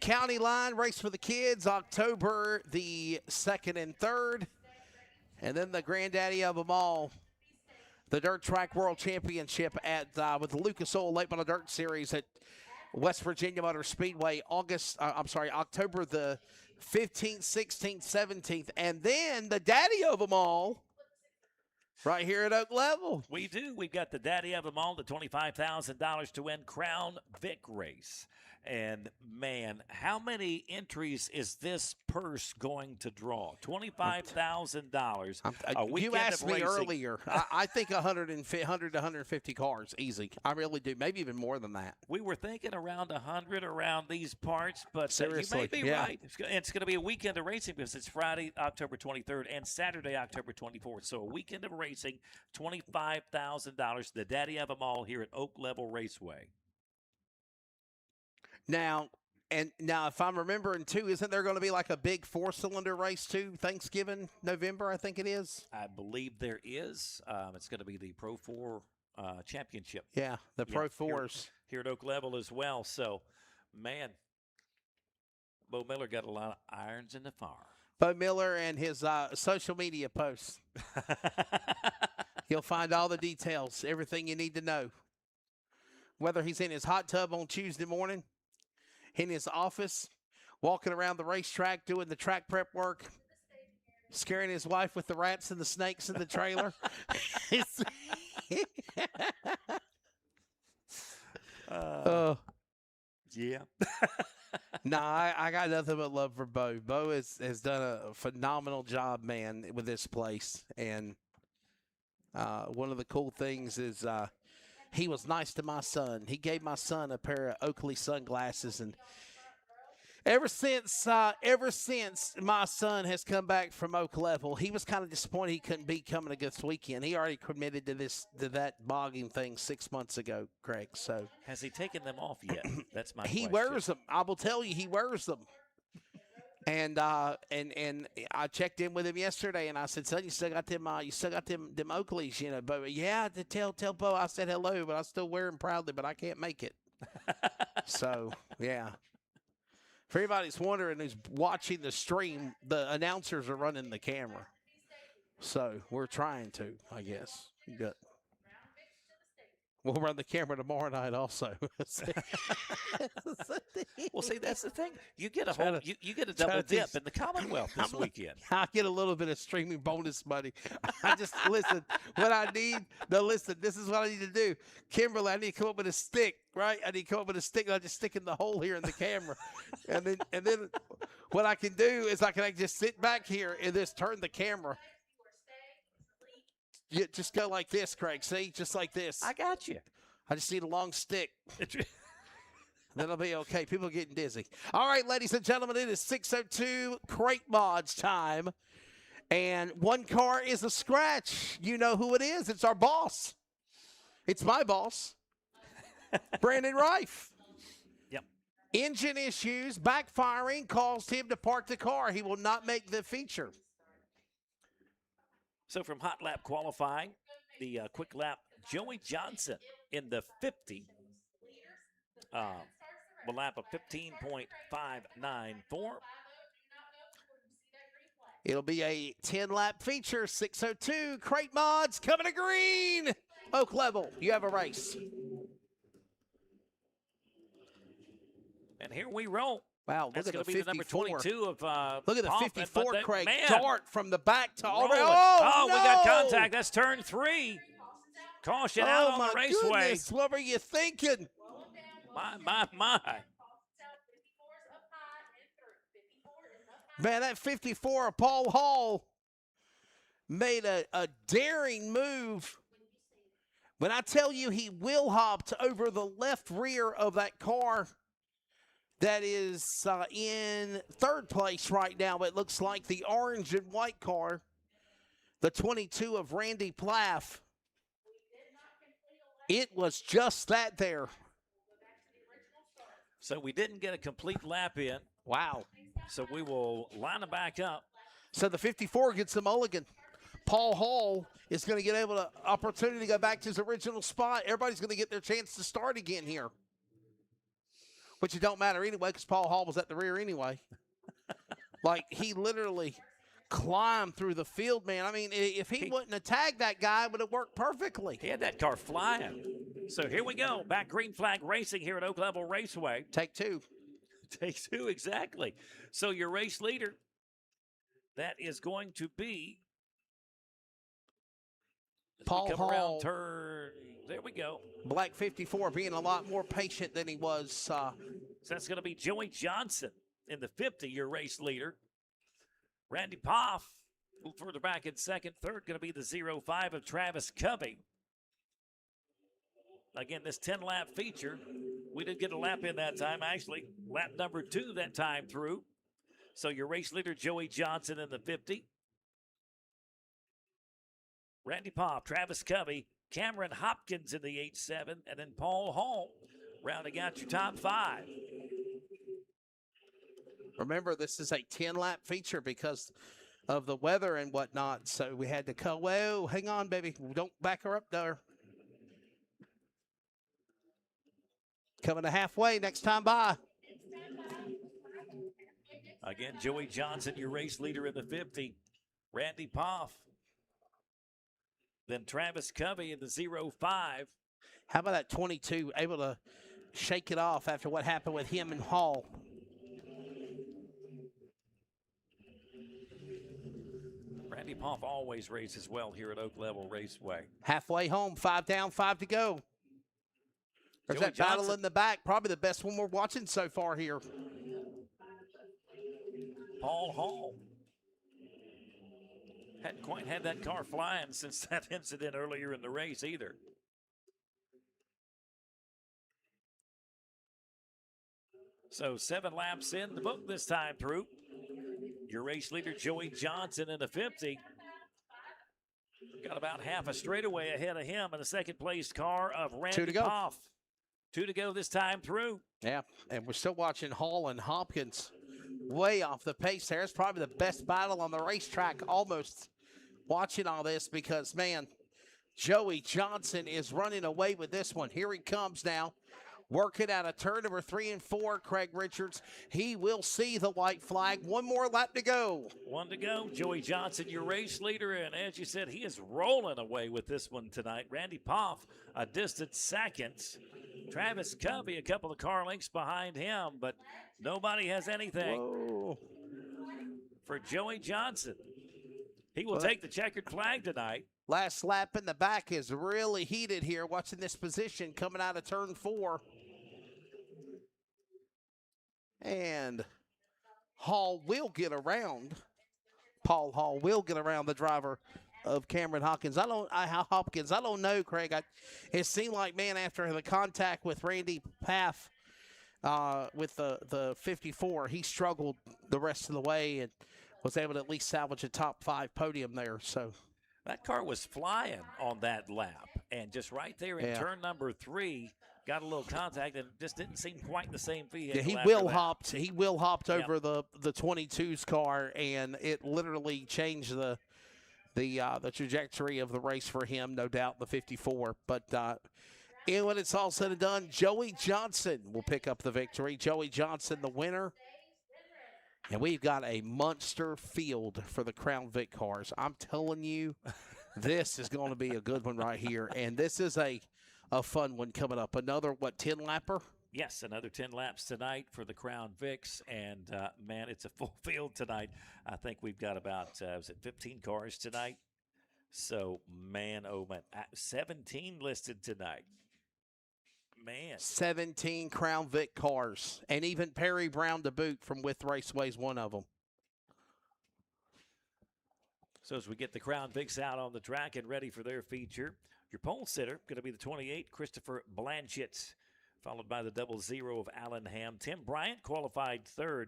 County Line race for the kids, October the 2nd and 3rd. And then the granddaddy of them all, the Dirt Track World Championship at with the Lucas Oil Late Model Dirt Series at West Virginia Motor Speedway, October the 15th, 16th, 17th. And then the daddy of them all, right here at Oak Level. We do. We've got the daddy of them all, the $25,000 to win Crown Vic race. And, man, how many entries is this purse going to draw? $25,000. A weekend You asked of me racing. earlier. I think 100 to 150 cars, easy. I really do. Maybe even more than that. We were thinking around 100 around these parts, but Seriously, you may be yeah. right. It's going to be a weekend of racing because it's Friday, October 23rd, and Saturday, October 24th. So a weekend of racing, $25,000. The daddy of them all here at Oak Level Raceway. Now, if I'm remembering too, isn't there going to be like a big 4-cylinder race too? Thanksgiving, November, I think it is. I believe there is. It's going to be the Pro 4 Championship. Yeah, the Pro 4s. Here at Oak Level as well. So, man, Bo Miller got a lot of irons in the fire. Bo Miller and his social media posts. You'll find all the details, everything you need to know. Whether he's in his hot tub on Tuesday morning, in his office, walking around the racetrack, doing the track prep work, scaring his wife with the rats and the snakes in the trailer. Yeah. I got nothing but love for Bo. Bo has done a phenomenal job, man, with this place. And one of the cool things is he was nice to my son. He gave my son a pair of Oakley sunglasses, and ever since my son has come back from Oak Level, he was kind of disappointed he couldn't be coming this weekend. He already committed to that bogging thing 6 months ago, Craig. So has he taken them off yet? That's my he question. wears them. I will tell you, he wears them. And I checked in with him yesterday, and I said, "Son, you still got them Oakleys, you know?" But yeah, to tell Bo I said hello, but I still wear them proudly, but I can't make it. So yeah. For anybody that's wondering who's watching the stream, the announcers are running the camera, so we're trying to, I guess. But we'll run the camera tomorrow night also. Well, see, that's the thing. You get a you get a double dip in the Commonwealth this weekend. I get a little bit of streaming bonus money. I just listen. What I need, listen. This is what I need to do. Kimberly, I need to come up with a stick, right? I need to come up with a stick. I just stick in the hole here in the camera, and then what I can do is I can just sit back here and just turn the camera. You just go like this, Craig. See, just like this. I got you. I just need a long stick. That'll be okay. People are getting dizzy. All right, ladies and gentlemen, it is 6:02 Crate Mods time. And one car is a scratch. You know who it is. It's our boss. It's my boss, Brandon Rife. Yep. Engine issues, backfiring, caused him to park the car. He will not make the feature. So from hot lap qualifying, the quick lap, Joey Johnson in the 50. A lap of 15.594. It'll be a 10-lap feature, 6:02. Crate Mods coming to green. Oak Level, you have a race. And here we roll. Wow, look That's at the going to be the number 54. 22 of Look at the Hoffman, 54, but Craig. man, Dart from the back to already. rolling. Oh, we no! got contact. That's turn 3. Caution out on my the raceway. Goodness, what were you thinking? My. Man, that 54 of Paul Hall made a daring move. When I tell you he wheel hopped over the left rear of that car that is in third place right now, it looks like the orange and white car, the 22 of Randy Plaff. It was just that there. So we didn't get a complete lap in. Wow. So we will line them back up. So the 54 gets the mulligan. Paul Hall is going to get able to opportunity to go back to his original spot. Everybody's going to get their chance to start again here. Which it don't matter anyway because Paul Hall was at the rear anyway. Like, he literally climbed through the field, man. I mean, if he wouldn't have tagged that guy, it would have worked perfectly. He had that car flying. So here we go. Back green flag racing here at Oak Level Raceway. Take two. Take two, exactly. So your race leader, that is going to be Paul come Hall. around turn. There we go. Black 54 being a lot more patient than he was. So that's going to be Joey Johnson in the 50, your race leader. Randy Poff, a little further back in second. Third going to be the 05 of Travis Covey. Again, this 10-lap feature, we did get a lap in that time, actually. Lap number 2 that time through. So your race leader, Joey Johnson in the 50. Randy Poff, Travis Covey, Cameron Hopkins in the 8-7, and then Paul Hall rounding out your top 5. Remember, this is a 10-lap feature because of the weather and whatnot. So we had to go, whoa, hang on, baby. Don't back her up there. Coming to halfway next time by. Again, Joey Johnson, your race leader in the 50. Randy Poff. Then Travis Covey in the 05. How about that 22 able to shake it off after what happened with him and Hall? Randy Poff always races well here at Oak Level Raceway. Halfway home, 5 down, 5 to go. There's Joey that battle Johnson in the back, probably the best one we're watching so far here. Paul Hall. Hadn't quite had that car flying since that incident earlier in the race either. So 7 laps in the book this time through. Your race leader, Joey Johnson in the 50. Got about half a straightaway ahead of him in the second place car of 2 Randy to go. Poff. 2 to go this time through. Yeah, and we're still watching Hall and Hopkins way off the pace there. It's probably the best battle on the racetrack almost watching all this because, man, Joey Johnson is running away with this one. Here he comes now. Working out of turn number 3 and 4, Craig Richards. He will see the white flag. 1 more lap to go. 1 to go. Joey Johnson, your race leader. And as you said, he is rolling away with this one tonight. Randy Poff, a distant second. Travis Covey, a couple of car lengths behind him, but nobody has anything Whoa. for Joey Johnson. He will take the checkered flag tonight. Last lap in the back is really heated here. Watching this position coming out of turn 4. And Hall will get around. Paul Hall will get around the driver of Cameron Hopkins. I don't know, Craig. It seemed like, man, after the contact with Randy Paff with the 54, he struggled the rest of the way and was able to at least salvage a top 5 podium there. So that car was flying on that lap, and just right there in turn number 3, got a little contact and just didn't seem quite the same vehicle. Yeah, he will hopped over the 22's car, and it literally changed the trajectory of the race for him, no doubt, the 54. But and when it's all said and done, Joey Johnson will pick up the victory. Joey Johnson, the winner. And we've got a monster field for the Crown Vic cars. I'm telling you, this is going to be a good one right here. And this is a fun one coming up. Another, 10-lapper? Yes, another 10 laps tonight for the Crown Vics. And, man, it's a full field tonight. I think we've got about, 15 cars tonight? So, man, oh, man, 17 listed tonight. Man. 17 Crown Vic cars. And even Perry Brown to boot from With Raceway's one of them. So as we get the Crown Vics out on the track and ready for their feature, your pole sitter going to be the 28, Christopher Blanchett, followed by the 00 of Alan Ham. Tim Bryant qualified 3rd.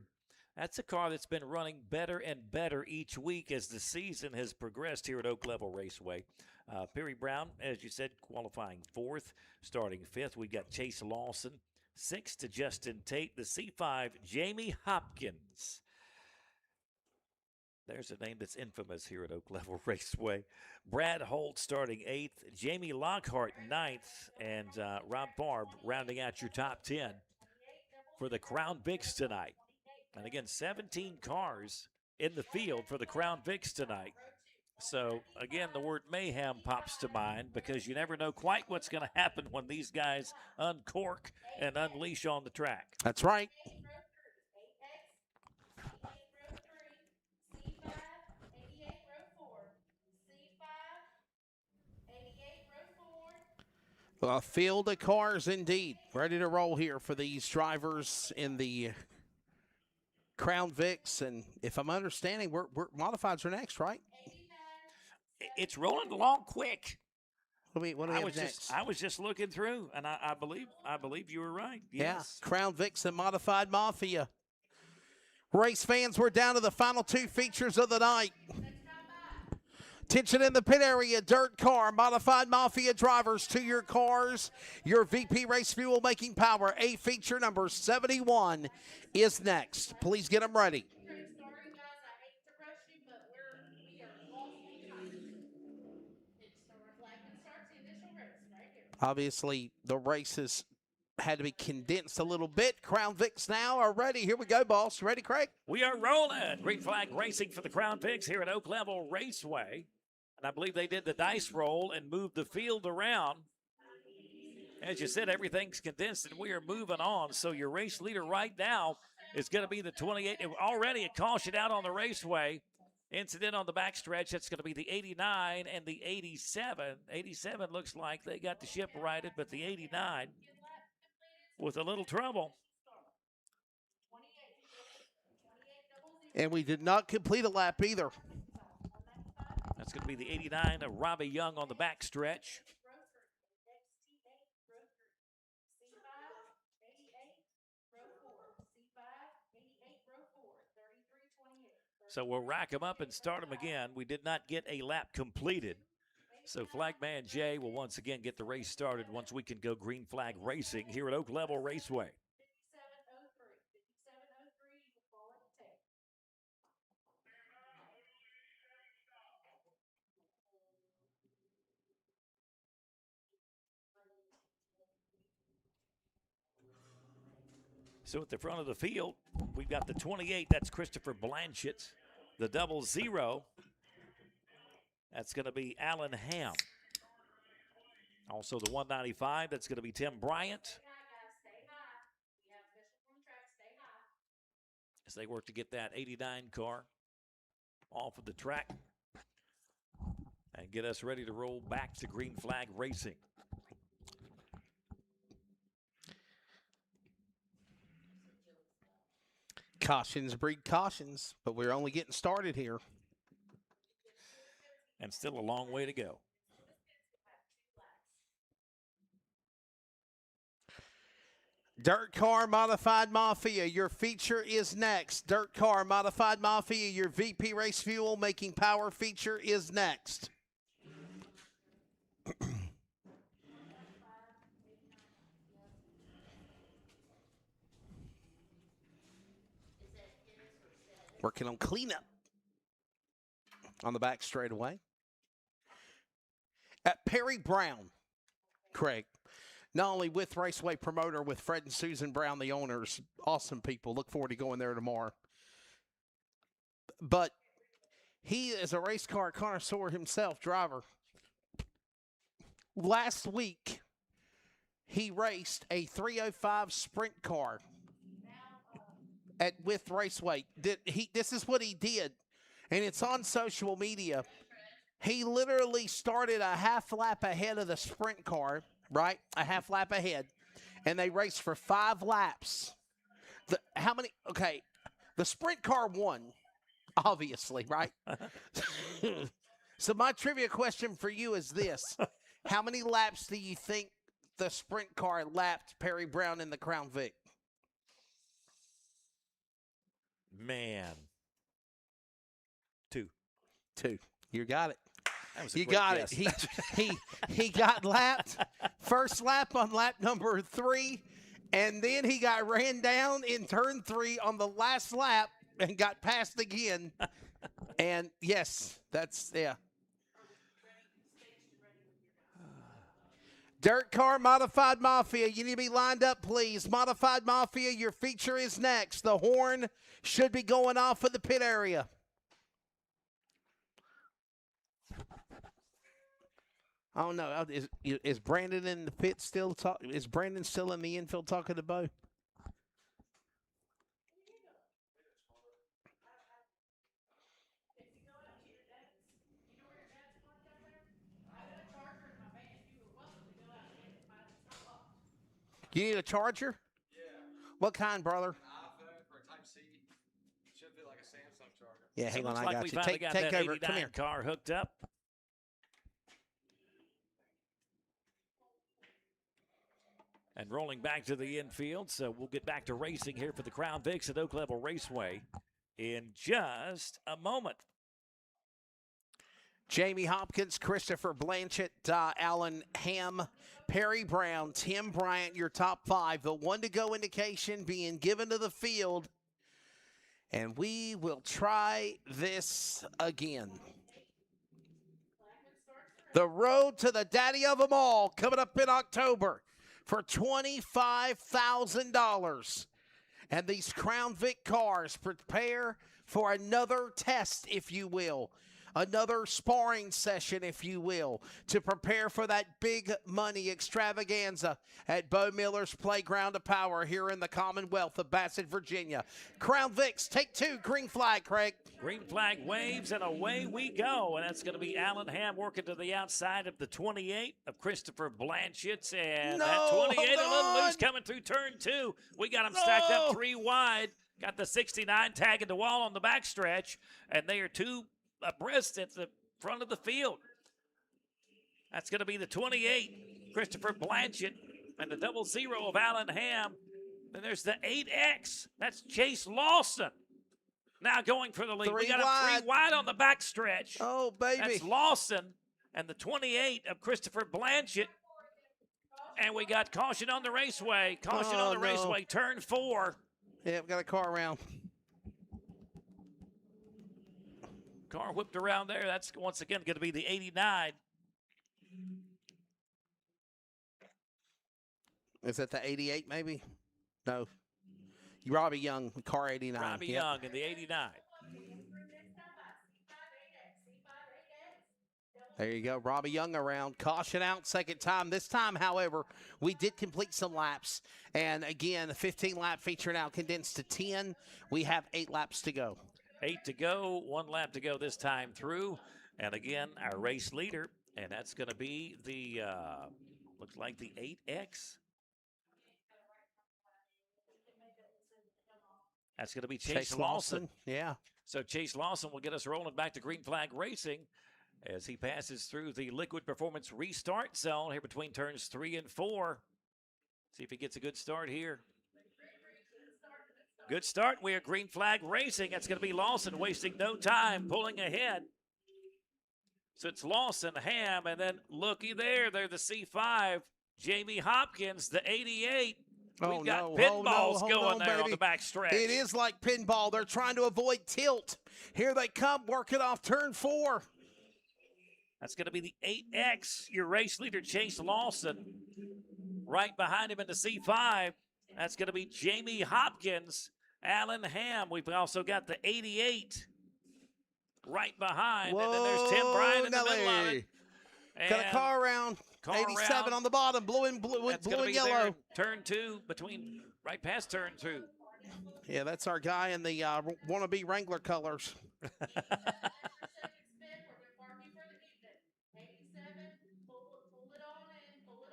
That's a car that's been running better and better each week as the season has progressed here at Oak Level Raceway. Perry Brown, as you said, qualifying 4th, starting 5th. We got Chase Lawson, 6th to Justin Tate. The C5, Jamie Hopkins. There's a name that's infamous here at Oak Level Raceway. Brad Holt starting 8th, Jamie Lockhart 9th, and Rob Barb rounding out your top 10 for the Crown Vics tonight. And again, 17 cars in the field for the Crown Vics tonight. So, again, the word mayhem pops to mind because you never know quite what's going to happen when these guys uncork and unleash on the track. That's right. A field of cars indeed. Ready to roll here for these drivers in the Crown Vics. And if I'm understanding, we're modifieds are next, right? It's rolling along quick. What do we have next? I was just looking through, and I believe you were right. Yes. Yeah, Crown Vics and Modified Mafia. Race fans, we're down to the final 2 features of the night. Attention in the pit area, DIRTcar, Modified Mafia drivers to your cars. Your VP Race Fuel making power. A feature number 71 is next. Please get them ready. Sorry, guys, I hate to rush you, but we are lost in time. Flagman starts the initial race right here. Obviously, the races had to be condensed a little bit. Crown Vics now are ready. Here we go, boss. Ready, Craig? We are rolling. Green flag racing for the Crown Vics here at Oak Level Raceway. And I believe they did the dice roll and moved the field around. As you said, everything's condensed and we are moving on. So your race leader right now is going to be the 28. Already a caution out on the raceway. Incident on the backstretch. That's going to be the 89 and the 87. 87 looks like they got the ship righted, but the 89 with a little trouble. And we did not complete a lap either. That's going to be the 89 of Robbie Young on the backstretch. So we'll rack them up and start them again. We did not get a lap completed. So Flagman Jay will once again get the race started once we can go green flag racing here at Oak Level Raceway. So at the front of the field, we've got the 28. That's Christopher Blanchett. The 00. That's going to be Alan Ham. Also the 195. That's going to be Tim Bryant. As they work to get that 89 car off of the track and get us ready to roll back to green flag racing. Cautions breed cautions, but we're only getting started here. And still a long way to go. DIRTcar Modified Mafia, your feature is next. DIRTcar Modified Mafia, your VP Race Fuel making power feature is next. Working on cleanup on the back straightaway. At Perry Brown, Craig, not only with Raceway Promoter, with Fred and Susan Brown, the owners, awesome people. Look forward to going there tomorrow. But he is a race car connoisseur himself, driver. Last week, he raced a 305 sprint car with Raceway. This is what he did, and it's on social media. He literally started a half lap ahead of the sprint car, right? A half lap ahead, and they raced for 5 laps. How many? Okay, the sprint car won, obviously, right? So my trivia question for you is this. How many laps do you think the sprint car lapped Perry Brown in the Crown Vic? Man. 2. You got it. You got it. He got lapped. First lap on lap number 3, and then he got ran down in turn 3 on the last lap and got passed again. And yes, that's, yeah. Dirt Car, Modified Mafia, you need to be lined up, please. Modified Mafia, your feature is next. The horn should be going off in the pit area. I don't know. Is Brandon in the pit still talking? Is Brandon still in the infield talking to Bo? You need a charger? Yeah. What kind, brother? An iPhone for a Type-C. Should be like a Samsung charger. Yeah, So hang it on, looks I like got we you. finally got Take that over. Come 89 here. car hooked up. And rolling back to the infield, so we'll get back to racing here for the Crown Vics at Oak Level Raceway in just a moment. Jamie Hopkins, Christopher Blanchett, Alan Ham, Perry Brown, Tim Bryant, your top 5. The 1-to-go indication being given to the field. And we will try this again. The road to the daddy of them all coming up in October for $25,000. And these Crown Vic cars prepare for another test, if you will. Another sparring session, if you will, to prepare for that big money extravaganza at Bo Miller's Playground of Power here in the Commonwealth of Bassett, Virginia. Crown Vics, take 2, green flag, Craig. Green flag waves, and away we go. And that's going to be Alan Ham working to the outside of the 28 of Christopher Blanchett. And that 28 a little loose coming through turn 2. We got him stacked up 3 wide. Got the 69 tagging the wall on the backstretch. And they are 2 abreast at the front of the field. That's going to be the 28, Christopher Blanchett, and the 00 of Alan Ham. Then there's the 8X. That's Chase Lawson. Now going for the lead. We got him 3 wide on the backstretch. Oh, baby. That's Lawson and the 28 of Christopher Blanchett. And we got caution on the raceway. Caution on the raceway. Turn 4. Yeah, we got a car around. Car whipped around there. That's once again going to be the 89. Is that the 88 maybe? No. Robbie Young, car 89. Robbie Young in the 89. There you go. Robbie Young around. Caution out second time. This time, however, we did complete some laps. And again, a 15-lap feature now condensed to 10. We have 8 laps to go. 8 to go, 1 lap to go this time through. And again, our race leader, and that's going to be the, looks like the 8X. That's going to be Chase Lawson. Yeah. So Chase Lawson will get us rolling back to green flag racing as he passes through the Liquid Performance restart zone here between turns 3 and 4. See if he gets a good start here. Good start. We are green flag racing. That's going to be Lawson wasting no time, pulling ahead. So it's Lawson, Ham, and then looky there. They're the C5. Jamie Hopkins, the 88. We've got pinballs going there on the back stretch. It is like pinball. They're trying to avoid tilt. Here they come, working off turn 4. That's going to be the 8X, your race leader, Chase Lawson. Right behind him in the C5. That's going to be Jamie Hopkins, Alan Ham. We've also got the 88 right behind. Whoa, and then there's Tim Bryant in the middle of it. Got a car around. Car 87 around. on the bottom, blue and yellow. Turn 2 between right past turn 2. Yeah, that's our guy in the wannabe Wrangler colors.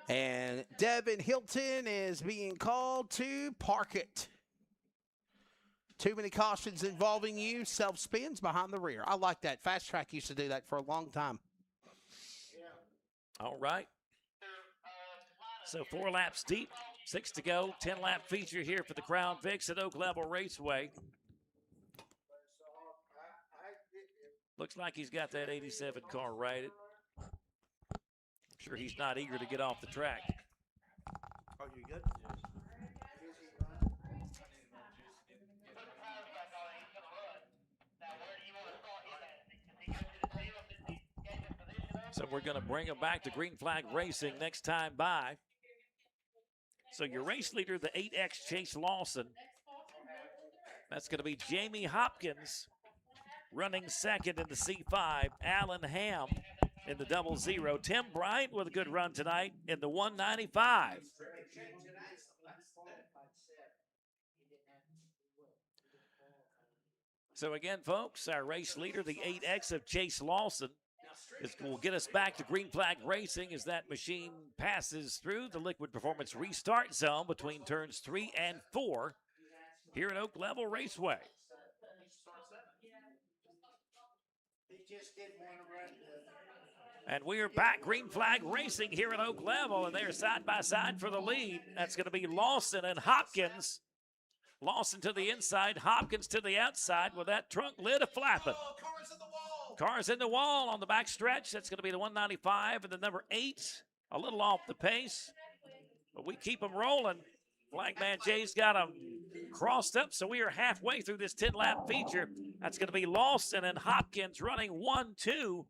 And Devin Hilton is being called to park it. Too many cautions involving you. Self-spins behind the rear. I like that. Fast Track used to do that for a long time. All right. So 4 laps deep, 6 to go, 10-lap feature here for the Crown Vics at Oak Level Raceway. Looks like he's got that 87 car righted. I'm sure he's not eager to get off the track. Are you good? we're going to bring them back to green flag racing next time by. So your race leader, the 8X Chase Lawson. That's going to be Jamie Hopkins running second in the C5. Alan Ham in the 00. Tim Bryant with a good run tonight in the 195. So again, folks, our race leader, the 8X of Chase Lawson, will get us back to green flag racing as that machine passes through the Liquid Performance restart zone between turns 3 and 4 here at Oak Level Raceway. And we are back green flag racing here at Oak Level, and they're side by side for the lead. That's going to be Lawson and Hopkins. Lawson to the inside, Hopkins to the outside with that trunk lid a-flapping. Cars in the wall on the back stretch. That's going to be the 195 and the number 8. A little off the pace, but we keep them rolling. Flagman Jay's got them crossed up, so we are halfway through this 10-lap feature. That's going to be Lawson and Hopkins running 1-2.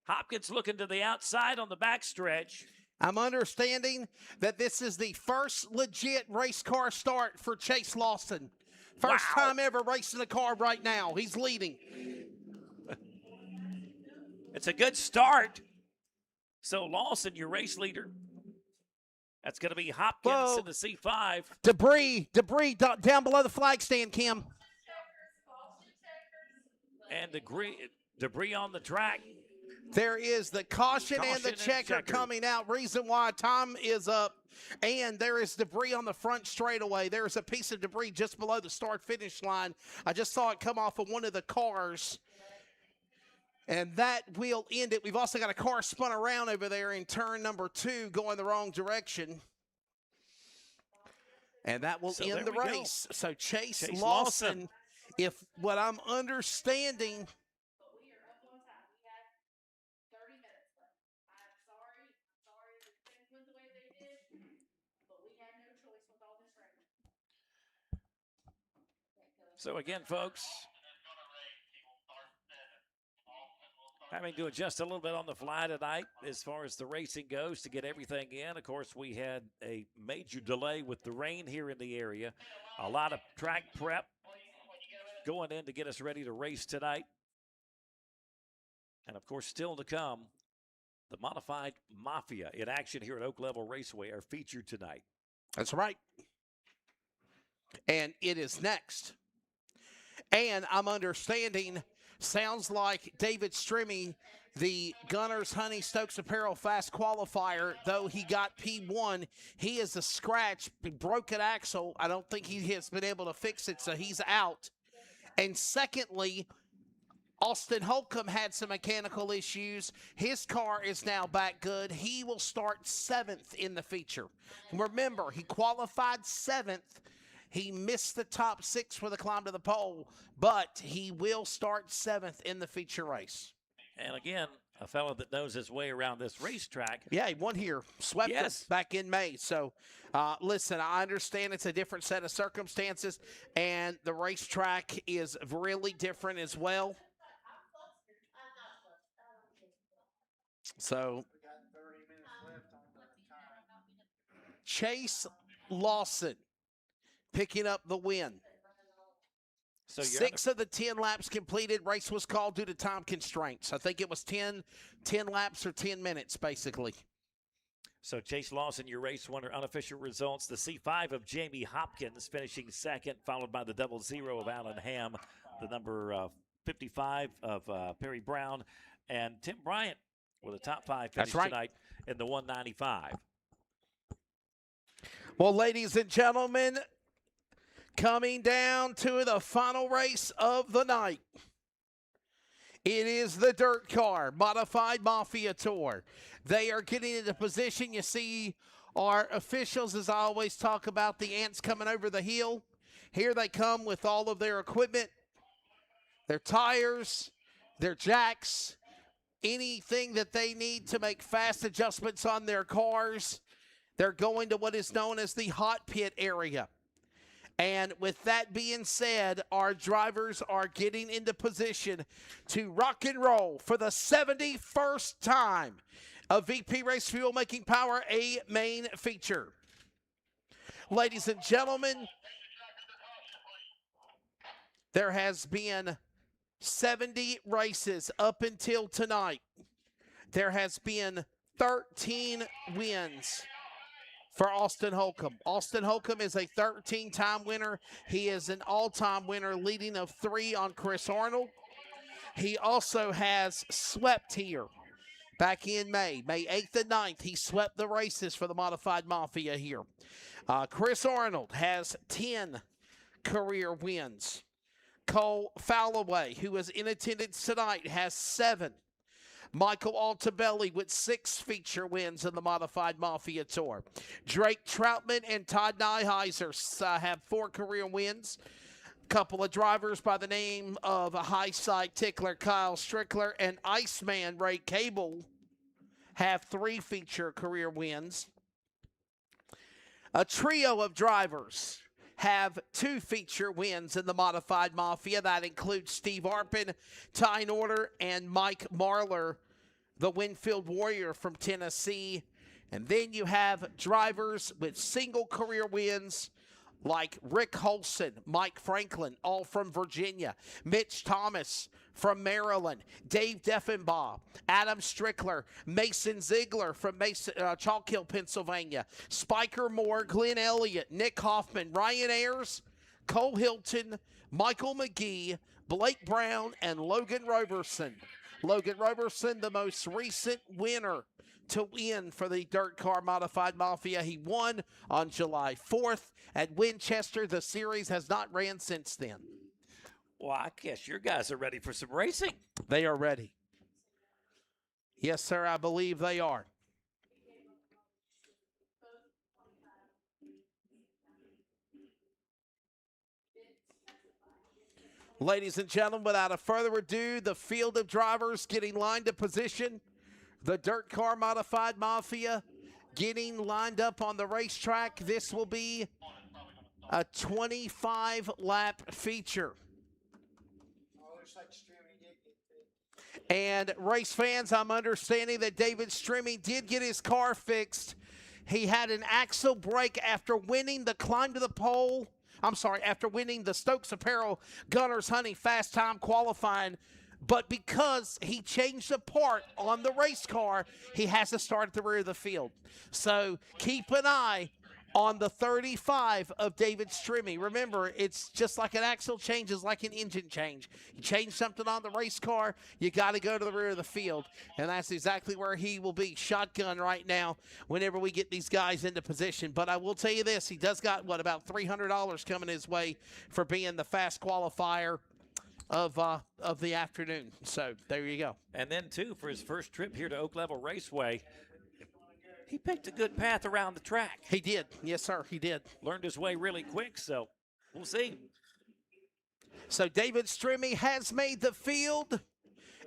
Hopkins looking to the outside on the back stretch. I'm understanding that this is the first legit race car start for Chase Lawson. First time ever racing a car right now. He's leading. It's a good start. So Lawson, your race leader. That's going to be Hopkins in the C5. Debris down below the flag stand, Kim. And debris on the track. There is the caution and the checker coming out. Reason why time is up. And there is debris on the front straightaway. There is a piece of debris just below the start-finish line. I just saw it come off of one of the cars. And that will end it. We've also got a car spun around over there in turn number 2 going the wrong direction. And that will end the race. So Chase Lawson, if what I'm understanding... So again, folks, having to adjust a little bit on the fly tonight as far as the racing goes to get everything in. Of course, we had a major delay with the rain here in the area. A lot of track prep going in to get us ready to race tonight. And, of course, still to come, the modified Mafia in action here at Oak Level Raceway are featured tonight. That's right. And it is next. And I'm understanding, sounds like David Strimmy, the Gunners Honey Stokes Apparel Fast Qualifier, though he got P1, he is a scratch, broken axle. I don't think he has been able to fix it, so he's out. And secondly, Austin Holcomb had some mechanical issues. His car is now back good. He will start 7th in the feature. Remember, he qualified 7th. He missed the top 6 for the climb to the pole, but he will start 7th in the feature race. And again, a fellow that knows his way around this racetrack. Yeah, he won here, swept us back in May. So, listen, I understand it's a different set of circumstances, and the racetrack is really different as well. So, Chase Lawson picking up the win. So 6 of the 10 laps completed. Race was called due to time constraints. I think it was 10 laps or 10 minutes, basically. So Chase Lawson, your race winner. Unofficial results, the C5 of Jamie Hopkins finishing 2nd, followed by the 00 of Alan Ham, the number 55 of Perry Brown, and Tim Bryant with a top 5 finish tonight in the 195. Well, ladies and gentlemen, coming down to the final race of the night. It is the DIRTcar Modified Mafia Tour. They are getting into position. You see our officials, as I always talk about, the ants coming over the hill. Here they come with all of their equipment, their tires, their jacks, anything that they need to make fast adjustments on their cars. They're going to what is known as the hot pit area. And with that being said, our drivers are getting into position to rock and roll for the 71st time of VP Race Fuel Making Power, a main feature. Ladies and gentlemen, there has been 70 races up until tonight. There has been 13 wins for Austin Holcomb. Austin Holcomb is a 13-time winner. He is an all-time winner, leading of 3 on Chris Arnold. He also has swept here back in May 8th and 9th. He swept the races for the Modified Mafia here. Chris Arnold has 10 career wins. Cole Falloway, who is in attendance tonight, has 7. Michael Altabelli with 6 feature wins in the Modified Mafia Tour. Drake Troutman and Todd Neuheiser have 4 career wins. Couple of drivers by the name of High Side Tickler Kyle Strickler and Iceman Ray Cable have 3 feature career wins. A trio of drivers have 2 feature wins in the Modified Mafia. That includes Steve Arpin, Ty Norder, and Mike Marler, the Winfield Warrior from Tennessee. And then you have drivers with single career wins like Rick Holson, Mike Franklin, all from Virginia, Mitch Thomas from Maryland, Dave Deffenbaugh, Adam Strickler, Mason Ziegler from Chalk Hill, Pennsylvania, Spiker Moore, Glenn Elliott, Nick Hoffman, Ryan Ayers, Cole Hilton, Michael McGee, Blake Brown, and Logan Roberson. Logan Roberson, the most recent winner to win for the DIRTcar Modified Mafia. He won on July 4th at Winchester. The series has not ran since then. Well, I guess your guys are ready for some racing. They are ready. Yes, sir, I believe they are. Ladies and gentlemen, without a further ado, the field of drivers getting lined to position. The DIRTcar Modified Mafia getting lined up on the racetrack. This will be a 25-lap feature. And race fans, I'm understanding that David Strimming did get his car fixed. He had an axle break after winning the climb to the pole. After winning the Stokes Apparel Gunners Hunting Fast Time qualifying. But because he changed the part on the race car, he has to start at the rear of the field. So keep an eye on the 35 of David Strimming. Remember, it's just like an axle change is like an engine change. You change something on the race car, you got to go to the rear of the field. And that's exactly where he will be, shotgun right now, whenever we get these guys into position. But I will tell you this, he does got, about $300 coming his way for being the fast qualifier of the afternoon. So there you go. And then, too, for his first trip here to Oak Level Raceway, he picked a good path around the track. He did. Yes, sir, he did. Learned his way really quick, so we'll see. So David Strimming has made the field,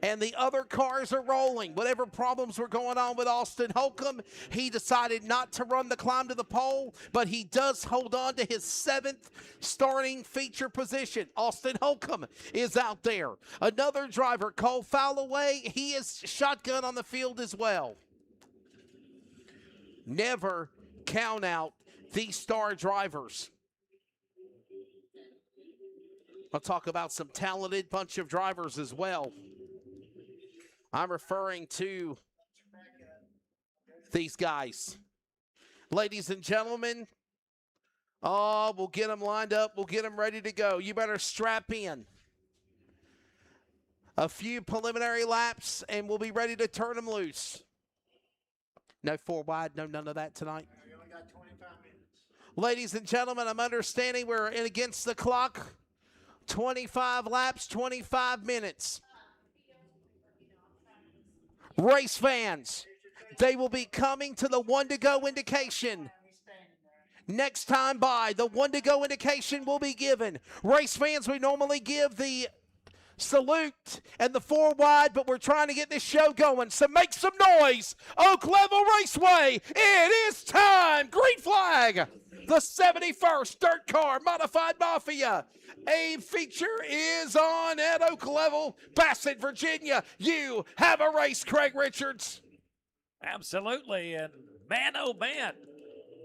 and the other cars are rolling. Whatever problems were going on with Austin Holcomb, he decided not to run the climb to the pole, but he does hold on to his 7th starting feature position. Austin Holcomb is out there. Another driver, Cole Falloway, he is shotgun on the field as well. Never count out these star drivers. I'll talk about some talented bunch of drivers as well. I'm referring to these guys. Ladies and gentlemen, we'll get them lined up. We'll get them ready to go. You better strap in. A few preliminary laps, and we'll be ready to turn them loose. No 4 wide, no none of that tonight. We only got 25 minutes. Ladies and gentlemen, I'm understanding we're in against the clock. 25 laps, 25 minutes. Race fans, they will be coming to the 1 to go indication. Next time by, the 1 to go indication will be given. Race fans, we normally give the salute and the 4 wide, but we're trying to get this show going. So make some noise. Oak Level Raceway, it is time. Green flag. The 71st Dirt Car Modified Mafia. A feature is on at Oak Level, Bassett, Virginia. You have a race, Craig Richards. Absolutely. And man, oh man,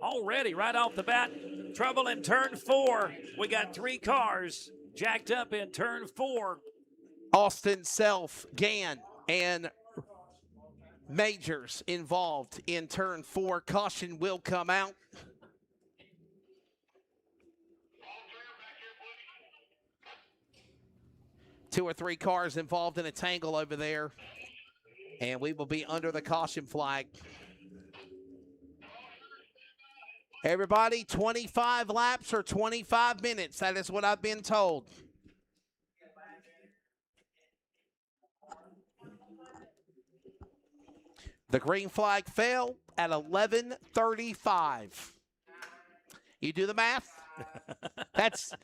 already right off the bat, trouble in turn 4. We got 3 cars jacked up in turn 4. Austin, Self, Gann, and Majors involved in turn 4. Caution will come out. Two or three cars involved in a tangle over there, and we will be under the caution flag. Everybody, 25 laps or 25 minutes. That is what I've been told. The green flag fell at 11:35. You do the math? That's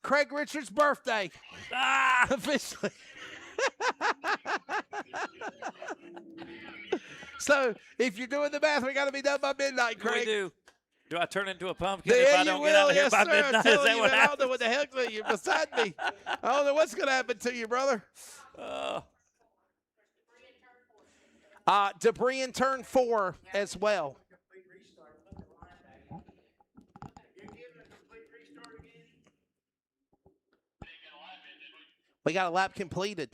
Craig Richards' birthday. Ah! Officially. So if you're doing the math, we got to be done by midnight, Craig. We do. Do I turn into a pumpkin Yeah, if I you don't will. get out of here Yes, by sir. I'm midnight? Is telling that you, what man, I don't know happens? what the heck you're beside me. I don't know what's going to happen to you, brother. Debris in turn 4 as well. We got a lap completed.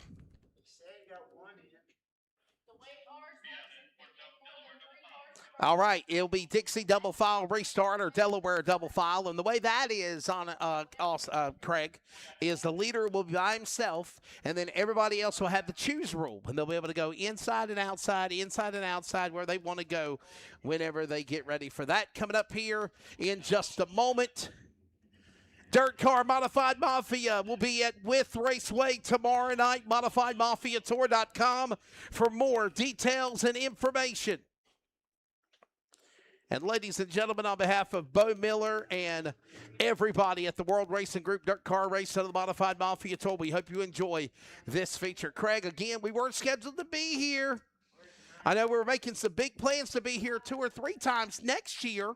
All right, it'll be Dixie double file restart or Delaware double file. And the way that is on Craig, is the leader will be by himself, and then everybody else will have the choose rule. And they'll be able to go inside and outside where they want to go whenever they get ready for that. Coming up here in just a moment. Dirt Car Modified Mafia will be at With Raceway tomorrow night. ModifiedMafiaTour.com for more details and information. And ladies and gentlemen, on behalf of Bo Miller and everybody at the World Racing Group Dirt Car Race of the Modified Mafia Tour, we hope you enjoy this feature. Craig, again, we weren't scheduled to be here. I know we were making some big plans to be here 2 or 3 times next year.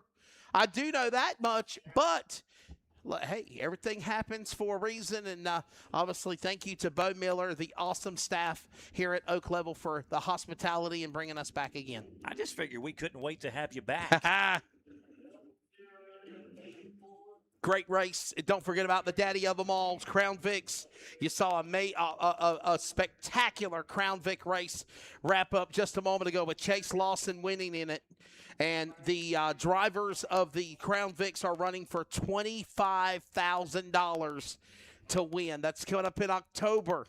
I do know that much, but hey, everything happens for a reason, and obviously thank you to Bo Miller, the awesome staff here at Oak Level for the hospitality and bringing us back again. I just figured we couldn't wait to have you back. Great race. And don't forget about the daddy of them all, Crown Vics. You saw a spectacular Crown Vic race wrap up just a moment ago with Chase Lawson winning in it. And the drivers of the Crown Vics are running for $25,000 to win. That's coming up in October.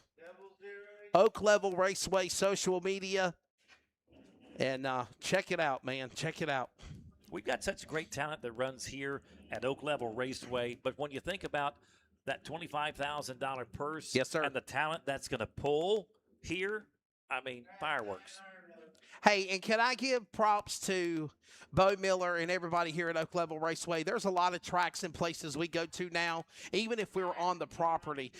Oak Level Raceway social media. And check it out, man. Check it out. We've got such great talent that runs here at Oak Level Raceway. But when you think about that $25,000 purse, yes, sir, and the talent that's going to pull here, I mean, fireworks. Hey, and can I give props to Bo Miller and everybody here at Oak Level Raceway? There's a lot of tracks and places we go to now, even if we were on the property.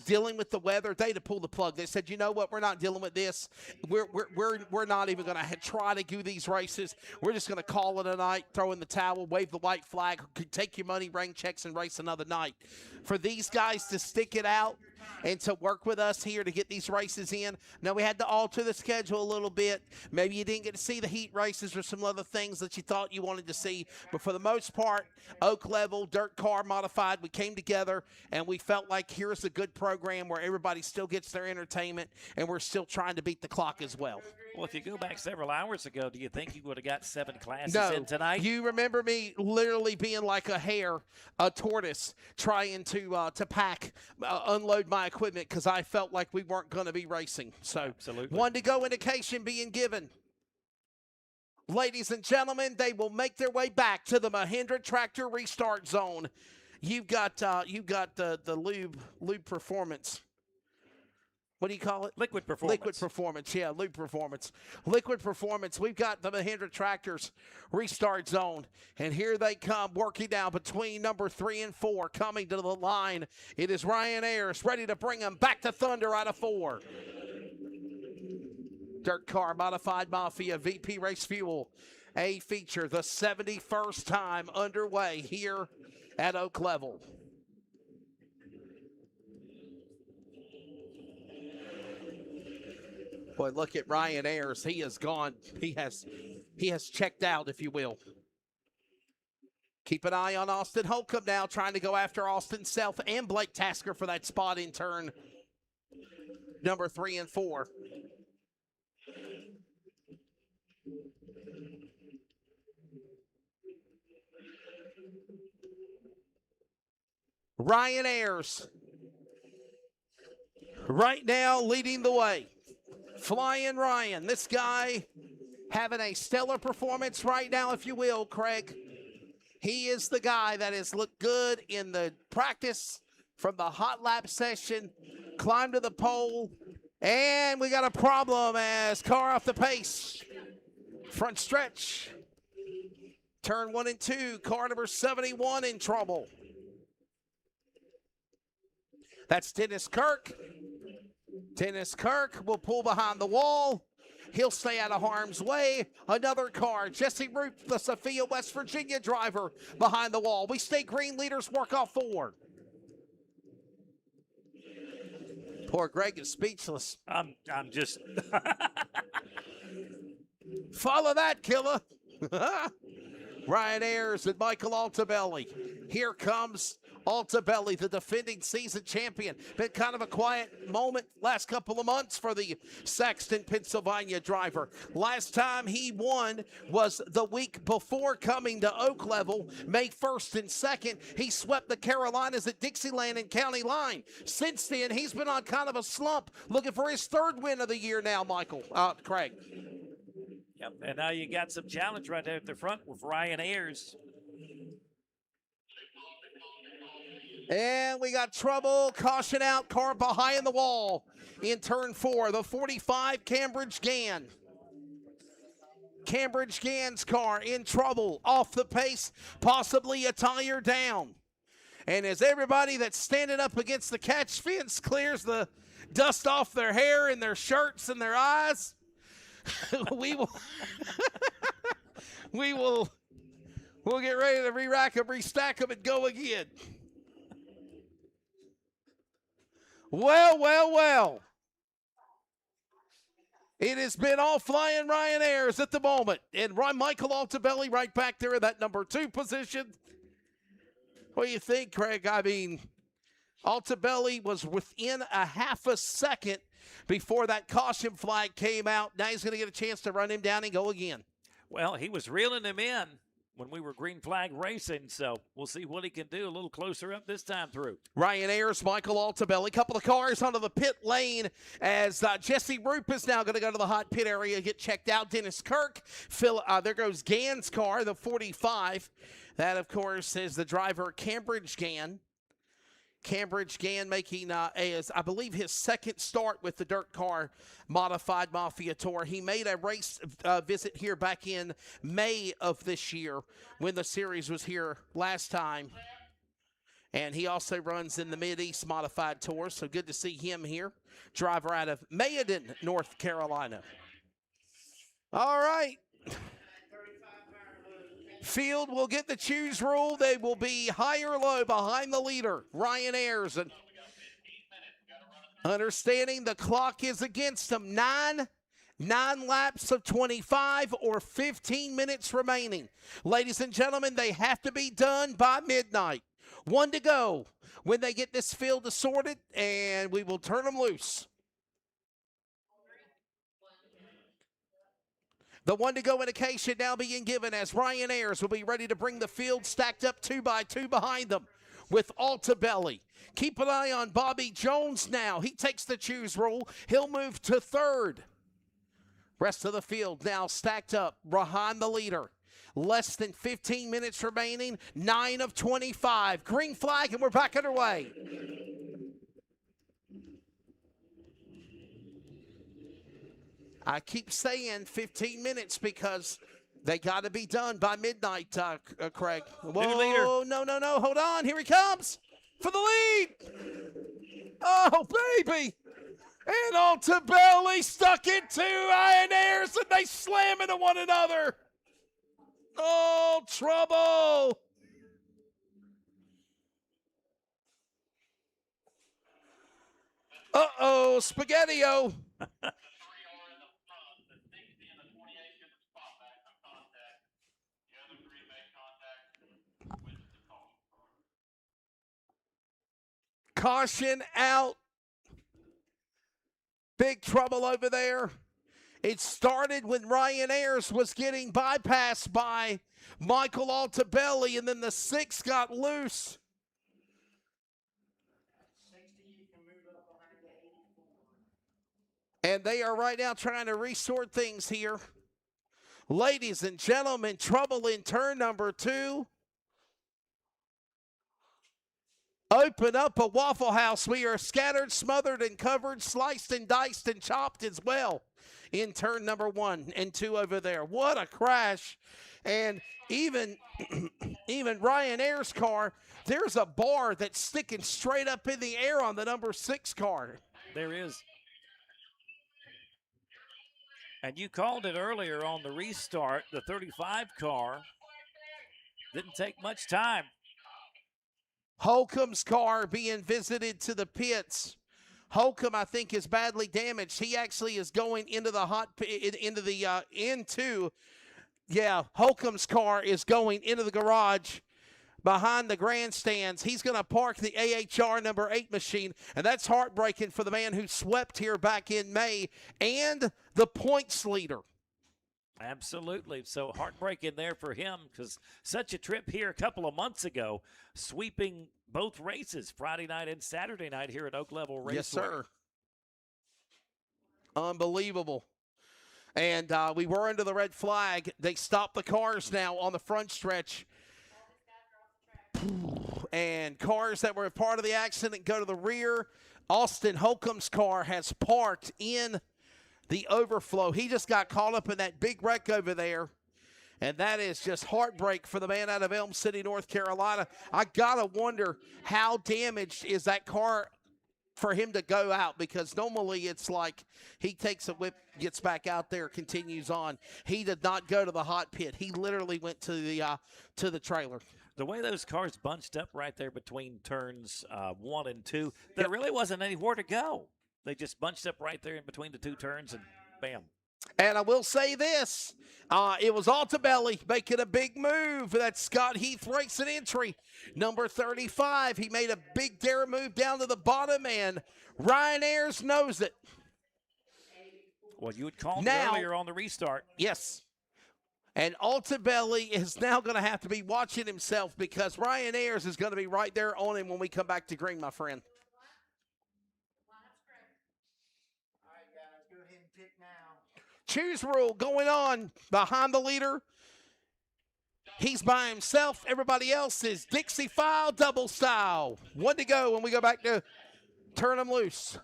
Dealing with the weather, they had to pull the plug. They said, you know what, we're not dealing with this. We're not even going to try to do these races. We're just going to call it a night, throw in the towel, wave the white flag, take your money, bring checks, and race another night. For these guys to stick it out and to work with us here to get these races in. Now, we had to alter the schedule a little bit. Maybe you didn't get to see the heat races or some other things that you thought you wanted to see. But for the most part, Oak Level, Dirt Car Modified, we came together and we felt like here's a good program where everybody still gets their entertainment and we're still trying to beat the clock as well. Well, if you go back several hours ago, do you think you would have got 7 classes in No, tonight? you remember me literally being like a hare, a tortoise, trying to pack, unload my equipment because I felt like we weren't going to be racing. So, absolutely, 1 to go indication being given. Ladies and gentlemen, they will make their way back to the Mahindra Tractor Restart Zone. You've got the lube performance. What do you call it? Liquid Performance. Liquid Performance, yeah, Liquid Performance. Liquid Performance. We've got the Mahindra Tractors restart zone, and here they come, working down between number 3 and 4, coming to the line. It is Ryan Ayers ready to bring them back to Thunder out of 4. DIRTcar Modified Mafia VP Race Fuel, a feature, the 71st time underway here at Oak Level. Boy, look at Ryan Ayers. He has gone. He has checked out, if you will. Keep an eye on Austin Holcomb now, trying to go after Austin Self and Blake Tasker for that spot in turn number 3 and 4. Ryan Ayers right now leading the way. Flying Ryan, this guy having a stellar performance right now, if you will, Craig. He is the guy that has looked good in the practice from the hot lap session, climbed to the pole, and we got a problem as car off the pace. Front stretch. Turn 1 and 2, car number 71 in trouble. That's Dennis Kirk. Dennis Kirk will pull behind the wall. He'll stay out of harm's way. Another car, Jesse Root, the Sophia, West Virginia driver, behind the wall. We stay green, leaders work off 4. Poor Greg is speechless. I'm just Follow that, killer. Ryan Ayers and Michael Altabelli. Here comes Altabelli, the defending season champion. Been kind of a quiet moment last couple of months for the Saxton, Pennsylvania driver. Last time he won was the week before coming to Oak Level, May 1st and 2nd. He swept the Carolinas at Dixieland and County Line. Since then, he's been on kind of a slump, looking for his 3rd win of the year now, Craig. Yep, and now you got some challenge right there at the front with Ryan Ayers. And we got trouble. Caution out. Car behind the wall in turn 4. The 45 Cambridge Gann. Cambridge Gann's car in trouble. Off the pace. Possibly a tire down. And as everybody that's standing up against the catch fence clears the dust off their hair and their shirts and their eyes, we'll get ready to re-rack them, restack them, and go again. Well. It has been all flying Ryan Ayers at the moment. And Michael Altabelli right back there in that number 2 position. What do you think, Craig? I mean, Altabelli was within a half a second before that caution flag came out. Now he's going to get a chance to run him down and go again. Well, he was reeling him in when we were green flag racing, so we'll see what he can do a little closer up this time through. Ryan Ayers, Michael Altabelli, couple of cars onto the pit lane as Jesse Roop is now going to go to the hot pit area, get checked out. Dennis Kirk, there goes Gann's car, the 45. That, of course, is the driver, Cambridge Gann. Cambridge Gann making, I believe, his 2nd start with the DIRTcar Modified Mafia Tour. He made a race visit here back in May of this year when the series was here last time. And he also runs in the Mid-East Modified Tour, so good to see him here. Driver out of Mayodan, North Carolina. All right. Field will get the choose rule. They will be high or low behind the leader, Ryan Ayers. And understanding the clock is against them. 9 laps of 25 or 15 minutes remaining. Ladies and gentlemen, they have to be done by midnight. 1 to go when they get this field assorted, and we will turn them loose. The 1 to go indication now being given as Ryan Ayers will be ready to bring the field stacked up 2 by 2 behind them with Altabelli. Keep an eye on Bobby Jones now. He takes the choose rule. He'll move to 3rd. Rest of the field now stacked up behind the leader. Less than 15 minutes remaining. 9 of 25. Green flag, and we're back underway. I keep saying 15 minutes because they got to be done by midnight, Craig. Whoa, leader. no. Hold on. Here he comes for the lead. Oh, baby. And Altabelli stuck it to Ioneers, and they slam into one another. Oh, trouble. Uh-oh, Spaghetti-O. Caution out. Big trouble over there. It started when Ryan Ayers was getting bypassed by Michael Altabelli, and then the 6 got loose. 60, you can move up behind the 84. And they are right now trying to resort things here. Ladies and gentlemen, trouble in turn number 2. Open up a Waffle House. We are scattered, smothered, and covered, sliced and diced and chopped as well in turn number 1 and 2 over there. What a crash. And even Ryan Ayers' car, there's a bar that's sticking straight up in the air on the number 6 car. There is. And you called it earlier on the restart. The 35 car didn't take much time. Holcomb's car being visited to the pits. Holcomb, I think, is badly damaged. He actually is going into the Holcomb's car is going into the garage behind the grandstands. He's going to park the AHR number 8 machine, and that's heartbreaking for the man who swept here back in May and the points leader. Absolutely. So heartbreaking there for him because such a trip here a couple of months ago, sweeping both races Friday night and Saturday night here at Oak Level Raceway. Yes, sir. Unbelievable. And we were under the red flag. They stopped the cars now on the front stretch. And cars that were a part of the accident go to the rear. Austin Holcomb's car has parked in the overflow. He just got caught up in that big wreck over there. And that is just heartbreak for the man out of Elm City, North Carolina. I got to wonder how damaged is that car for him to go out, because normally it's like he takes a whip, gets back out there, continues on. He did not go to the hot pit. He literally went to the trailer. The way those cars bunched up right there between turns 1 and 2, there really wasn't anywhere to go. They just bunched up right there in between the 2 turns, and bam. And I will say this, it was Altabelli making a big move. That's Scott Heath racing entry, number 35. He made a big dare move down to the bottom, and Ryan Ayers knows it. Well, you had called now, earlier on the restart. Yes. And Altabelli is now going to have to be watching himself, because Ryan Ayers is going to be right there on him when we come back to green, my friend. All right, guys, go ahead and pick now. Choose rule going on behind the leader. He's by himself. Everybody else is Dixie file, double style. 1 to go when we go back to turn them loose.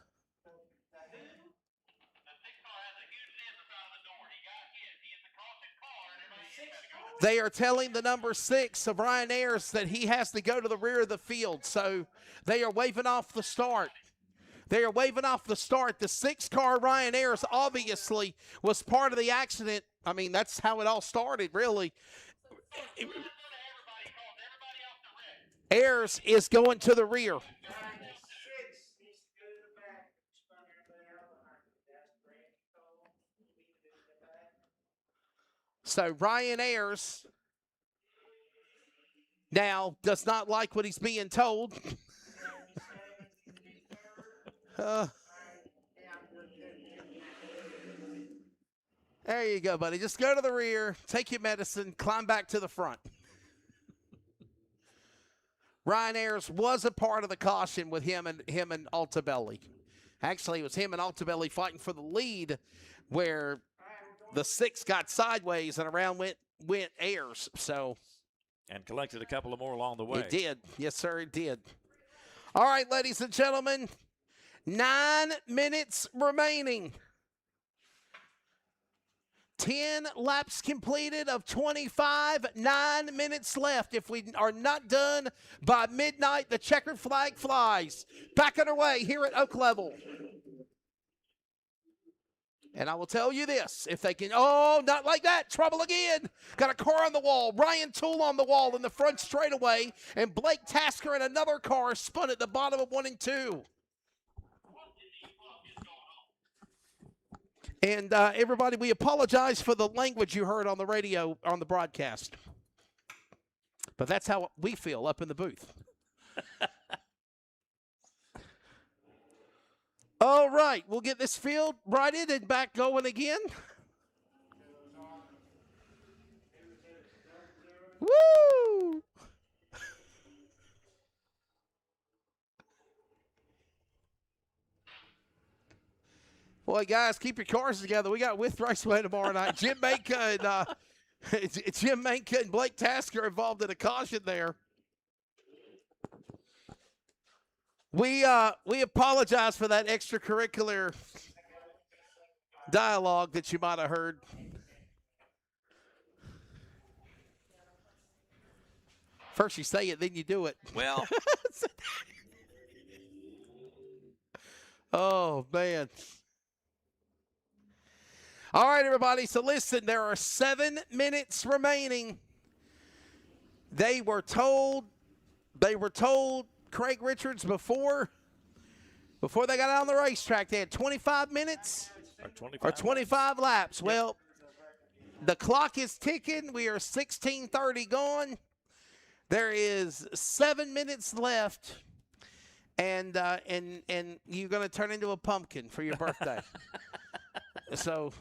They are telling the number 6 of Ryan Ayers that he has to go to the rear of the field. So they are waving off the start. They are waving off the start. The 6-car Ryan Ayers obviously was part of the accident. I mean, that's how it all started, really. Ayers is going to the rear. So Ryan Ayers now does not like what he's being told. There you go, buddy. Just go to the rear, take your medicine, climb back to the front. Ryan Ayers was a part of the caution with him and Altabelli. Actually, it was him and Altabelli fighting for the lead, where the 6 got sideways and around went Ayers. So, and collected a couple of more along the way. It did. Yes, sir, it did. All right, ladies and gentlemen, 9 minutes remaining. 10 laps completed of 25, 9 minutes left. If we are not done by midnight, the checkered flag flies. Back underway here at Oak Level. And I will tell you this, if they can, oh, not like that, trouble again. Got a car on the wall, Ryan Toole on the wall in the front straightaway, and Blake Tasker in another car spun at the bottom of 1 and 2. And everybody, we apologize for the language you heard on the radio, on the broadcast. But that's how we feel up in the booth. All right, we'll get this field righted and back going again. Woo! Boy, guys, keep your cars together. We got With Raceway tomorrow night. Jim Manka and Blake Tasker involved in a caution there. We apologize for that extracurricular dialogue that you might have heard. First you say it, then you do it. Well. Oh, man. All right, everybody. So listen, there are 7 minutes remaining. They were told Craig Richards before they got out on the racetrack, they had 25 minutes or 25 laps. Yep. Well, the clock is ticking. We are 16:30 gone. There is 7 minutes left, and you're going to turn into a pumpkin for your birthday. So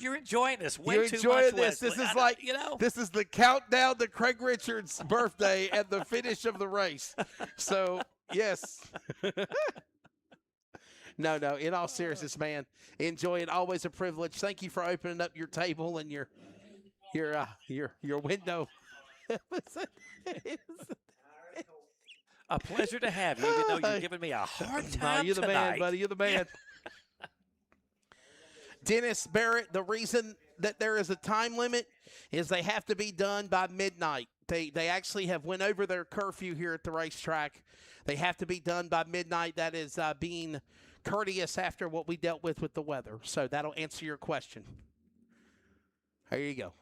you're enjoying this way you're too enjoying much, this. Wesley. This is like, you know, this is the countdown to Craig Richards' birthday and the finish of the race. So, yes. No, in all seriousness, man, enjoy it. Always a privilege. Thank you for opening up your table and your window. a pleasure to have you, even though you're giving me a hard time No, you're the tonight. man, buddy. You're the man. Dennis Barrett, the reason that there is a time limit is they have to be done by midnight. They actually have went over their curfew here at the racetrack. They have to be done by midnight. That is being courteous after what we dealt with the weather. So that'll answer your question. There you go.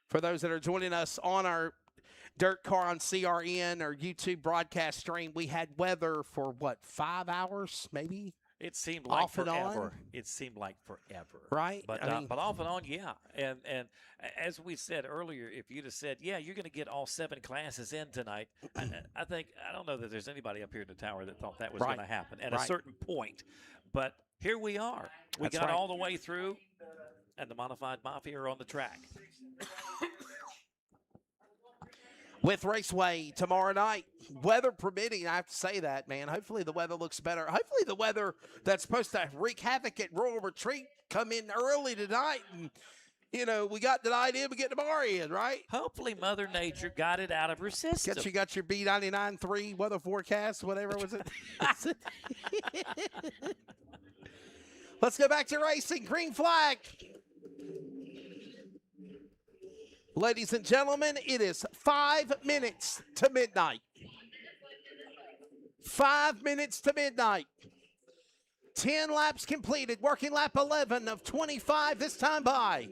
For those that are joining us on our DIRTcar on CRN or YouTube broadcast stream, we had weather for, 5 hours maybe? It seemed like Off and forever. on? It seemed like forever. Right? But I mean, but off and on, yeah. And as we said earlier, if you'd have said, yeah, you're going to get all 7 classes in tonight, I don't know that there's anybody up here in the tower that thought that was Right. going to happen at Right. a certain point. But here we are. We That's got right. all the way through, and the Modified Mafia are on the track. With Raceway tomorrow night, weather permitting, I have to say that, man. Hopefully the weather looks better. Hopefully the weather that's supposed to wreak havoc at Royal Retreat come in early tonight. And, we got tonight in, we get tomorrow in, right? Hopefully Mother Nature got it out of her system. Guess you got your B99.3 weather forecast, whatever was it? Let's go back to racing. Green flag. Ladies and gentlemen, it is 5 minutes to midnight. 5 minutes to midnight. 10 laps completed. Working lap 11 of 25 this time by.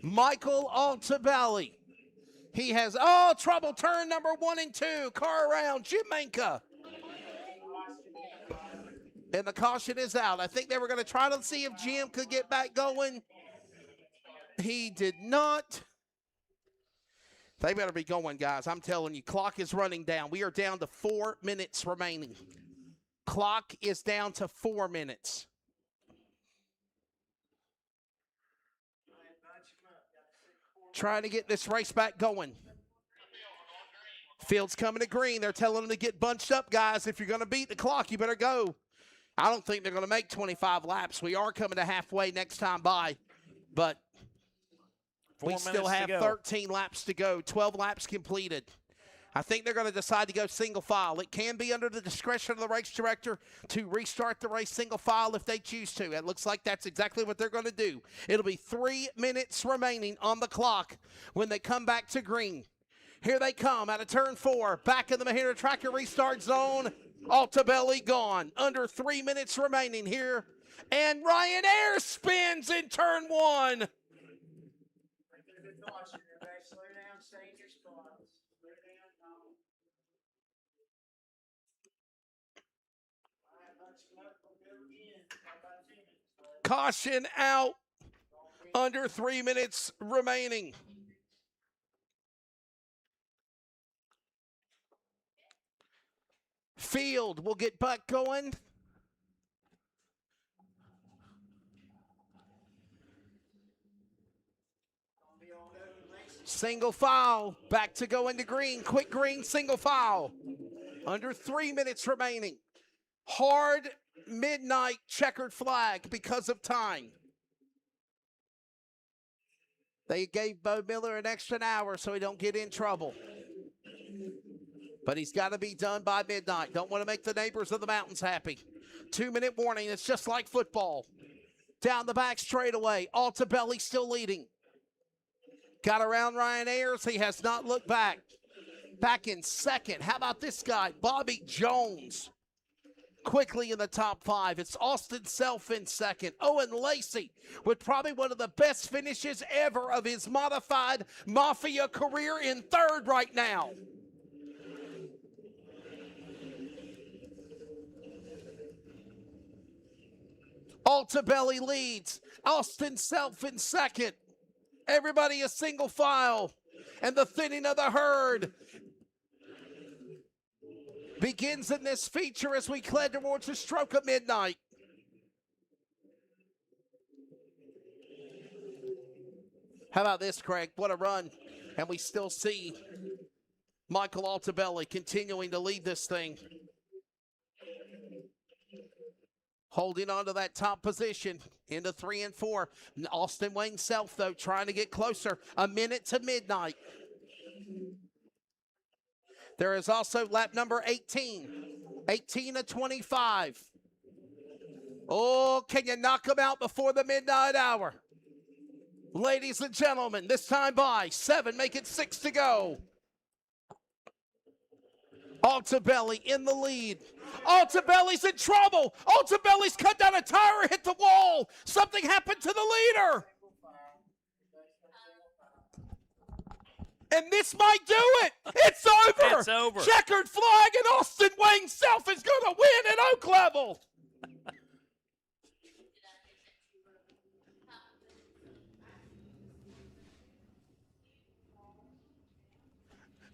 Michael Altabelli. He has, trouble. Turn number 1 and 2. Car around. Jim Manka. And the caution is out. I think they were going to try to see if Jim could get back going. He did not. They better be going, guys. I'm telling you, clock is running down. We are down to 4 minutes remaining. Clock is down to 4 minutes. Trying to get this race back going. Field's coming to green. They're telling them to get bunched up, guys. If you're going to beat the clock, you better go. I don't think they're going to make 25 laps. We are coming to halfway next time by, but 4 we still minutes to have go. 13 laps to go, 12 laps completed. I think they're going to decide to go single file. It can be under the discretion of the race director to restart the race single file if they choose to. It looks like that's exactly what they're going to do. It'll be 3 minutes remaining on the clock when they come back to green. Here they come out of turn 4, back in the Mahindra Tracker restart zone. Altabelli gone. Under 3 minutes remaining here. And Ryan Ayers spins in turn 1. Good caution there, guys. Slow down, stay in your spots. Slow down, no. All right, let's go again. About 2 minutes left. Caution out. Under 3 minutes remaining. Field will get back going. Single file, back to go into green. Quick green, single file. Under 3 minutes remaining. Hard midnight checkered flag because of time. They gave Bo Miller an extra hour so he don't get in trouble. But he's got to be done by midnight. Don't want to make the neighbors of the mountains happy. 2 minute warning. It's just like football. Down the back straightaway. Altabelli still leading. Got around Ryan Ayers. He has not looked back. Back in second. How about this guy? Bobby Jones. Quickly in the top 5. It's Austin Self in second. Owen Lacey with probably one of the best finishes ever of his modified Mafia career in third right now. Altabelli leads. Austin Self in second. Everybody a single file. And the thinning of the herd begins in this feature as we head towards the stroke of midnight. How about this, Craig? What a run. And we still see Michael Altabelli continuing to lead this thing. Holding on to that top position into 3 and 4. Austin Wayne Self, though, trying to get closer. A minute to midnight. There is also lap number 18. 18 to 25. Oh, can you knock them out before the midnight hour? Ladies and gentlemen, this time by 7, make it 6 to go. Altabelli in the lead. Altabelli's in trouble. Altabelli's cut down a tire, hit the wall. Something happened to the leader. And this might do it. It's over. It's over. Checkered flag, and Austin Wayne Self is going to win at Oak Level.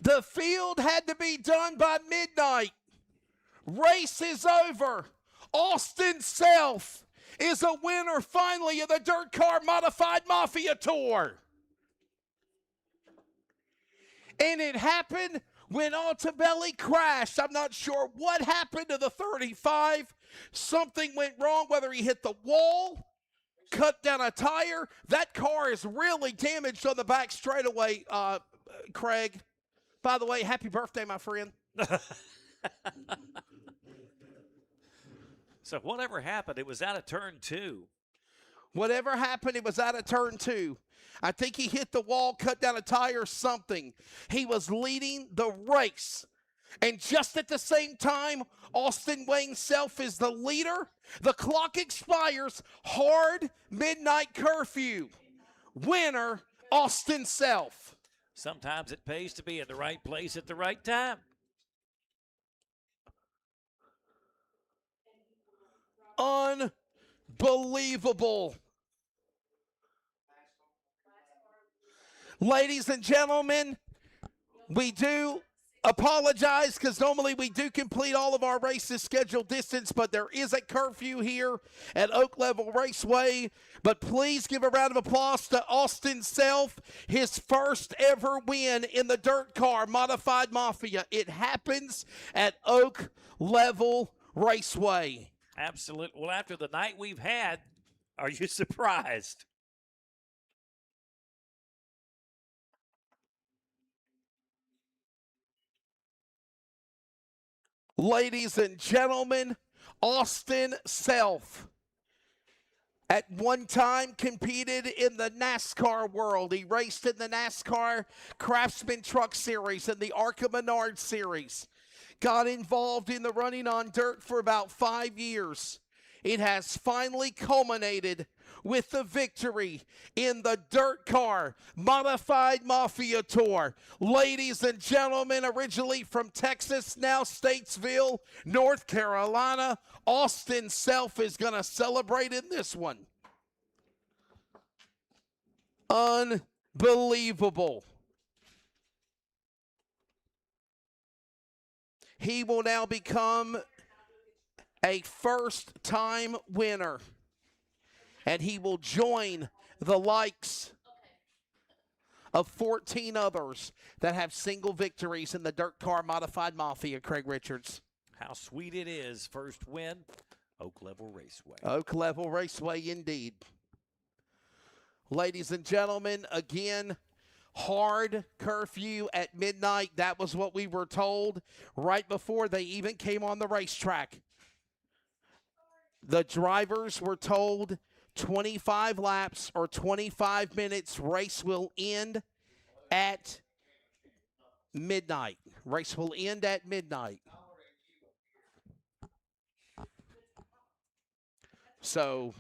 The field had to be done by midnight. Race is over. Austin Self is a winner finally of the DIRTcar Modified Mafia Tour. And it happened when Altabelli crashed. I'm not sure what happened to the 35. Something went wrong, whether he hit the wall, cut down a tire. That car is really damaged on the back straightaway, Craig. By the way, happy birthday, my friend. So whatever happened, it was out of turn 2. Whatever happened, it was out of turn 2. I think he hit the wall, cut down a tire, something. He was leading the race. And just at the same time, Austin Wayne Self is the leader. The clock expires. Hard midnight curfew. Winner, Austin Self. Sometimes it pays to be at the right place at the right time. Unbelievable. Ladies and gentlemen, we do apologize because normally we do complete all of our races scheduled distance, but there is a curfew here at Oak Level Raceway. But please give a round of applause to Austin Self, his first ever win in the DIRTcar Modified Mafia. It happens at Oak Level Raceway. Absolutely. Well, after the night we've had, are you surprised? Ladies and gentlemen, Austin Self. At one time competed in the NASCAR world. He raced in the NASCAR Craftsman Truck Series and the Arca Menard Series. Got involved in the running on dirt for about 5 years. It has finally culminated with the victory in the DIRTcar Modified Mafia Tour. Ladies and gentlemen, originally from Texas, now Statesville, North Carolina, Austin Self is going to celebrate in this one. Unbelievable. He will now become a first-time winner. And he will join the likes of 14 others that have single victories in the DIRTcar Modified Mafia, Craig Richards. How sweet it is. First win, Oak Level Raceway. Oak Level Raceway indeed. Ladies and gentlemen, again, hard curfew at midnight. That was what we were told right before they even came on the racetrack. The drivers were told 25 laps or 25 minutes. Race will end at midnight. Race will end at midnight. So,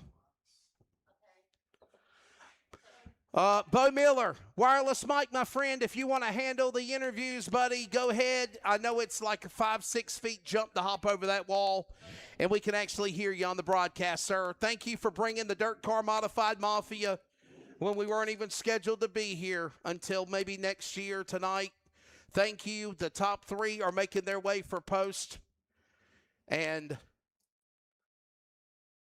Bo Miller, wireless mic, my friend. If you want to handle the interviews, buddy, go ahead. I know it's like a 5-6 feet jump to hop over that wall, and we can actually hear you on the broadcast, sir. Thank you for bringing the DIRTcar Modified Mafia when we weren't even scheduled to be here until maybe next year tonight. Thank you. The top 3 are making their way for post, and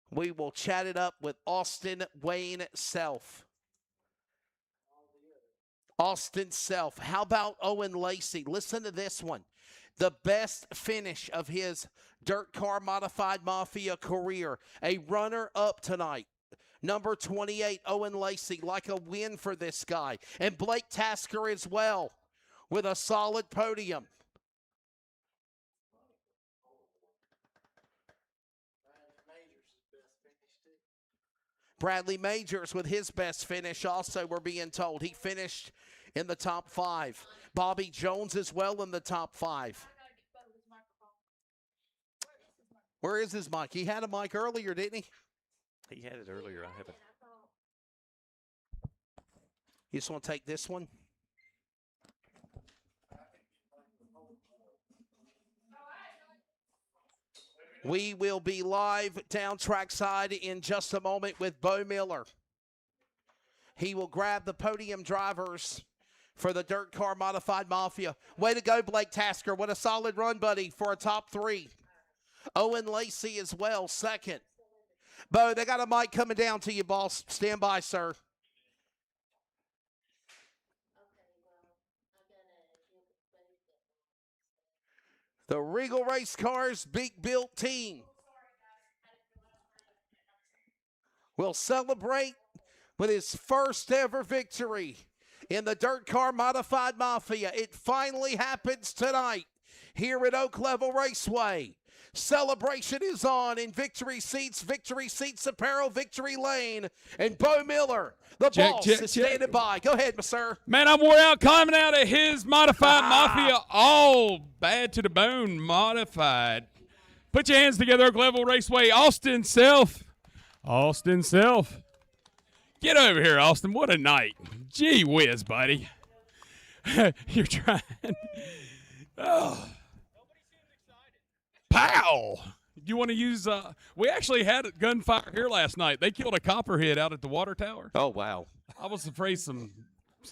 we will chat it up with Austin Wayne Self. Austin Self. How about Owen Lacey? Listen to this one. The best finish of his DIRTcar Modified Mafia career. A runner-up tonight. Number 28, Owen Lacey. Like a win for this guy. And Blake Tasker as well with a solid podium. Bradley Majors with his best finish also, we're being told. He finished in the top 5. Bobby Jones as well in the top 5. Where is his mic? He had a mic earlier, didn't he? He had it earlier. I haven't. You just want to take this one? We will be live down trackside in just a moment with Bo Miller. He will grab the podium drivers for the DIRTcar Modified Mafia. Way to go, Blake Tasker. What a solid run, buddy, for a top 3. Owen Lacey as well, second. Bo, they got a mic coming down to you, boss. Stand by, sir. The Regal Race Cars Big Built Team will celebrate with his first ever victory in the DIRTcar Modified Mafia. It finally happens tonight here at Oak Level Raceway. Celebration is on in Victory Seats Apparel, Victory Lane. And Bo Miller, the boss, is standing by. Go ahead, sir. Man, I'm wore out coming out of his Modified Mafia, all bad to the bone modified. Put your hands together, Oak Level Raceway. Austin Self. Austin Self. Get over here, Austin. What a night. Gee whiz, buddy. You're trying. Oh. Pow! You want to use, we actually had a gunfire here last night. They killed a copperhead out at the water tower. Oh, wow. I was afraid some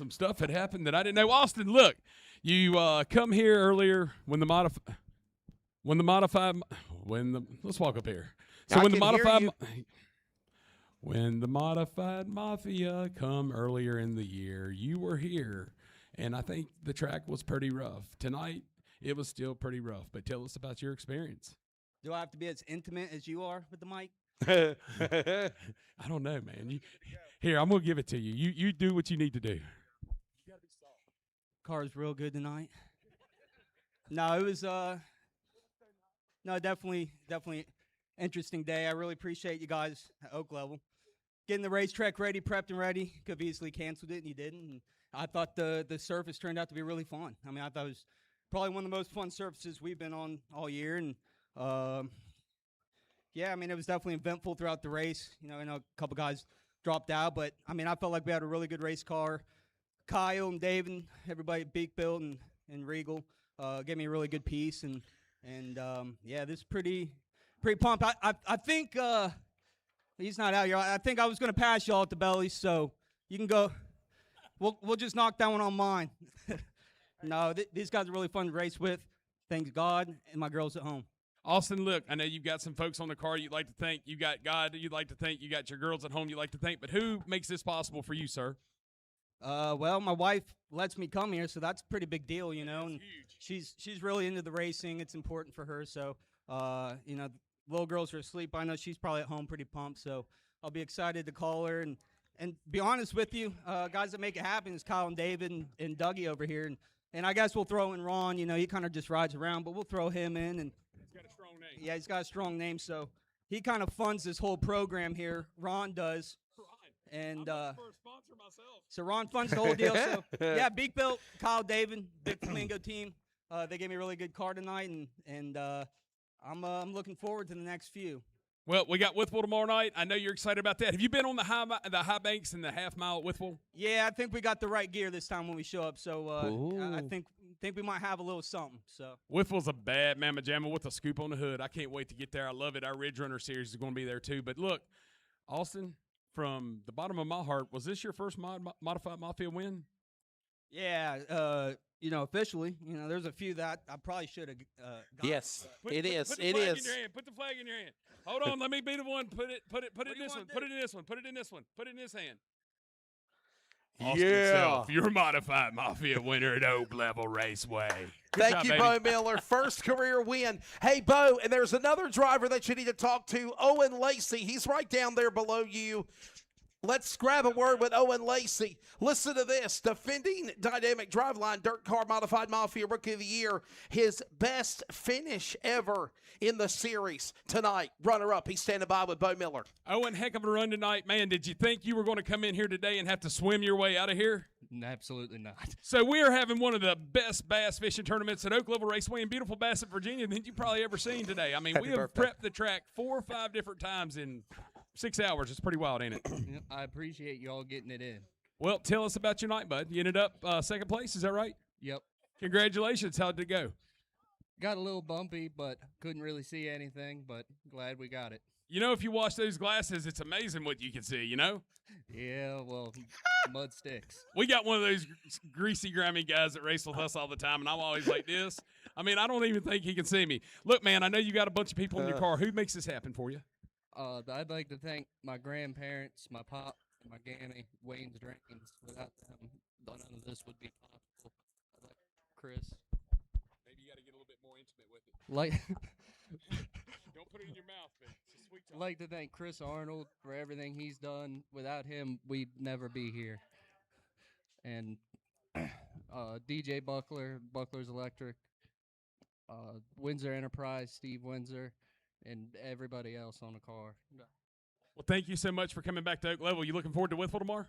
stuff had happened that I didn't know. Austin, look, you come here earlier let's walk up here. So when the Modified Mafia come earlier in the year, you were here, and I think the track was pretty rough. Tonight, it was still pretty rough, but tell us about your experience. Do I have to be as intimate as you are with the mic? I don't know, man. Here, I'm going to give it to you. You do what you need to do. Car's real good tonight. No, it was no, definitely interesting day. I really appreciate you guys at Oak Level getting the racetrack ready, prepped and ready. Could have easily canceled it, and you didn't. And I thought the surface turned out to be really fun. I mean, I thought it was probably one of the most fun surfaces we've been on all year. And yeah, I mean, it was definitely eventful throughout the race. You know, I know a couple guys dropped out, but I mean, I felt like we had a really good race car. Kyle and David, everybody at Beak Build and Regal gave me a really good piece. And yeah, this is pretty pumped. I think he's not out here. I think I was going to pass y'all at the belly, so you can go. We'll just knock that one on mine. No, these guys are really fun to race with. Thanks God and my girls at home. Austin, look, I know you've got some folks on the car you'd like to thank. You got God you'd like to thank. You got your girls at home you'd like to thank. But who makes this possible for you, sir? Well, my wife lets me come here, so that's a pretty big deal, you know. And huge. she's really into the racing. It's important for her. So, you know, little girls are asleep. I know she's probably at home pretty pumped. So I'll be excited to call her and be honest with you, guys that make it happen is Kyle and David and Dougie over here. And I guess we'll throw in Ron. You know, he kind of just rides around, but we'll throw him in. And He's got a strong name. yeah, he's got a strong name, so he kind of funds this whole program here. Ron does. And I'm for a sponsor myself. so Ron funds the whole deal. So yeah, Beak Built, Kyle, David, Big Flamingo team. They gave me a really good car tonight, and I'm looking forward to the next few. Well, we got Withville tomorrow night. I know you're excited about that. Have you been on the high banks and the half mile at Withville? Yeah, I think we got the right gear this time when we show up. So I think we might have a little something. So Withville's a bad mamma jamma with a scoop on the hood. I can't wait to get there. I love it. Our Ridge Runner series is going to be there too. But look, Austin, from the bottom of my heart, was this your first modified Mafia win? yeah, you know, officially, you know, there's a few that I probably should have. Yes, Put it the is. flag It in is. your hand. Put the flag in your hand. Hold on, let me be the one. Put it in this one. Put it in this one. Put it in this one. Put it in this hand. Austin Self, your modified Mafia winner at Oak Level Raceway. Good Thank job, you, baby. Bo Miller. First career win. Hey, Bo, and there's another driver that you need to talk to, Owen Lacey. He's right down there below you. Let's grab a word with Owen Lacey. Listen to this. Defending Dynamic Driveline DIRTcar Modified Mafia Rookie of the Year. His best finish ever in the series tonight. Runner-up. He's standing by with Bo Miller. Owen, heck of a run tonight. Man, did you think you were going to come in here today and have to swim your way out of here? Absolutely not. So we are having one of the best bass fishing tournaments at Oak Level Raceway in beautiful Bassett, Virginia that you've probably ever seen today. I mean, we have prepped the track 4 or 5 different times in 6 hours. It's pretty wild, ain't it? Yep, I appreciate you all getting it in. Well, tell us about your night, bud. You ended up second place, is that right? Yep. Congratulations. How'd it go? Got a little bumpy, but couldn't really see anything, but glad we got it. You know, if you wash those glasses, it's amazing what you can see, you know? Yeah, well, mud sticks. We got one of those greasy, grimy guys that race with us all the time, and I'm always like this. I mean, I don't even think he can see me. Look, man, I know you got a bunch of people in your car. Who makes this happen for you? I'd like to thank my grandparents, my pop, my gammy, Wayne's Drains. Without them, none of this would be possible. I'd like Chris. Maybe you got to get a little bit more intimate with it. Don't put it in your mouth, man. It's a sweet I'd like to thank Chris Arnold for everything he's done. Without him, we'd never be here. And DJ Buckler, Buckler's Electric, Windsor Enterprise, Steve Windsor, and everybody else on the car. Well, thank you so much for coming back to Oak Level. You looking forward to Withville tomorrow?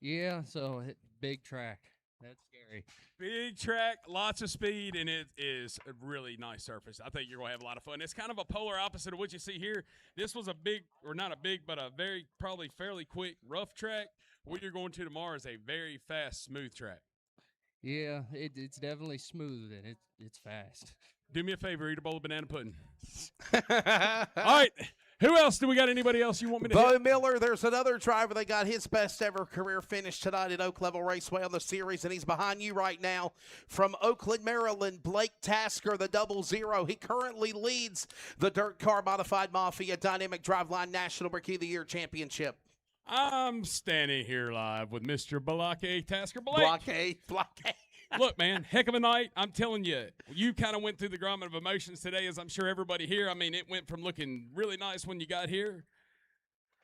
Yeah, so big track. That's scary. Big track, lots of speed, and it is a really nice surface. I think you're going to have a lot of fun. It's kind of a polar opposite of what you see here. This was a big, or not a big, but a very probably fairly quick, rough track. What you're going to tomorrow is a very fast, smooth track. Yeah, it's definitely smooth, and it's fast. Do me a favor, eat a bowl of banana pudding. All right. Who else? Do we got anybody else you want me to Bo hit? Miller, there's another driver that got his best ever career finish tonight at Oak Level Raceway on the series, and he's behind you right now from Oakland, Maryland, Blake Tasker, the 00. He currently leads the DIRTcar Modified Mafia Dynamic Driveline National Rookie of the Year Championship. I'm standing here live with Mr. Blake Tasker. Blake. Blockade. Look, man, heck of a night. I'm telling you, you kind of went through the gamut of emotions today, as I'm sure everybody here. I mean, it went from looking really nice when you got here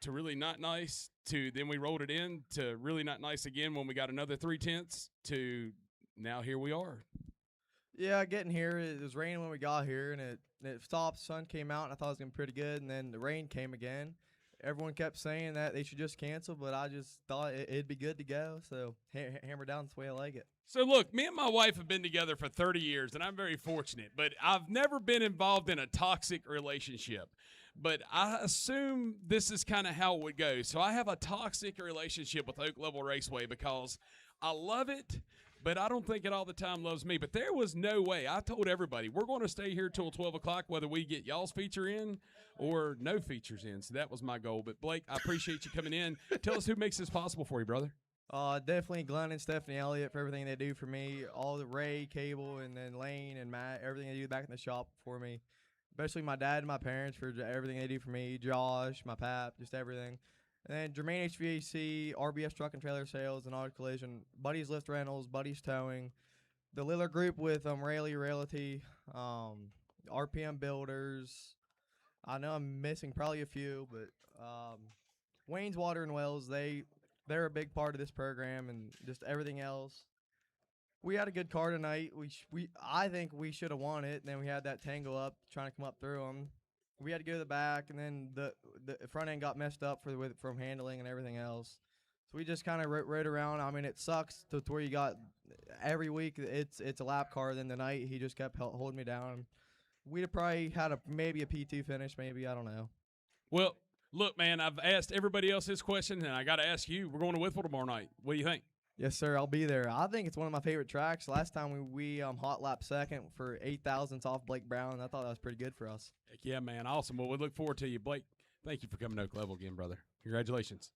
to really not nice to then we rolled it in to really not nice again when we got another 3/10 to now here we are. Yeah, getting here, it was raining when we got here, and it stopped. Sun came out, and I thought it was going to be pretty good, and then the rain came again. Everyone kept saying that they should just cancel, but I just thought it'd be good to go, so hammer down. That's the way I like it. So, look, me and my wife have been together for 30 years, and I'm very fortunate, but I've never been involved in a toxic relationship. But I assume this is kind of how it would go. So I have a toxic relationship with Oak Level Raceway because I love it, but I don't think it all the time loves me. But there was no way. I told everybody, we're going to stay here till 12 o'clock, whether we get y'all's feature in or no features in. So that was my goal. But, Blake, I appreciate you coming in. Tell us who makes this possible for you, brother. Definitely Glenn and Stephanie Elliott for everything they do for me. All the Ray, Cable, and then Lane and Matt, everything they do back in the shop for me. Especially my dad and my parents for everything they do for me. Josh, my pap, just everything. And then Jermaine HVAC, RBS Truck and Trailer Sales, and Auto Collision, Buddy's Lift Rentals, Buddy's Towing, the Liller Group with Rayleigh Realty, RPM Builders. I know I'm missing probably a few, but Wayne's Water and Wells, they're a big part of this program and just everything else. We had a good car tonight. I think we should have won it. And then we had that tangle up trying to come up through them. We had to go to the back, and then the front end got messed up from handling and everything else. So we just kind of rode around. I mean, it sucks to where you got every week it's a lap car. Then the night he just kept holding me down. We'd have probably had maybe a P2 finish, maybe, I don't know. Well, look, man, I've asked everybody else this question, and I got to ask you. We're going to Whitfield tomorrow night. What do you think? Yes, sir. I'll be there. I think it's one of my favorite tracks. Last time we hot lap second for 8,000ths off Blake Brown. I thought that was pretty good for us. Heck yeah, man. Awesome. Well, we look forward to you, Blake. Thank you for coming to Oak Level again, brother. Congratulations.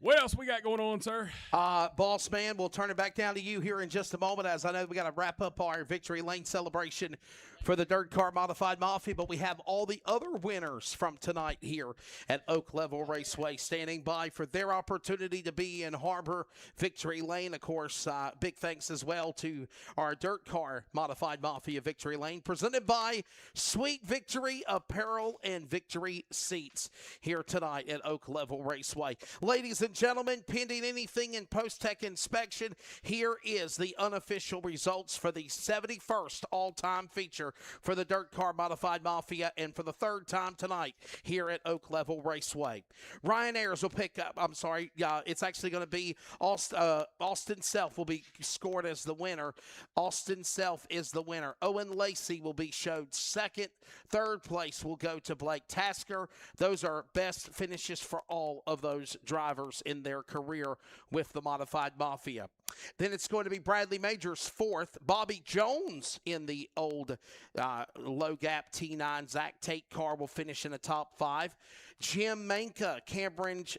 What else we got going on, sir? Boss man, we'll turn it back down to you here in just a moment, as I know we got to wrap up our Victory Lane celebration for the DIRTcar Modified Mafia, but we have all the other winners from tonight here at Oak Level Raceway standing by for their opportunity to be in Harbor Victory Lane. Of course, big thanks as well to our DIRTcar Modified Mafia Victory Lane, presented by Sweet Victory Apparel and Victory Seats here tonight at Oak Level Raceway. Ladies and gentlemen, pending anything in post-tech inspection, here is the unofficial results for the 71st all-time feature for the DIRTcar Modified Mafia, and for the third time tonight here at Oak Level Raceway. Ryan Ayers will pick up, it's actually going to be Austin Self will be scored as the winner. Austin Self is the winner. Owen Lacey will be showed second. Third place will go to Blake Tasker. Those are best finishes for all of those drivers in their career with the Modified Mafia. Then it's going to be Bradley Majors fourth. Bobby Jones in the old low gap T9 Zach Tate car will finish in the top five. Jim Manka, Cambridge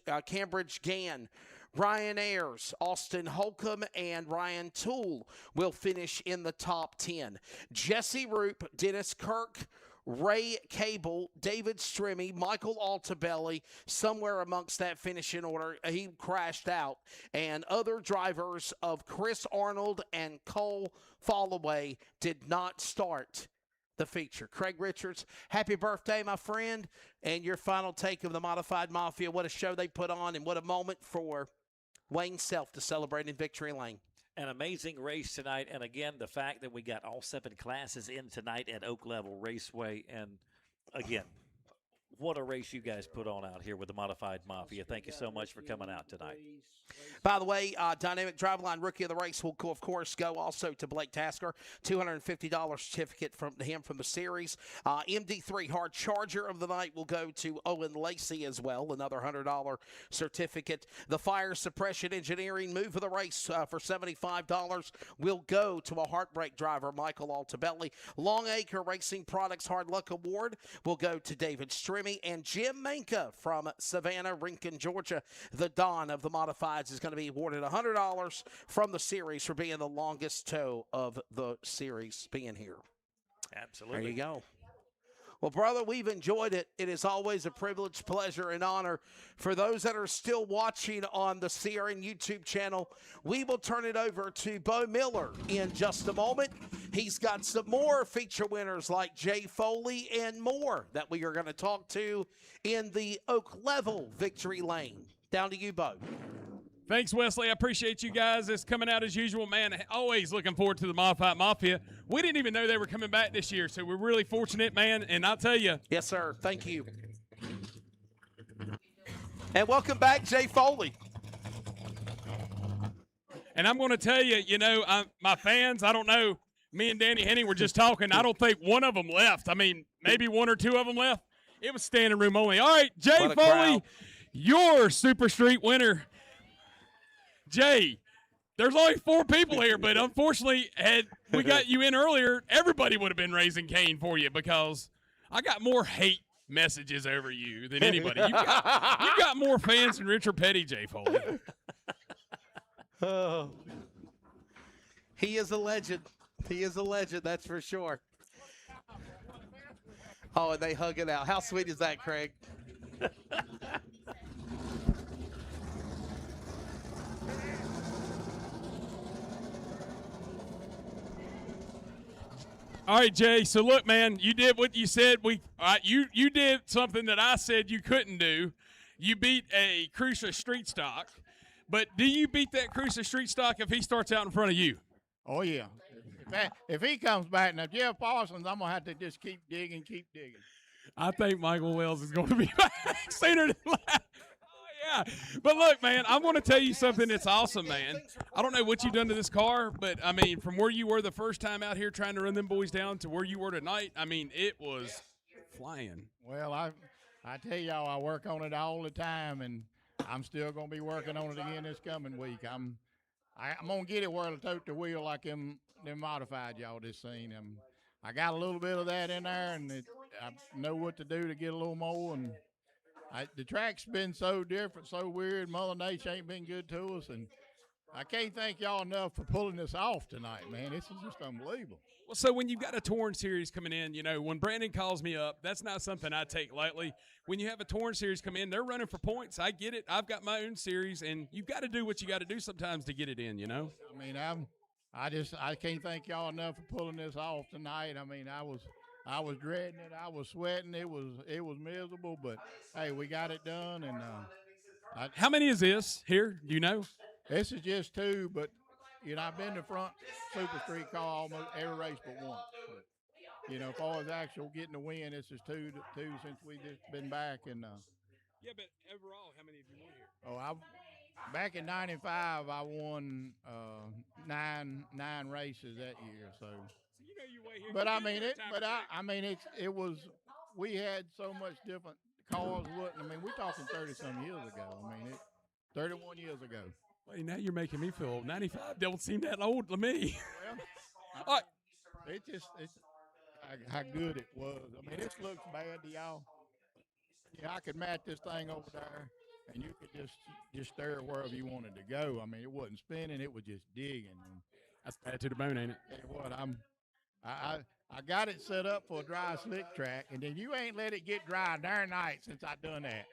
Gann, Ryan Ayers, Austin Holcomb, and Ryan Toole will finish in the top 10. Jesse Roop, Dennis Kirk, Ray Cable, David Strimmy, Michael Altabelli, somewhere amongst that finishing order, he crashed out. And other drivers of Chris Arnold and Cole Fallaway did not start the feature. Craig Richards, happy birthday, my friend. And your final take of the Modified Mafia. What a show they put on, and what a moment for Wayne Self to celebrate in Victory Lane. An amazing race tonight, and again, the fact that we got all 7 classes in tonight at Oak Level Raceway, and again, what a race you guys put on out here with the Modified Mafia. Thank you so much for coming out tonight. By the way, Dynamic Driveline Rookie of the Race will, of course, go also to Blake Tasker. $250 certificate from him from the series. MD3 Hard Charger of the Night will go to Owen Lacey as well, another $100 certificate. The Fire Suppression Engineering Move of the Race for $75 will go to a Heartbreak driver, Michael Altabelli. Longacre Racing Products Hard Luck Award will go to David Strimmy. And Jim Manka from Savannah, Rincon, Georgia, the Don of the Modifieds, is going to be awarded $100 from the series for being the longest tow of the series being here. Absolutely. There you go. Well, brother, we've enjoyed it. It is always a privilege, pleasure, and honor. For those that are still watching on the CRN YouTube channel, we will turn it over to Bo Miller in just a moment. He's got some more feature winners like Jay Foley and more that we are going to talk to in the Oak Level Victory Lane. Down to you, Bo. Thanks, Wesley. I appreciate you guys. It's coming out as usual, man. Always looking forward to the Mafia. We didn't even know they were coming back this year, so we're really fortunate, man. And I'll tell you. Yes, sir. Thank you. And welcome back, Jay Foley. And I'm going to tell you, my fans, I don't know. Me and Danny Henning were just talking. I don't think one of them left. I mean, maybe one or two of them left. It was standing room only. All right, Jay Foley, crowd. your Super Street winner. Jay, there's only 4 people here, but unfortunately, had we got you in earlier, everybody would have been raising Cain for you because I got more hate messages over you than anybody. You've got more fans than Richard Petty, Jay Foley. Oh. He is a legend. He is a legend, that's for sure. Oh, and they hug it out. How sweet is that, Craig? All right, Jay. So look, man, you did what you said. You did something that I said you couldn't do. You beat a Cruiser Street Stock, but do you beat that Cruiser Street Stock if he starts out in front of you? Oh yeah. If he comes back now, Jeff Parsons, I'm gonna have to just keep digging. I think Michael Wells is going to be back sooner than later. Oh, yeah. But look, man, I'm going to tell you something that's awesome, man. I don't know what you've done to this car, but, I mean, from where you were the first time out here trying to run them boys down to where you were tonight, I mean, it was flying. Well, I tell y'all, I work on it all the time, and I'm still gonna be working on it again this coming week. I'm gonna get it where it'll tote the wheel like them modified y'all just seen. I got a little bit of that in there, and I know what to do to get a little more. And the track's been so different, so weird. Mother Nature ain't been good to us, and I can't thank y'all enough for pulling this off tonight, man. This is just unbelievable. Well, so when you've got a Torn series coming in, when Brandon calls me up, that's not something I take lightly. When you have a Torn series come in, they're running for points. I get it. I've got my own series, and you've got to do what you got to do sometimes to get it in, I mean, I can't thank y'all enough for pulling this off tonight. I mean, I was dreading it. I was sweating. It was miserable, but hey, we got it done. And how many is this here? Do you know? This is just 2, but I've been the front Super Street car almost every race but once. But, as far as actual getting the win, this is two since we just been back. And yeah, but overall, how many have you won here? Back in '95, I won 9 races that year. So you way here. But I mean, it was. We had so much different cars. We're talking 30-some years ago. 31 years ago. Wait, now you're making me feel old. 95 don't seem that old to me. Well, all right. It's how good it was. This looks bad to y'all. Yeah, I could match this thing over there, and you could just steer it wherever you wanted to go. It wasn't spinning; it was just digging. That's bad to the bone, ain't it? Tell you what, I got it set up for a dry slick track, and then you ain't let it get dry darn night since I done that.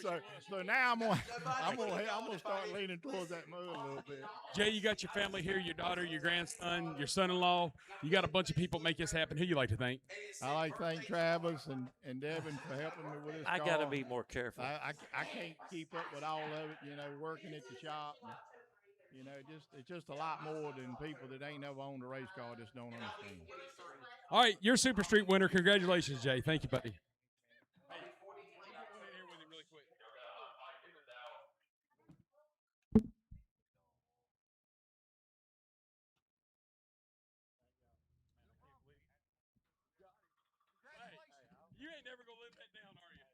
So now I'm gonna start leaning towards that mud a little bit. Jay, you got your family here, your daughter, your grandson, your son-in-law. You got a bunch of people make this happen. Who you like to thank? I like to thank Travis and Devin for helping me with this car. I got to be more careful. I can't keep up with all of it, working at the shop. It's just a lot more than people that ain't never owned a race car just don't understand. All right, you're Super Street winner. Congratulations, Jay. Thank you, buddy. You ain't never going to live that down, are you?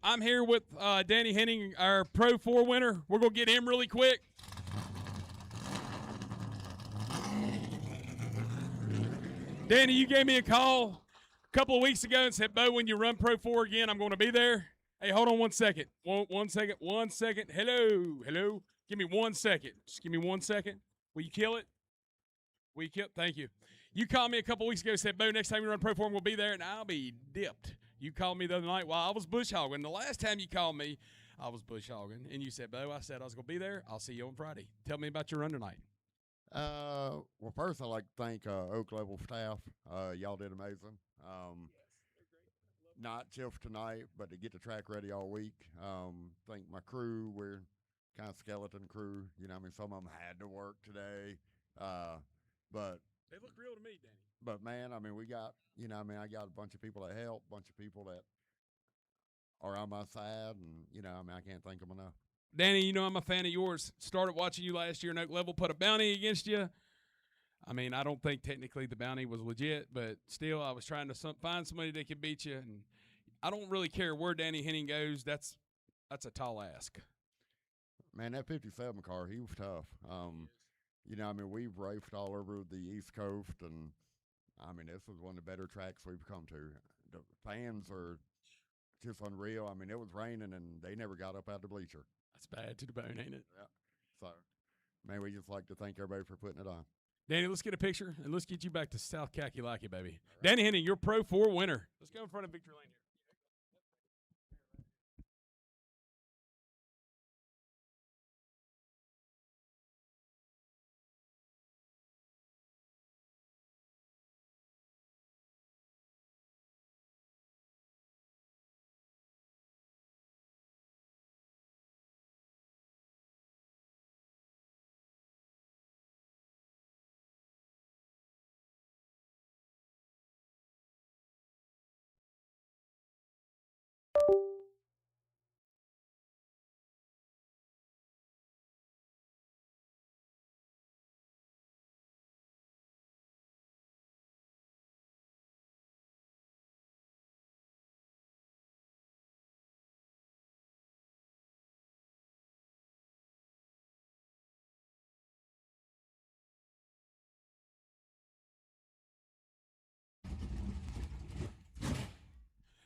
I'm here with Danny Henning, our Pro 4 winner. We're gonna get him really quick. Danny, you gave me a call a couple of weeks ago and said, Bo, when you run Pro 4 again, I'm going to be there. Hey, hold on 1 second. One second. 1 second. Hello. Give me 1 second. Just give me 1 second. Will you kill it? Will you kill it? Thank you. You called me a couple of weeks ago and said, Bo, next time you run Pro 4, we'll be there, and I'll be dipped. You called me the other night while I was bush hogging. The last time you called me, I was bush hogging, and you said, Bo, I said I was going to be there. I'll see you on Friday. Tell me about your run tonight. Well, first I'd like to thank Oak Level staff. Y'all did amazing. Not just tonight, but to get the track ready all week. Thank my crew. We're kind of skeleton crew. You know, I mean, some of them had to work today, but they look real to me, Danny. But man, I mean, we got, you know, I mean, I got a bunch of people that help, bunch of people that are on my side, and you know, I mean, I can't thank them enough. Danny, you know I'm a fan of yours. Started watching you last year in Oak Level, put a bounty against you. I mean, I don't think technically the bounty was legit, but still I was trying to find somebody that could beat you. And I don't really care where Danny Henning goes. That's a tall ask. Man, that 57 car, he was tough. You know, I mean, we've raced all over the East Coast, and I mean, this was one of the better tracks we've come to. The fans are just unreal. I mean, it was raining, and they never got up out of the bleacher. That's bad to the bone, ain't it? Yeah. So, man, we just like to thank everybody for putting it on. Danny, let's get a picture, and let's get you back to South Kakalaki, baby. Right. Danny Henning, you're Pro 4 winner. Let's go in front of Victory Lane here.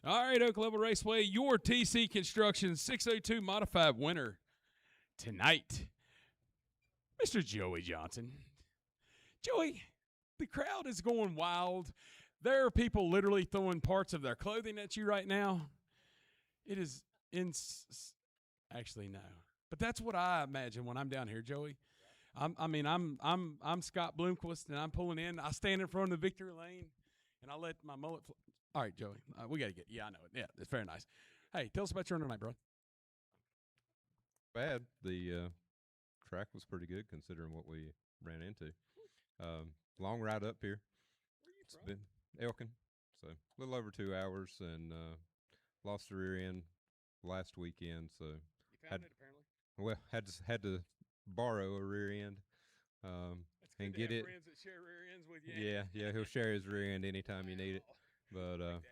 All right, Oak Level Raceway, your TC Construction 602 Modified winner tonight, Mr. Joey Johnson. Joey, the crowd is going wild. There are people literally throwing parts of their clothing at you right now. It is actually no, but that's what I imagine when I'm down here, Joey. I'm Scott Bloomquist, and I'm pulling in. I stand in front of the Victory Lane, and I let my mullet. All right, Joey, we got to get. Yeah, I know it. Yeah, it's very nice. Hey, tell us about your run tonight, bro. Bad. The track was pretty good considering what we ran into. Long ride up here. Where are you It's from? been Elkin, so a little over 2 hours, and lost the rear end last weekend. So You found it apparently. well, had to borrow a rear end. That's good And to get have it. friends that share rear ends with you. Yeah, he'll share his rear end anytime you need it. But like that.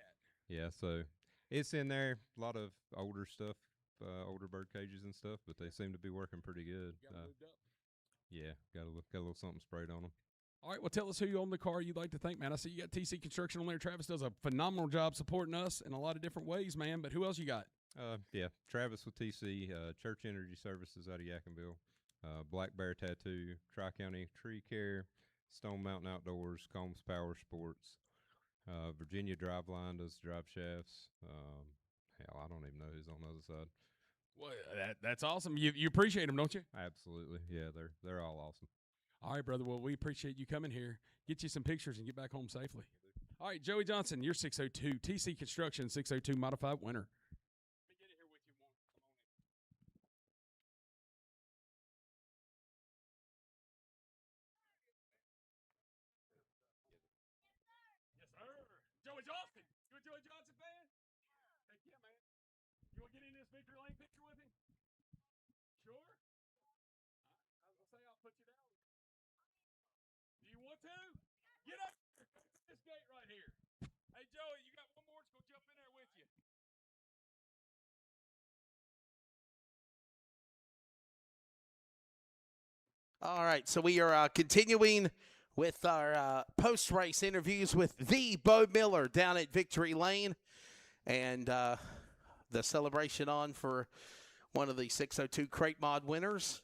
yeah, so it's in there. A lot of older stuff, older bird cages and stuff, but they seem to be working pretty good. Got 'em moved up. Yeah, got a little something sprayed on them. All right, well, tell us who you own the car you'd like to thank, man. I see you got TC Construction on there. Travis does a phenomenal job supporting us in a lot of different ways, man. But who else you got? Yeah, Travis with TC, Church Energy Services out of Yackenville, Black Bear Tattoo, Tri-County Tree Care, Stone Mountain Outdoors, Combs Power Sports, Virginia Driveline does drive shafts. Hell, I don't even know who's on the other side. Well, that's awesome. You appreciate them, don't you? Absolutely, yeah, they're all awesome. All right, brother. Well, we appreciate you coming here. Get you some pictures and get back home safely. All right, Joey Johnson, you're 602 TC Construction 602 Modified winner. Let me get it here with you. Come on in. Yes, sir. Joey Johnson. You a Joey Johnson fan? Heck yeah, man. You want to get in this Victory Lane picture with him? Sure. I was gonna say I'll put you down. Do you want to? Get up this gate right here. Hey, Joey, you got one more that's going to jump in there with you. All right, so we are continuing with our post-race interviews with the Bo Miller down at Victory Lane, and the celebration on for one of the 602 Crate Mod winners.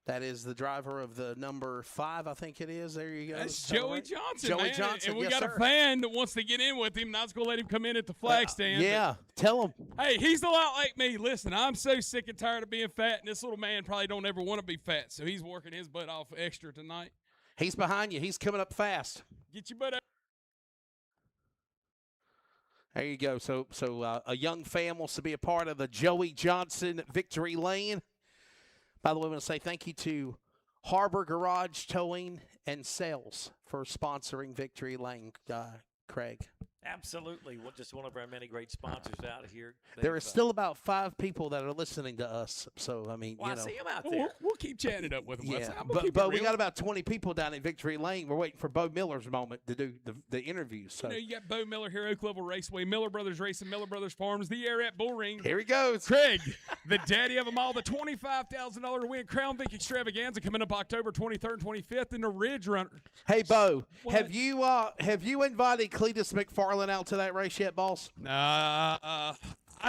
That is the driver of the number 5, I think it is. There you go. That's Joey Johnson, Joey man. Johnson, And we yes, got sir. a fan that wants to get in with him. Not going to let him come in at the flag stand. Yeah, tell him. Hey, he's a lot like me. Listen, I'm so sick and tired of being fat, and this little man probably don't ever want to be fat, so he's working his butt off extra tonight. He's behind you. He's coming up fast. Get your butt up. There you go. So a young fan wants to be a part of the Joey Johnson Victory Lane. By the way, I want to say thank you to Harbor Garage Towing and Sales for sponsoring Victory Lane, Craig. Absolutely. Well, just one of our many great sponsors out here. There are still about 5 people that are listening to us. So, I mean, Well, you know. I see him out Well, there. we'll keep chatting it up with him. Yeah, I'm gonna keep but it we real. got about 20 people down at Victory Lane. We're waiting for Bo Miller's moment to do the interview. So Oh. You got Bo Miller here, Oak Level Raceway, Miller Brothers Racing, Miller Brothers Farms, the Air at Bull Ring. here he goes. Craig, the daddy of them all, the $25,000 to win Crown Vic Extravaganza coming up October 23rd and 25th in the Ridge Runner. Hey, Bo, What? have you invited Cletus McFarland out to that race yet, boss? I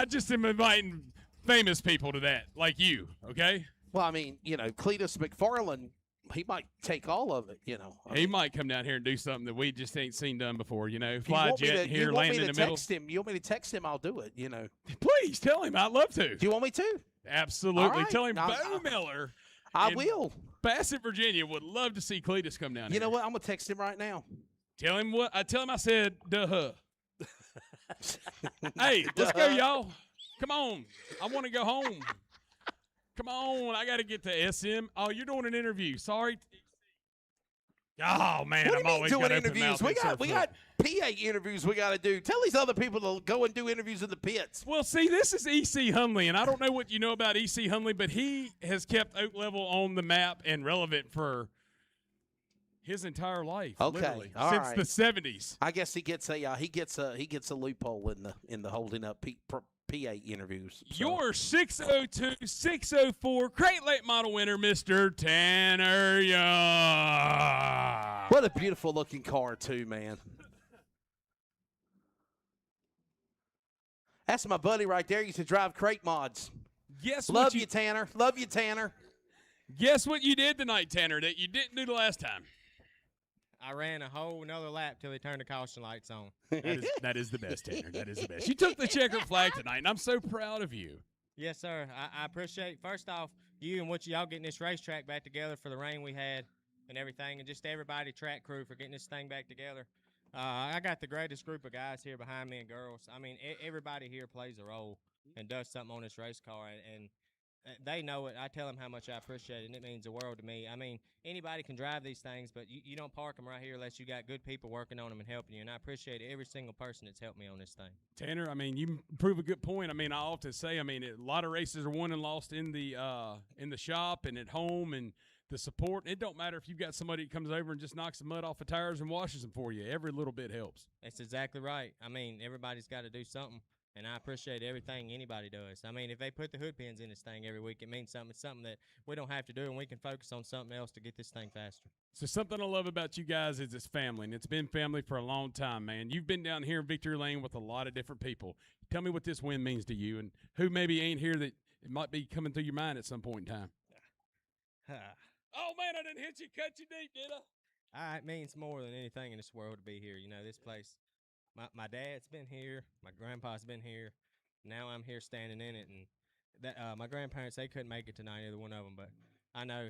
just am inviting famous people to that, like you, okay? Well, I mean, you know, Cletus McFarland, he might take all of it, you know. He might come down here and do something that we just ain't seen done before, you know. You Fly want me jet to- here, you want land me in to the middle. text him? You want me to text him? I'll do it, you know. Please tell him I'd love to. Do you want me to? Absolutely. All right. Tell him I'll- Bo Miller. I in will. Bassett, Virginia would love to see Cletus come down You here. know what? I'm going to text him right now. Tell him what I tell him I said, duh. Hey, let's go, y'all. Come on. I want to go home. Come on. I got to get to SM. Oh, you're doing an interview. Sorry. Oh, man. What do I'm you mean always doing got open interviews? mouth We and got so we forth. got PA interviews we got to do. Tell these other people to go and do interviews in the pits. Well, see, this is E.C. Hunley, and I don't know what you know about E.C. Hunley, but he has kept Oak Level on the map and relevant for his entire life. Okay, literally, all since right. the 70s. I guess he gets a loophole in the holding up PA interviews. So. Your 602, 604 Crate Late Model winner, Mr. Tanner Young. What a beautiful looking car too, man. That's my buddy right there. He used to drive crate mods. Guess Love what you, Tanner. Love you, Tanner. Guess what you did tonight, Tanner, that you didn't do the last time? I ran a whole another lap till they turned the caution lights on. That is the best, Tanner. That is the best. You took the checkered flag tonight, and I'm so proud of you. Yes, sir. I appreciate, first off, you and what y'all getting this racetrack back together for the rain we had and everything, and just everybody, track crew, for getting this thing back together. I got the greatest group of guys here behind me and girls. I mean, everybody here plays a role and does something on this race car, and they know it. I tell them how much I appreciate it, and it means the world to me. I mean, anybody can drive these things, but you don't park them right here unless you got good people working on them and helping you, and I appreciate every single person that's helped me on this thing. Tanner, I mean, you prove a good point. I mean, I often say, I mean, a lot of races are won and lost in the shop and at home, and the support. It don't matter if you've got somebody that comes over and just knocks the mud off the tires and washes them for you. Every little bit helps. That's exactly right. I mean, everybody's got to do something, and I appreciate everything anybody does. I mean, if they put the hood pins in this thing every week, it means something. It's something that we don't have to do, and we can focus on something else to get this thing faster. So something I love about you guys is it's family, and it's been family for a long time, man. You've been down here in Victory Lane with a lot of different people. Tell me what this win means to you, and who maybe ain't here that it might be coming through your mind at some point in time. Oh, man, I didn't hit you, cut you deep, did I? It means more than anything in this world to be here. You know, this place, my dad's been here, my grandpa's been here. Now I'm here standing in it, and that my grandparents, they couldn't make it tonight, either one of them, but I know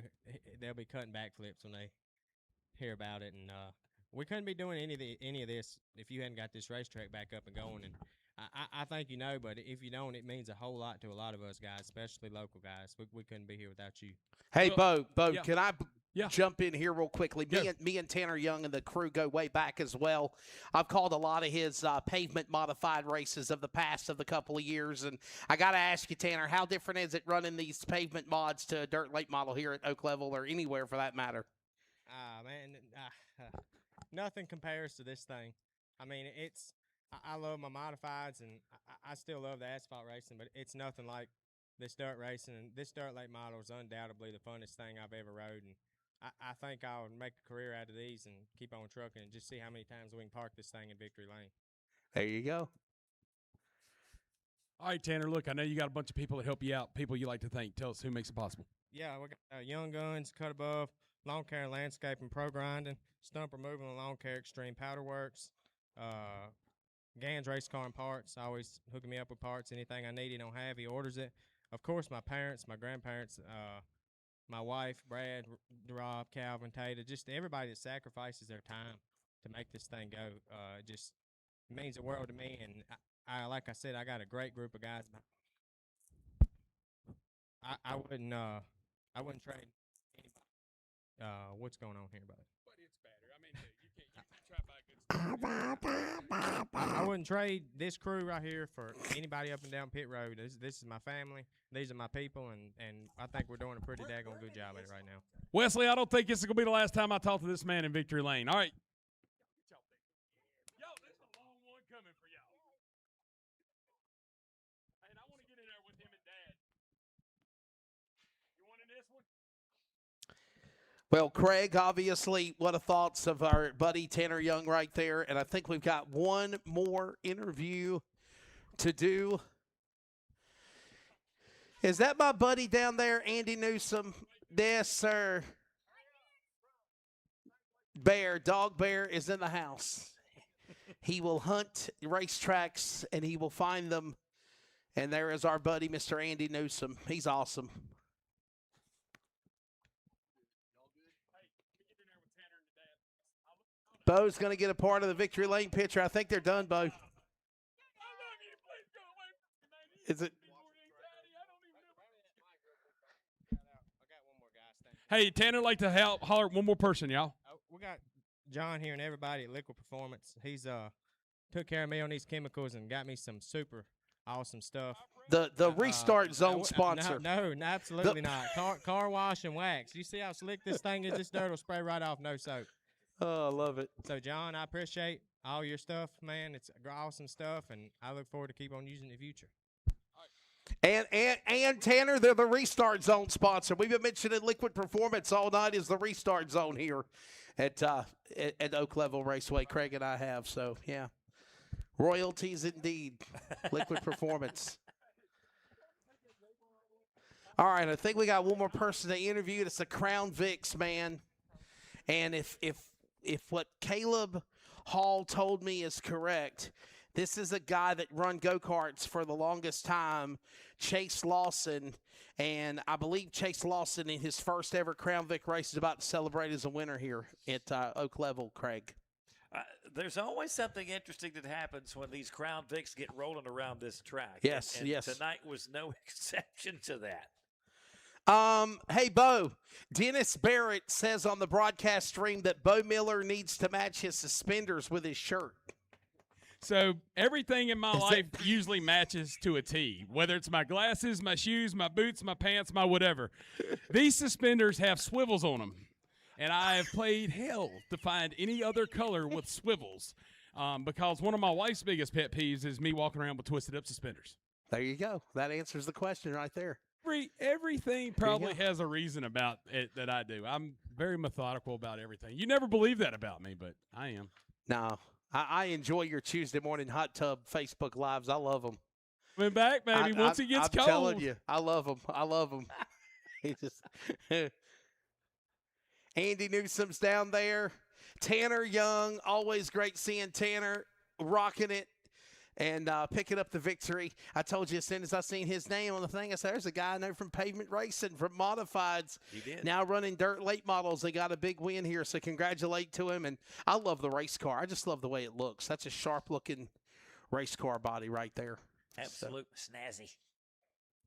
they'll be cutting backflips when they hear about it, and we couldn't be doing any of this if you hadn't got this racetrack back up and going, and I think you know, but if you don't, it means a whole lot to a lot of us guys, especially local guys. We couldn't be here without you. Hey, Well, Bo, yeah. can I Yeah. jump in here real quickly? Go. Me and Tanner Young and the crew go way back as well. I've called a lot of his pavement modified races of the past of the couple of years, and I got to ask you, Tanner, how different is it running these pavement mods to a dirt late model here at Oak Level or anywhere for that matter? Man, nothing compares to this thing. I mean, I love my modifieds, and I still love the asphalt racing, but it's nothing like this dirt racing, and this dirt late model is undoubtedly the funnest thing I've ever rode. And I think I'll make a career out of these and keep on trucking and just see how many times we can park this thing in Victory Lane. There you go. All right, Tanner, look, I know you got a bunch of people that help you out, people you like to thank. Tell us who makes it possible. Yeah, we got Young Guns, Cut Above, Lawn Care and Landscaping, Pro Grinding, Stump Removal and Lawn Care Extreme Powder Works, Gans Race Car and Parts, always hooking me up with parts. Anything I need, he don't have, he orders it. Of course, my parents, my grandparents, my wife, Brad, Rob, Calvin, Tater, just everybody that sacrifices their time to make this thing go. It just means the world to me. And I like I said, I got a great group of guys. I wouldn't trade anybody. What's going on here, buddy? But it's better. I mean, you can't try to buy good stuff. I wouldn't trade this crew right here for anybody up and down pit road. This is my family. These are my people, and I think we're doing a pretty daggone good job at it right now. Wesley, I don't think this is going to be the last time I talk to this man in Victory Lane. All right. Yo, this is a long one coming for y'all. And I want to get in there with him and Dad. You want in this one? Well, Craig, obviously, what are thoughts of our buddy Tanner Young right there? And I think we've got one more interview to do. Is that my buddy down there, Andy Newsom? Yes, sir. Dog Bear is in the house. He will hunt racetracks, and he will find them. And there is our buddy, Mr. Andy Newsom. He's awesome. Bo's going to get a part of the Victory Lane picture. I think they're done, Bo. Is it? Hey, Tanner, like to holler at one more person, y'all. We got John here and everybody at Liquid Performance. He's took care of me on these chemicals and got me some super awesome stuff. The Restart Zone sponsor. No, absolutely not. Car wash and wax. You see how slick this thing is? This dirt will spray right off, no soap. Oh, I love it. So, John, I appreciate all your stuff, man. It's awesome stuff, and I look forward to keep on using it in the future. And Tanner, they're the Restart Zone sponsor. We've been mentioning Liquid Performance all night is the Restart Zone here at Oak Level Raceway. Craig and I have, so yeah. Royalties indeed. Liquid Performance. All right, I think we got one more person to interview. It's the Crown Vics, man. And if what Caleb Hall told me is correct, this is a guy that run go-karts for the longest time, Chase Lawson. And I believe Chase Lawson in his first ever Crown Vic race is about to celebrate as a winner here at Oak Level, Craig. There's always something interesting that happens when these Crown Vics get rolling around this track. Yes, and yes. Tonight was no exception to that. Hey, Bo, Dennis Barrett says on the broadcast stream that Bo Miller needs to match his suspenders with his shirt. So everything in my life usually matches to a T, whether it's my glasses, my shoes, my boots, my pants, my whatever. These suspenders have swivels on them, and I have played hell to find any other color with swivels because one of my wife's biggest pet peeves is me walking around with twisted up suspenders. There you go. That answers the question right there. Everything probably has a reason about it that I do. I'm very methodical about everything. You never believe that about me, but I am. No, I enjoy your Tuesday morning hot tub Facebook Lives. I love them. Coming back, baby, once it gets cold. I'm telling you, I love them. I love them. Andy Newsom's down there. Tanner Young, always great seeing Tanner rocking it. And picking up the victory. I told you as soon as I seen his name on the thing, I said, there's a guy I know from Pavement Racing, from Modifieds. He did. Now running dirt late models. They got a big win here, so congratulate to him. And I love the race car. I just love the way it looks. That's a sharp-looking race car body right there. Absolute snazzy.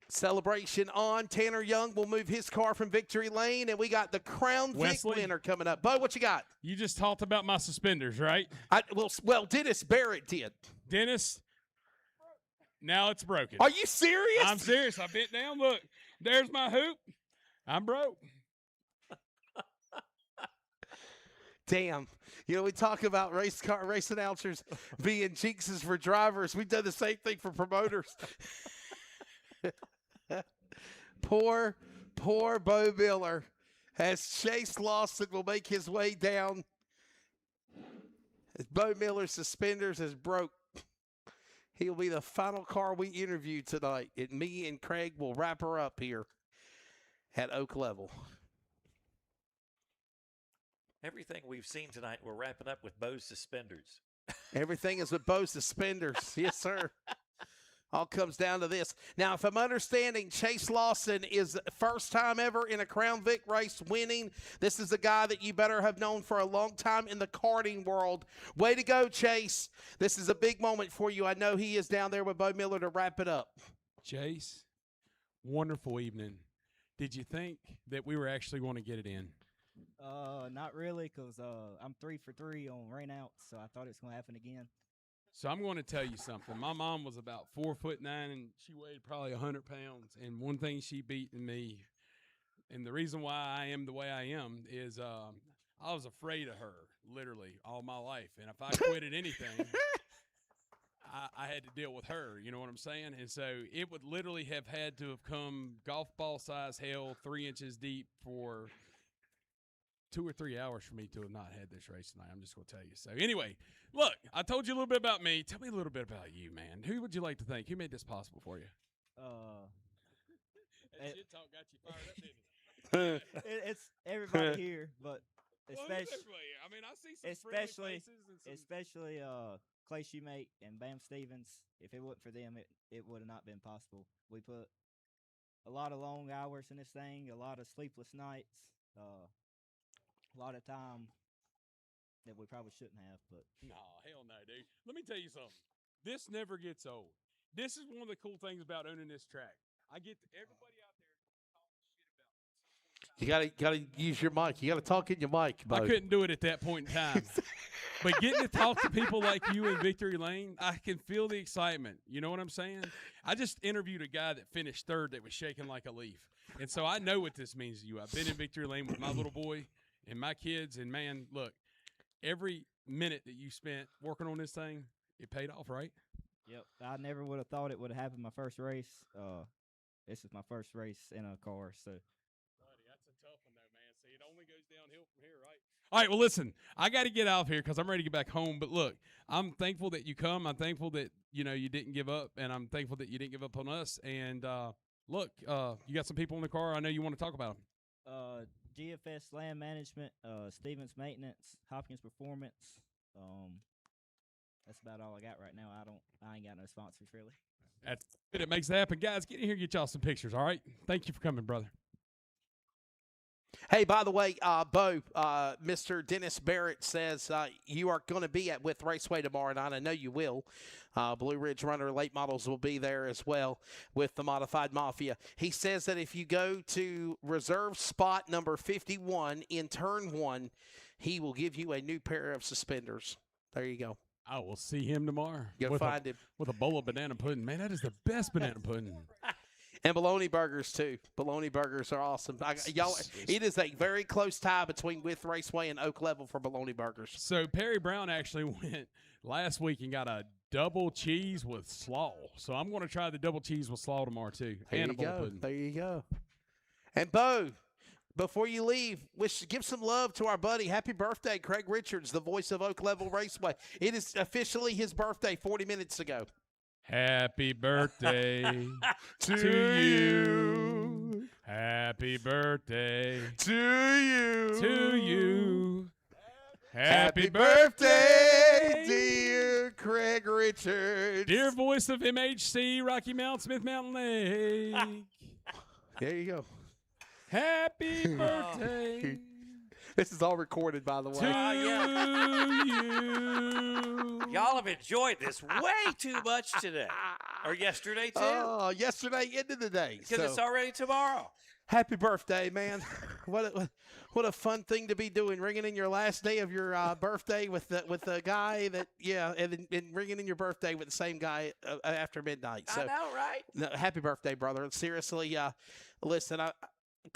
Celebration on. Tanner Young will move his car from victory lane, and we got the Crown Vic winner coming up. Bo, what you got? You just talked about my suspenders, right? Well, Dennis Barrett did. Dennis, now it's broken. Are you serious? I'm serious. I bent down. Look, there's my hoop. I'm broke. Damn. You know, we talk about race announcers being jinxes for drivers. We've done the same thing for promoters. Poor Bo Miller, as Chase Lawson will make his way down. As Bo Miller's suspenders is broke. He'll be the final car we interview tonight, and me and Craig will wrap her up here at Oak Level. Everything we've seen tonight, we're wrapping up with Bo's suspenders. Everything is with Bo's suspenders. Yes, sir. All comes down to this. Now, if I'm understanding, Chase Lawson is first time ever in a Crown Vic race winning. This is a guy that you better have known for a long time in the karting world. Way to go, Chase. This is a big moment for you. I know he is down there with Bo Miller to wrap it up. Chase, wonderful evening. Did you think that we were actually going to get it in? Not really, because I'm 3 for 3 on rainouts, so I thought it was going to happen again. So I'm going to tell you something. My mom was about 4'9", and she weighed probably 100 pounds. And one thing she beat in me, and the reason why I am the way I am, is I was afraid of her literally all my life. And if I quit at anything, I had to deal with her. You know what I'm saying? And so it would literally have had to have come golf ball size hell, 3 inches deep for 2 or 3 hours for me to have not had this race tonight. I'm just going to tell you. So anyway, look, I told you a little bit about me. Tell me a little bit about you, man. Who would you like to thank? Who made this possible for you? That shit talk got you fired up, didn't it? It's everybody here, but I mean, I see some friendly faces and some... especially Clay Shoemate and Bam Stevens. If it wasn't for them, it would have not been possible. We put a lot of long hours in this thing, a lot of sleepless nights, a lot of time that we probably shouldn't have. But no, hell no, dude. Let me tell you something. This never gets old. This is one of the cool things about owning this track. I get everybody out there talking shit about You gotta use your mic. You gotta talk in your mic, Bo. I couldn't do it at that point in time. But getting to talk to people like you in Victory Lane, I can feel the excitement. You know what I'm saying? I just interviewed a guy that finished third that was shaking like a leaf. And so I know what this means to you. I've been in Victory Lane with my little boy and my kids. And, man, look, every minute that you spent working on this thing, it paid off, right? Yep. I never would have thought it would have happened my first race. This is my first race in a car, so. Buddy, that's a tough one, though, man. See, it only goes downhill from here, right? All right, well, listen, I got to get out of here because I'm ready to get back home. But, look, I'm thankful that you come. I'm thankful that, you know, you didn't give up, and I'm thankful that you didn't give up on us. And, look, you got some people in the car. I know you want to talk about them. GFS Land Management, Stevens Maintenance, Hopkins Performance. That's about all I got right now. I ain't got no sponsors really. That's it. It makes it happen. Guys, get in here and get y'all some pictures, all right? Thank you for coming, brother. Hey, by the way, Bo, Mr. Dennis Barrett says you are going to be at With Raceway tomorrow night. I know you will. Blue Ridge Runner late models will be there as well with the Modified Mafia. He says that if you go to reserve spot number 51 in turn 1, he will give you a new pair of suspenders. There you go. I will see him tomorrow. You'll find him. With a bowl of banana pudding. Man, that is the best banana pudding. And bologna burgers, too. Bologna burgers are awesome. Y'all, it is a very close tie between With Raceway and Oak Level for bologna burgers. So Perry Brown actually went last week and got a double cheese with slaw. So I'm going to try the double cheese with slaw tomorrow, too. There and you a bowl go. of pudding. There you go. And, Bo, before you leave, give some love to our buddy. Happy birthday, Craig Richards, the voice of Oak Level Raceway. It is officially his birthday 40 minutes ago. Happy birthday to you. Happy birthday to you. To you. Happy birthday, dear Craig Richards. Dear voice of MHC, Rocky Mount, Smith Mountain Lake. There you go. Happy birthday. This is all recorded, by the way. To you. Y'all have enjoyed this way too much today. Or yesterday, too. Oh, yesterday into the day. Because it's already tomorrow. Happy birthday, man. What a fun thing to be doing, ringing in your last day of your birthday with the guy that, and ringing in your birthday with the same guy after midnight. So, I know, right? No, happy birthday, brother. Seriously, listen,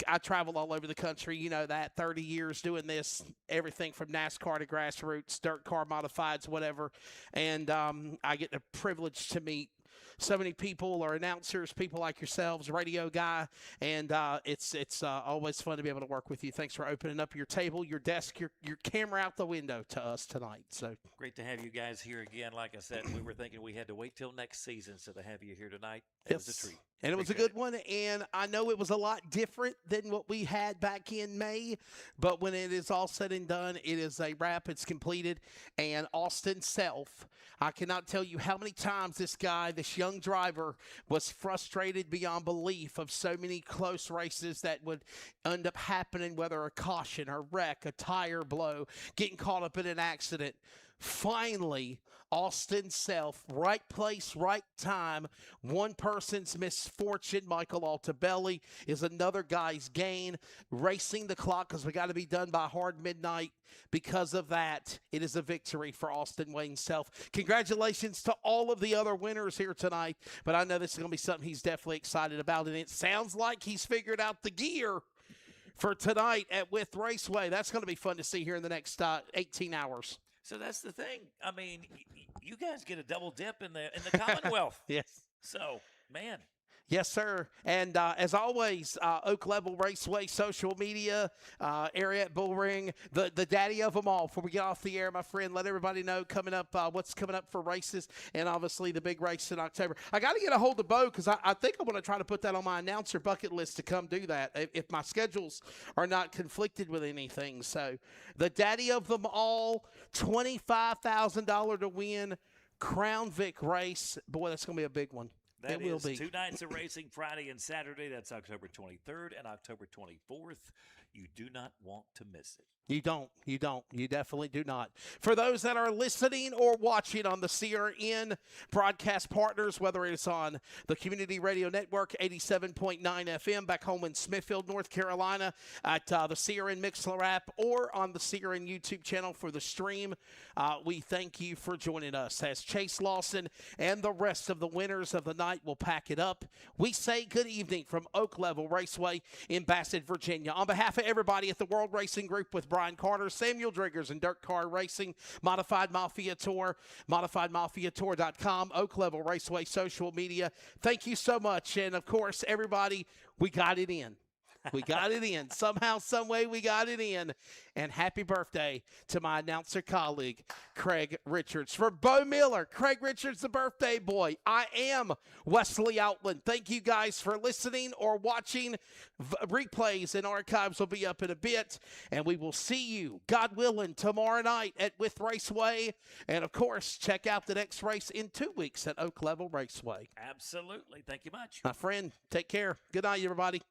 I travel all over the country, you know that, 30 years doing this, everything from NASCAR to grassroots, dirt car modifieds, whatever. And I get the privilege to meet so many people are announcers, people like yourselves, radio guy, and it's always fun to be able to work with you. Thanks for opening up your table, your desk, your camera out the window to us tonight. So Great to have you guys here again. Like I said, we were thinking we had to wait till next season, so to have you here tonight, it was a treat. And it was a good one, and I know it was a lot different than what we had back in May, but when it is all said and done, it is a wrap. It's completed, and Austin Self, I cannot tell you how many times this guy, this young driver, was frustrated beyond belief of so many close races that would end up happening, whether a caution, a wreck, a tire blow, getting caught up in an accident. Finally, Austin Self, right place, right time. One person's misfortune, Michael Altabelli, is another guy's gain. Racing the clock because we got to be done by hard midnight. Because of that, it is a victory for Austin Wayne Self. Congratulations to all of the other winners here tonight. But I know this is going to be something he's definitely excited about. And it sounds like he's figured out the gear for tonight at With Raceway. That's going to be fun to see here in the next 18 hours. So that's the thing. I mean, you guys get a double dip in the Commonwealth. Yes. So, man. Yes, sir. And as always, Oak Level Raceway social media area at Bullring, the daddy of them all. Before we get off the air, my friend, let everybody know coming up what's coming up for races, and obviously the big race in October. I got to get a hold of Bo because I think I'm going to try to put that on my announcer bucket list to come do that if my schedules are not conflicted with anything. So the daddy of them all, $25,000 to win, Crown Vic race. Boy, that's going to be a big one. That will is be 2 nights of racing, Friday and Saturday. That's October 23rd and October 24th. You do not want to miss it. You don't. You don't. You definitely do not. For those that are listening or watching on the CRN broadcast partners, whether it's on the Community Radio Network, 87.9 FM, back home in Smithfield, North Carolina, at the CRN Mixler app, or on the CRN YouTube channel for the stream, we thank you for joining us. As Chase Lawson and the rest of the winners of the night will pack it up, we say good evening from Oak Level Raceway in Bassett, Virginia. On behalf of everybody at the World Racing Group with Brian Carter, Samuel Driggers, and DIRTcar Racing, Modified Mafia Tour, ModifiedMafiaTour.com, Oak Level Raceway social media. Thank you so much. And, of course, everybody, we got it in. We got it in. Somehow, some way, we got it in. And happy birthday to my announcer colleague, Craig Richards. For Bo Miller, Craig Richards, the birthday boy, I am Wesley Outland. Thank you guys for listening or watching. Replays and archives will be up in a bit. And we will see you, God willing, tomorrow night at With Raceway. And, of course, check out the next race in 2 weeks at Oak Level Raceway. Absolutely. Thank you much. My friend, take care. Good night, everybody.